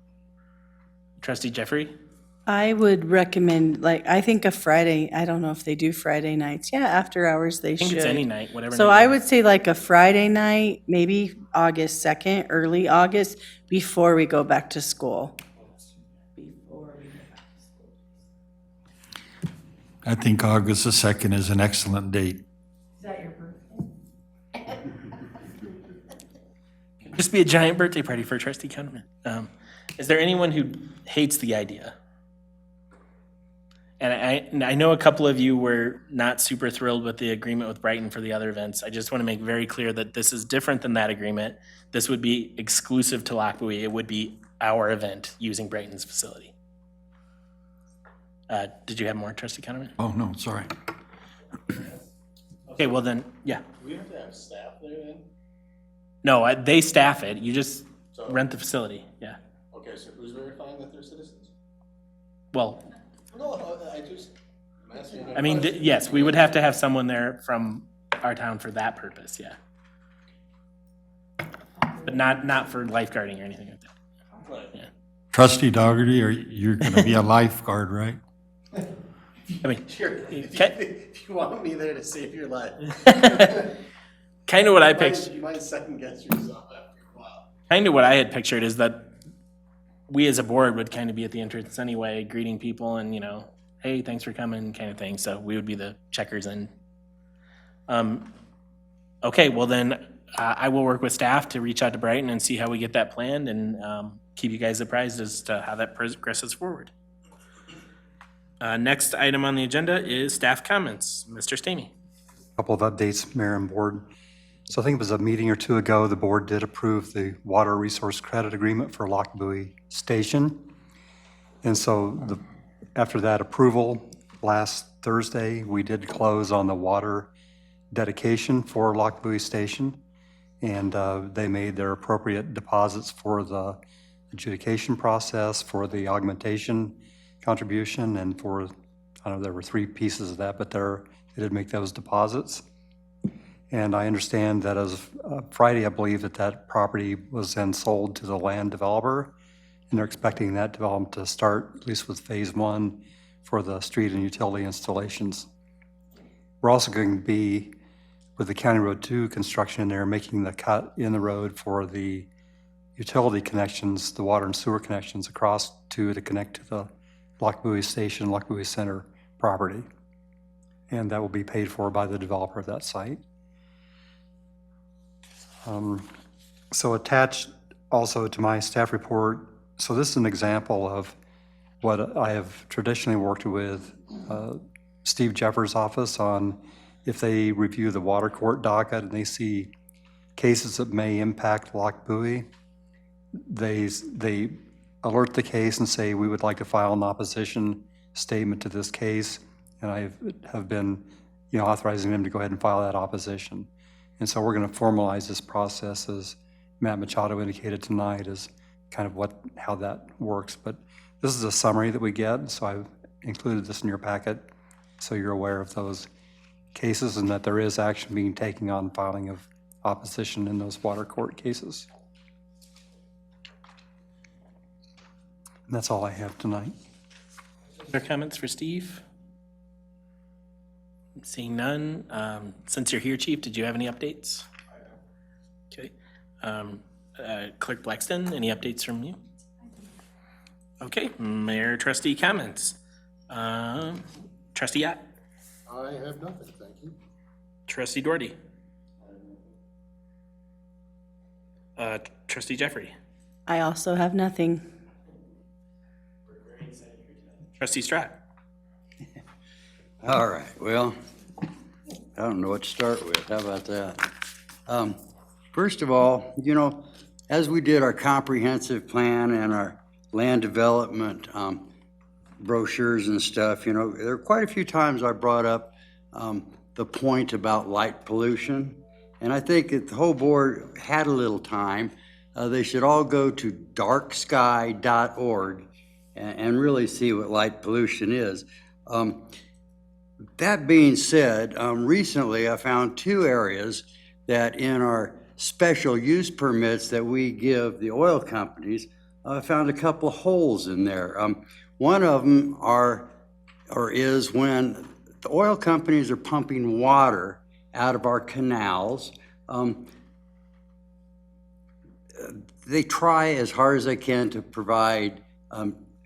Trustee Jeffrey? I would recommend, like, I think a Friday, I don't know if they do Friday nights. Yeah, after hours they should. I think it's any night, whatever. So night I you would want. say like a Friday night, maybe August 2nd, early August, before we go back to school. I think August the 2nd is an excellent date. Is that your birthday? Just be a giant birthday party for Trustee Counterman. Is there anyone who hates the idea? And I know a couple of you were not super thrilled with the agreement with Brighton for the other events. I just want to make very clear that this is different than that agreement. This would be exclusive to Lochbuie. It would be our event using Brighton's facility. Did you have more, Trustee Conover? Oh, no, sorry. Okay, well then, yeah. Do we have to have staff there then? No, they staff it. You just rent the facility, yeah. Okay, so who's verifying that they're citizens? Well, No, I'm asking. I mean, yes, we would have to have someone there from our town for that purpose, yeah. But not for lifeguarding or anything like that. Right. Yeah. Trustee Dougherty, you're going to be a lifeguard, right? I mean, Sure, if you want me there to save your life. kind of what I pictured. You might second guess yourself after a while. Kind of what I had pictured is that we as a board would kind of be at the entrance anyway, greeting people and, hey, thanks for coming, kind of thing. So we would be the checkers in. Okay, well then, I will work with staff to reach out to Brighton and see how we get that planned and keep you guys apprised as to how that progresses forward. Next item on the agenda is staff comments. Mr. Stamey. Couple of updates, Mayor and Board. So I think it was a meeting or two ago, the board did approve the water resource credit agreement for Lochbuie Station. And so after that approval, last Thursday, we did close on the water dedication for Lochbuie Station. And they made their appropriate deposits for the adjudication process, for the augmentation contribution, and for, I don't know, there were 3 pieces of that, but they did make those deposits. And I understand that as of Friday, I believe that property was then sold to the land developer, and they're expecting that development to start, at least with phase 1, for the street and utility installations. We're also going to be, with the County Road 2 construction in there, making the cut in the road for the utility connections, the water and sewer connections across to connect to the Lochbuie Station, Lochbuie Center property. And that will be paid for by the developer of that site. So attached also to my staff report, so this is an example of what I have traditionally worked with Steve Jeffers' office on. If they review the water court docket and they see cases that may impact Lochbuie, they alert the case and say, we would like to file an opposition statement to this case. And I have been, authorizing them to go ahead and file that opposition. And so we're going to formalize this process, as Matt Machado indicated tonight, as kind of how that works. But this is a summary that we get, so I've included this in your packet so you're aware of those cases and that there is action being taken on filing of opposition in those water court cases. And that's all I have tonight. Other comments for Steve? Seeing none. Since you're here, Chief, did you have any updates? Okay. Clerk Blackston, any updates from you? Okay, Mayor, trustee comments. Trustee Yatt? I have nothing, thank you. Trustee Doherty? Trustee Jeffrey? I also have nothing. Trustee Stratt? All right, well, I don't know what to start with. How about that? First of all, as we did our comprehensive plan and our land development brochures and stuff, there are quite a few times I brought up the point about light pollution. And I think if the whole board had a little time, they should all go to darksky.org and really see what light pollution is. That being said, recently I found 2 areas that in our special use permits that we give the oil companies, I found a couple of holes in there. One of them is when the oil companies are pumping water out of our canals. They try as hard as they can to provide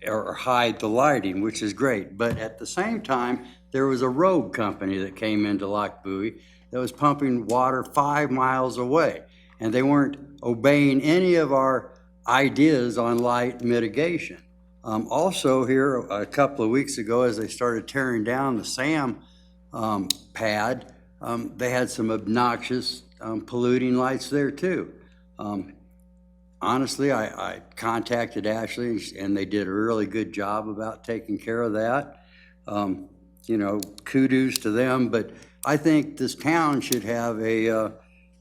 or hide the lighting, which is great. But at the same time, there was a rogue company that came into Lochbuie that was pumping water 5 miles away. And they weren't obeying any of our ideas on light mitigation. Also here, a couple of weeks ago, as they started tearing down the SAM pad, they had some obnoxious polluting lights there too. Honestly, I contacted Ashley, and they did a really good job about taking care of that. You know, kudos to them, but I think this town should have a,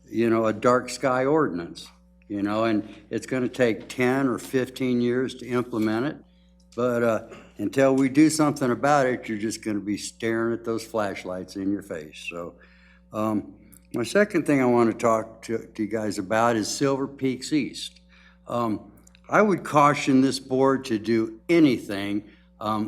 you know, a dark sky ordinance, you know, and it's gonna take 10 or 15 years to implement it. But until we do something about it, you're just gonna be staring at those flashlights in your face. So my second thing I want to talk to you guys about is Silver Peaks East. I would caution this board to do anything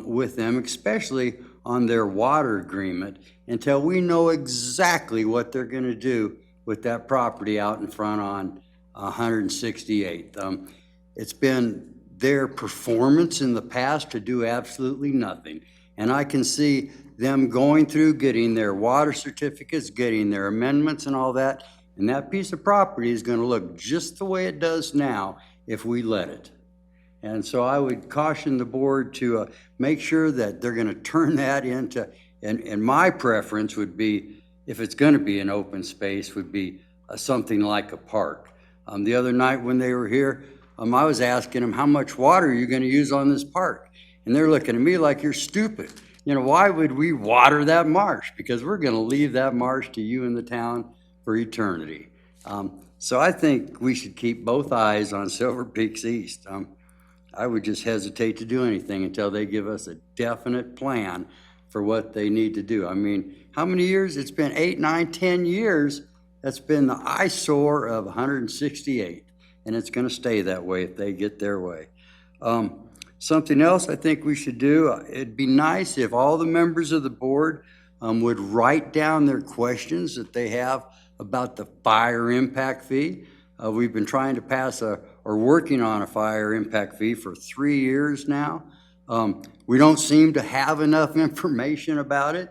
with them, especially on their water agreement, until we know exactly what they're gonna do with that property out in front on 168th. It's been their performance in the past to do absolutely nothing. And I can see them going through, getting their water certificates, getting their amendments and all that, and that piece of property is gonna look just the way it does now if we let it. And so I would caution the board to make sure that they're gonna turn that into, and my preference would be, if it's gonna be an open space, would be something like a park. The other night when they were here, I was asking them, how much water are you gonna use on this park? And they're looking at me like, you're stupid. You know, why would we water that marsh? Because we're gonna leave that marsh to you in the town for eternity. So I think we should keep both eyes on Silver Peaks East. I would just hesitate to do anything until they give us a definite plan for what they need to do. I mean, how many years? It's been 8, 9, 10 years. That's been the eyesore of 168, and it's gonna stay that way if they get their way. Something else I think we should do, it'd be nice if all the members of the board would write down their questions that they have about the fire impact fee. We've been trying to pass or working on a fire impact fee for 3 years now. We don't seem to have enough information about it.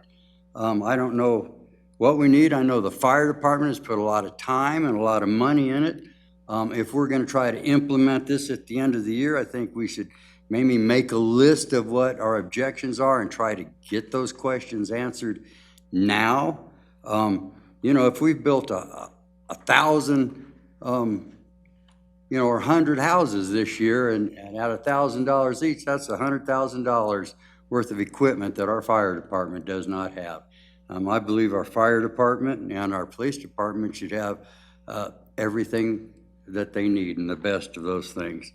I don't know what we need. I know the fire department has put a lot of time and a lot of money in it. If we're gonna try to implement this at the end of the year, I think we should maybe make a list of what our objections are and try to get those questions answered now. You know, if we've built 1,000, you know, or 100 houses this year, and at $1,000 each, that's $100,000 worth of equipment that our fire department does not have. I believe our fire department and our police department should have everything that they need and the best of those things.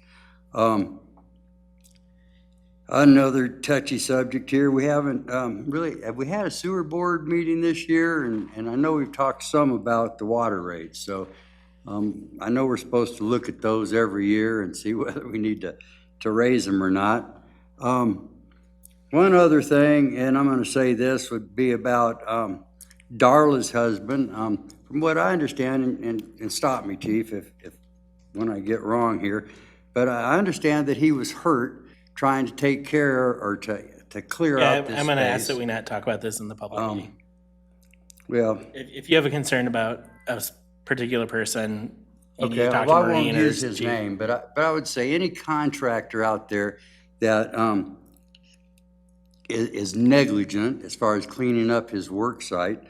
Another touchy subject here, we haven't really, have we had a sewer board meeting this year? And I know we've talked some about the water rates, so I know we're supposed to look at those every year and see whether we need to raise them or not. One other thing, and I'm gonna say this, would be about Darla's husband. From what I understand, and stop me, Chief, if when I get wrong here, but I understand that he was hurt trying to take care or to clear out this I'm gonna ask space. that we not talk about this in the public meeting. Well, If you have a concern about a particular person, you need to okay, talk well, to I won't Maureen or use his Chief. name, but I would say any contractor out there that is negligent as far as cleaning up his work site,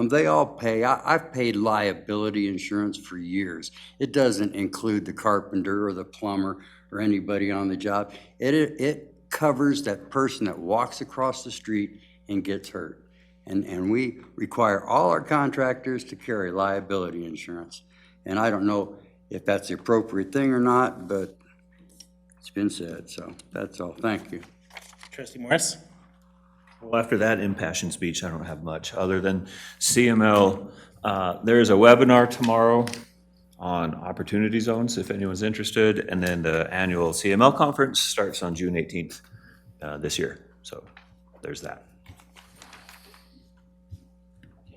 they all pay. I've paid liability insurance for years. It doesn't include the carpenter or the plumber or anybody on the job. It covers that person that walks across the street and gets hurt. And we require all our contractors to carry liability insurance. And I don't know if that's the appropriate thing or not, but it's been said, so that's all. Thank you. Trustee Morris? Well, after that impassioned speech, I don't have much, other than CML. There is a webinar tomorrow on opportunity zones, if anyone's interested, and then the annual CML conference starts on June 18th this year. So there's that.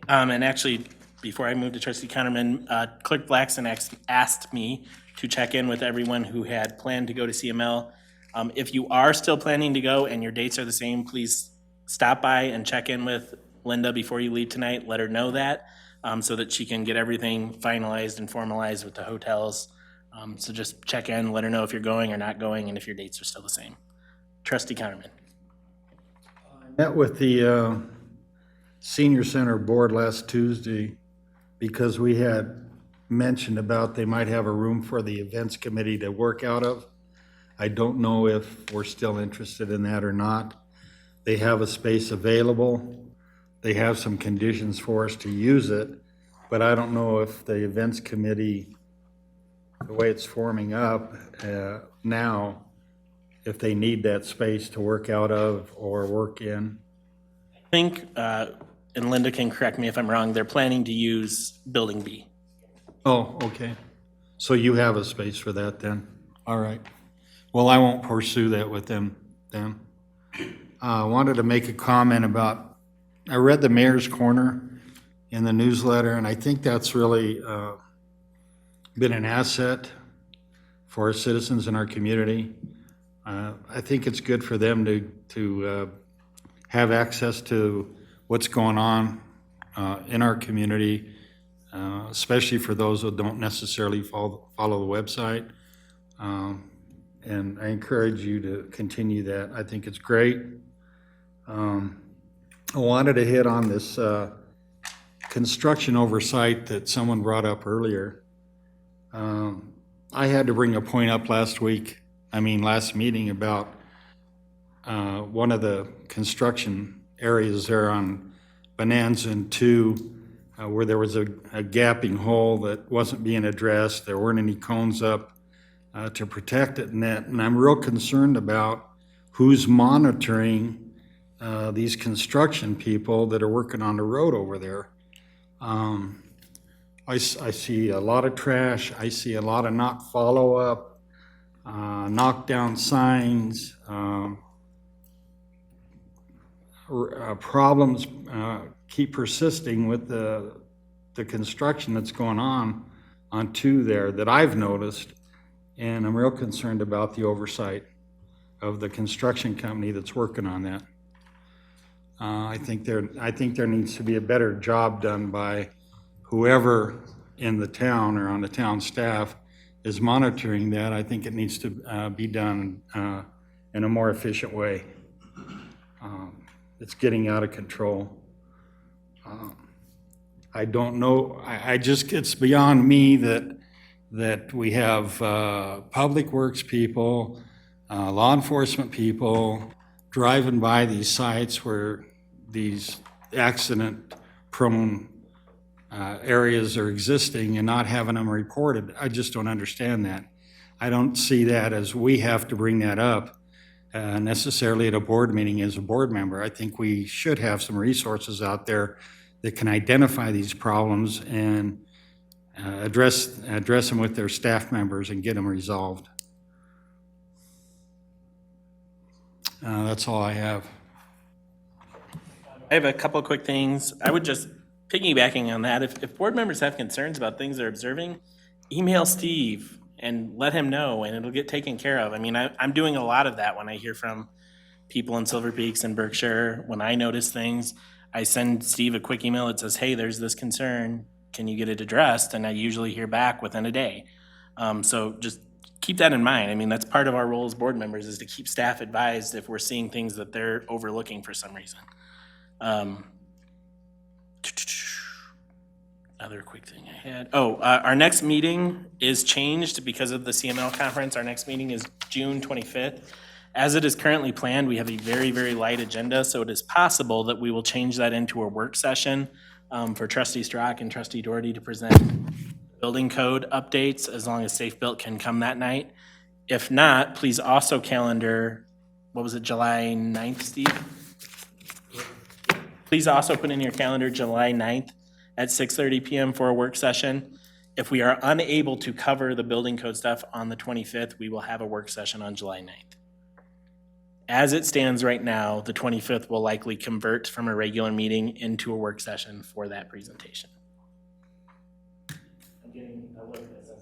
And actually, before I move to Trustee Counterman, Clerk Blackson asked me to check in with everyone who had planned to go to CML. If you are still planning to go and your dates are the same, please stop by and check in with Linda before you leave tonight. Let her know that so that she can get everything finalized and formalized with the hotels. So just check in, let her know if you're going or not going, and if your dates are still the same. Trustee Counterman. Met with the senior center board last Tuesday because we had mentioned about they might have a room for the events committee to work out of. I don't know if we're still interested in that or not. They have a space available. They have some conditions for us to use it, but I don't know if the events committee, the way it's forming up now, if they need that space to work out of or work in. I think, and Linda can correct me if I'm wrong, they're planning to use Building B. Oh, okay. So you have a space for that then? All right. Well, I won't pursue that with them then. I wanted to make a comment about, I read the Mayor's Corner in the newsletter, and I think that's really been an asset for our citizens in our community. I think it's good for them to have access to what's going on in our community, especially for those who don't necessarily follow the website. And I encourage you to continue that. I think it's great. I wanted to hit on this construction oversight that someone brought up earlier. I had to bring a point up last meeting about one of the construction areas there on Bonanza and 2, where there was a gapping hole that wasn't being addressed. There weren't any cones up to protect it, and I'm real concerned about who's monitoring these construction people that are working on the road over there. I see a lot of trash. I see a lot of not follow-up, knockdown signs, problems keep persisting with the construction that's going on 2 there that I've noticed, and I'm real concerned about the oversight of the construction company that's working on that. I think there needs to be a better job done by whoever in the town or on the town staff is monitoring that. I think it needs to be done in a more efficient way. It's getting out of control. I don't know, it's beyond me that we have public works people, law enforcement people driving by these sites where these accident-prone areas are existing and not having them reported. I just don't understand that. I don't see that as we have to bring that up necessarily at a board meeting as a board member. I think we should have some resources out there that can identify these problems and address them with their staff members and get them resolved. That's all I have. I have a couple of quick things. I would just, piggybacking on that, if board members have concerns about things they're observing, email Steve and let him know, and it'll get taken care of. I mean, I'm doing a lot of that when I hear from people in Silver Peaks and Berkshire. When I notice things, I send Steve a quick email that says, hey, there's this concern. Can you get it addressed? And I usually hear back within a day. So just keep that in mind. I mean, that's part of our role as board members, is to keep staff advised if we're seeing things that they're overlooking for some reason. Other quick thing I had. Our next meeting is changed because of the CML conference. Our next meeting is June 25th. As it is currently planned, we have a very, very light agenda, so it is possible that we will change that into a work session for Trustee Strock and Trustee Doherty to present building code updates, as long as Safe Built can come that night. If not, please also calendar, July 9th, Steve? Please also put in your calendar July 9th at 6:30 p.m. for a work session. If we are unable to cover the building code stuff on the 25th, we will have a work session on July 9th. As it stands right now, the 25th will likely convert from a regular meeting into a work session for that presentation. I'm getting a look at this.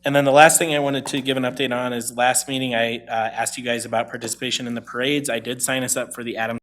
And then the last thing I wanted to give an update on is last meeting I asked you guys about participation in the parades. I did sign us up for the Adams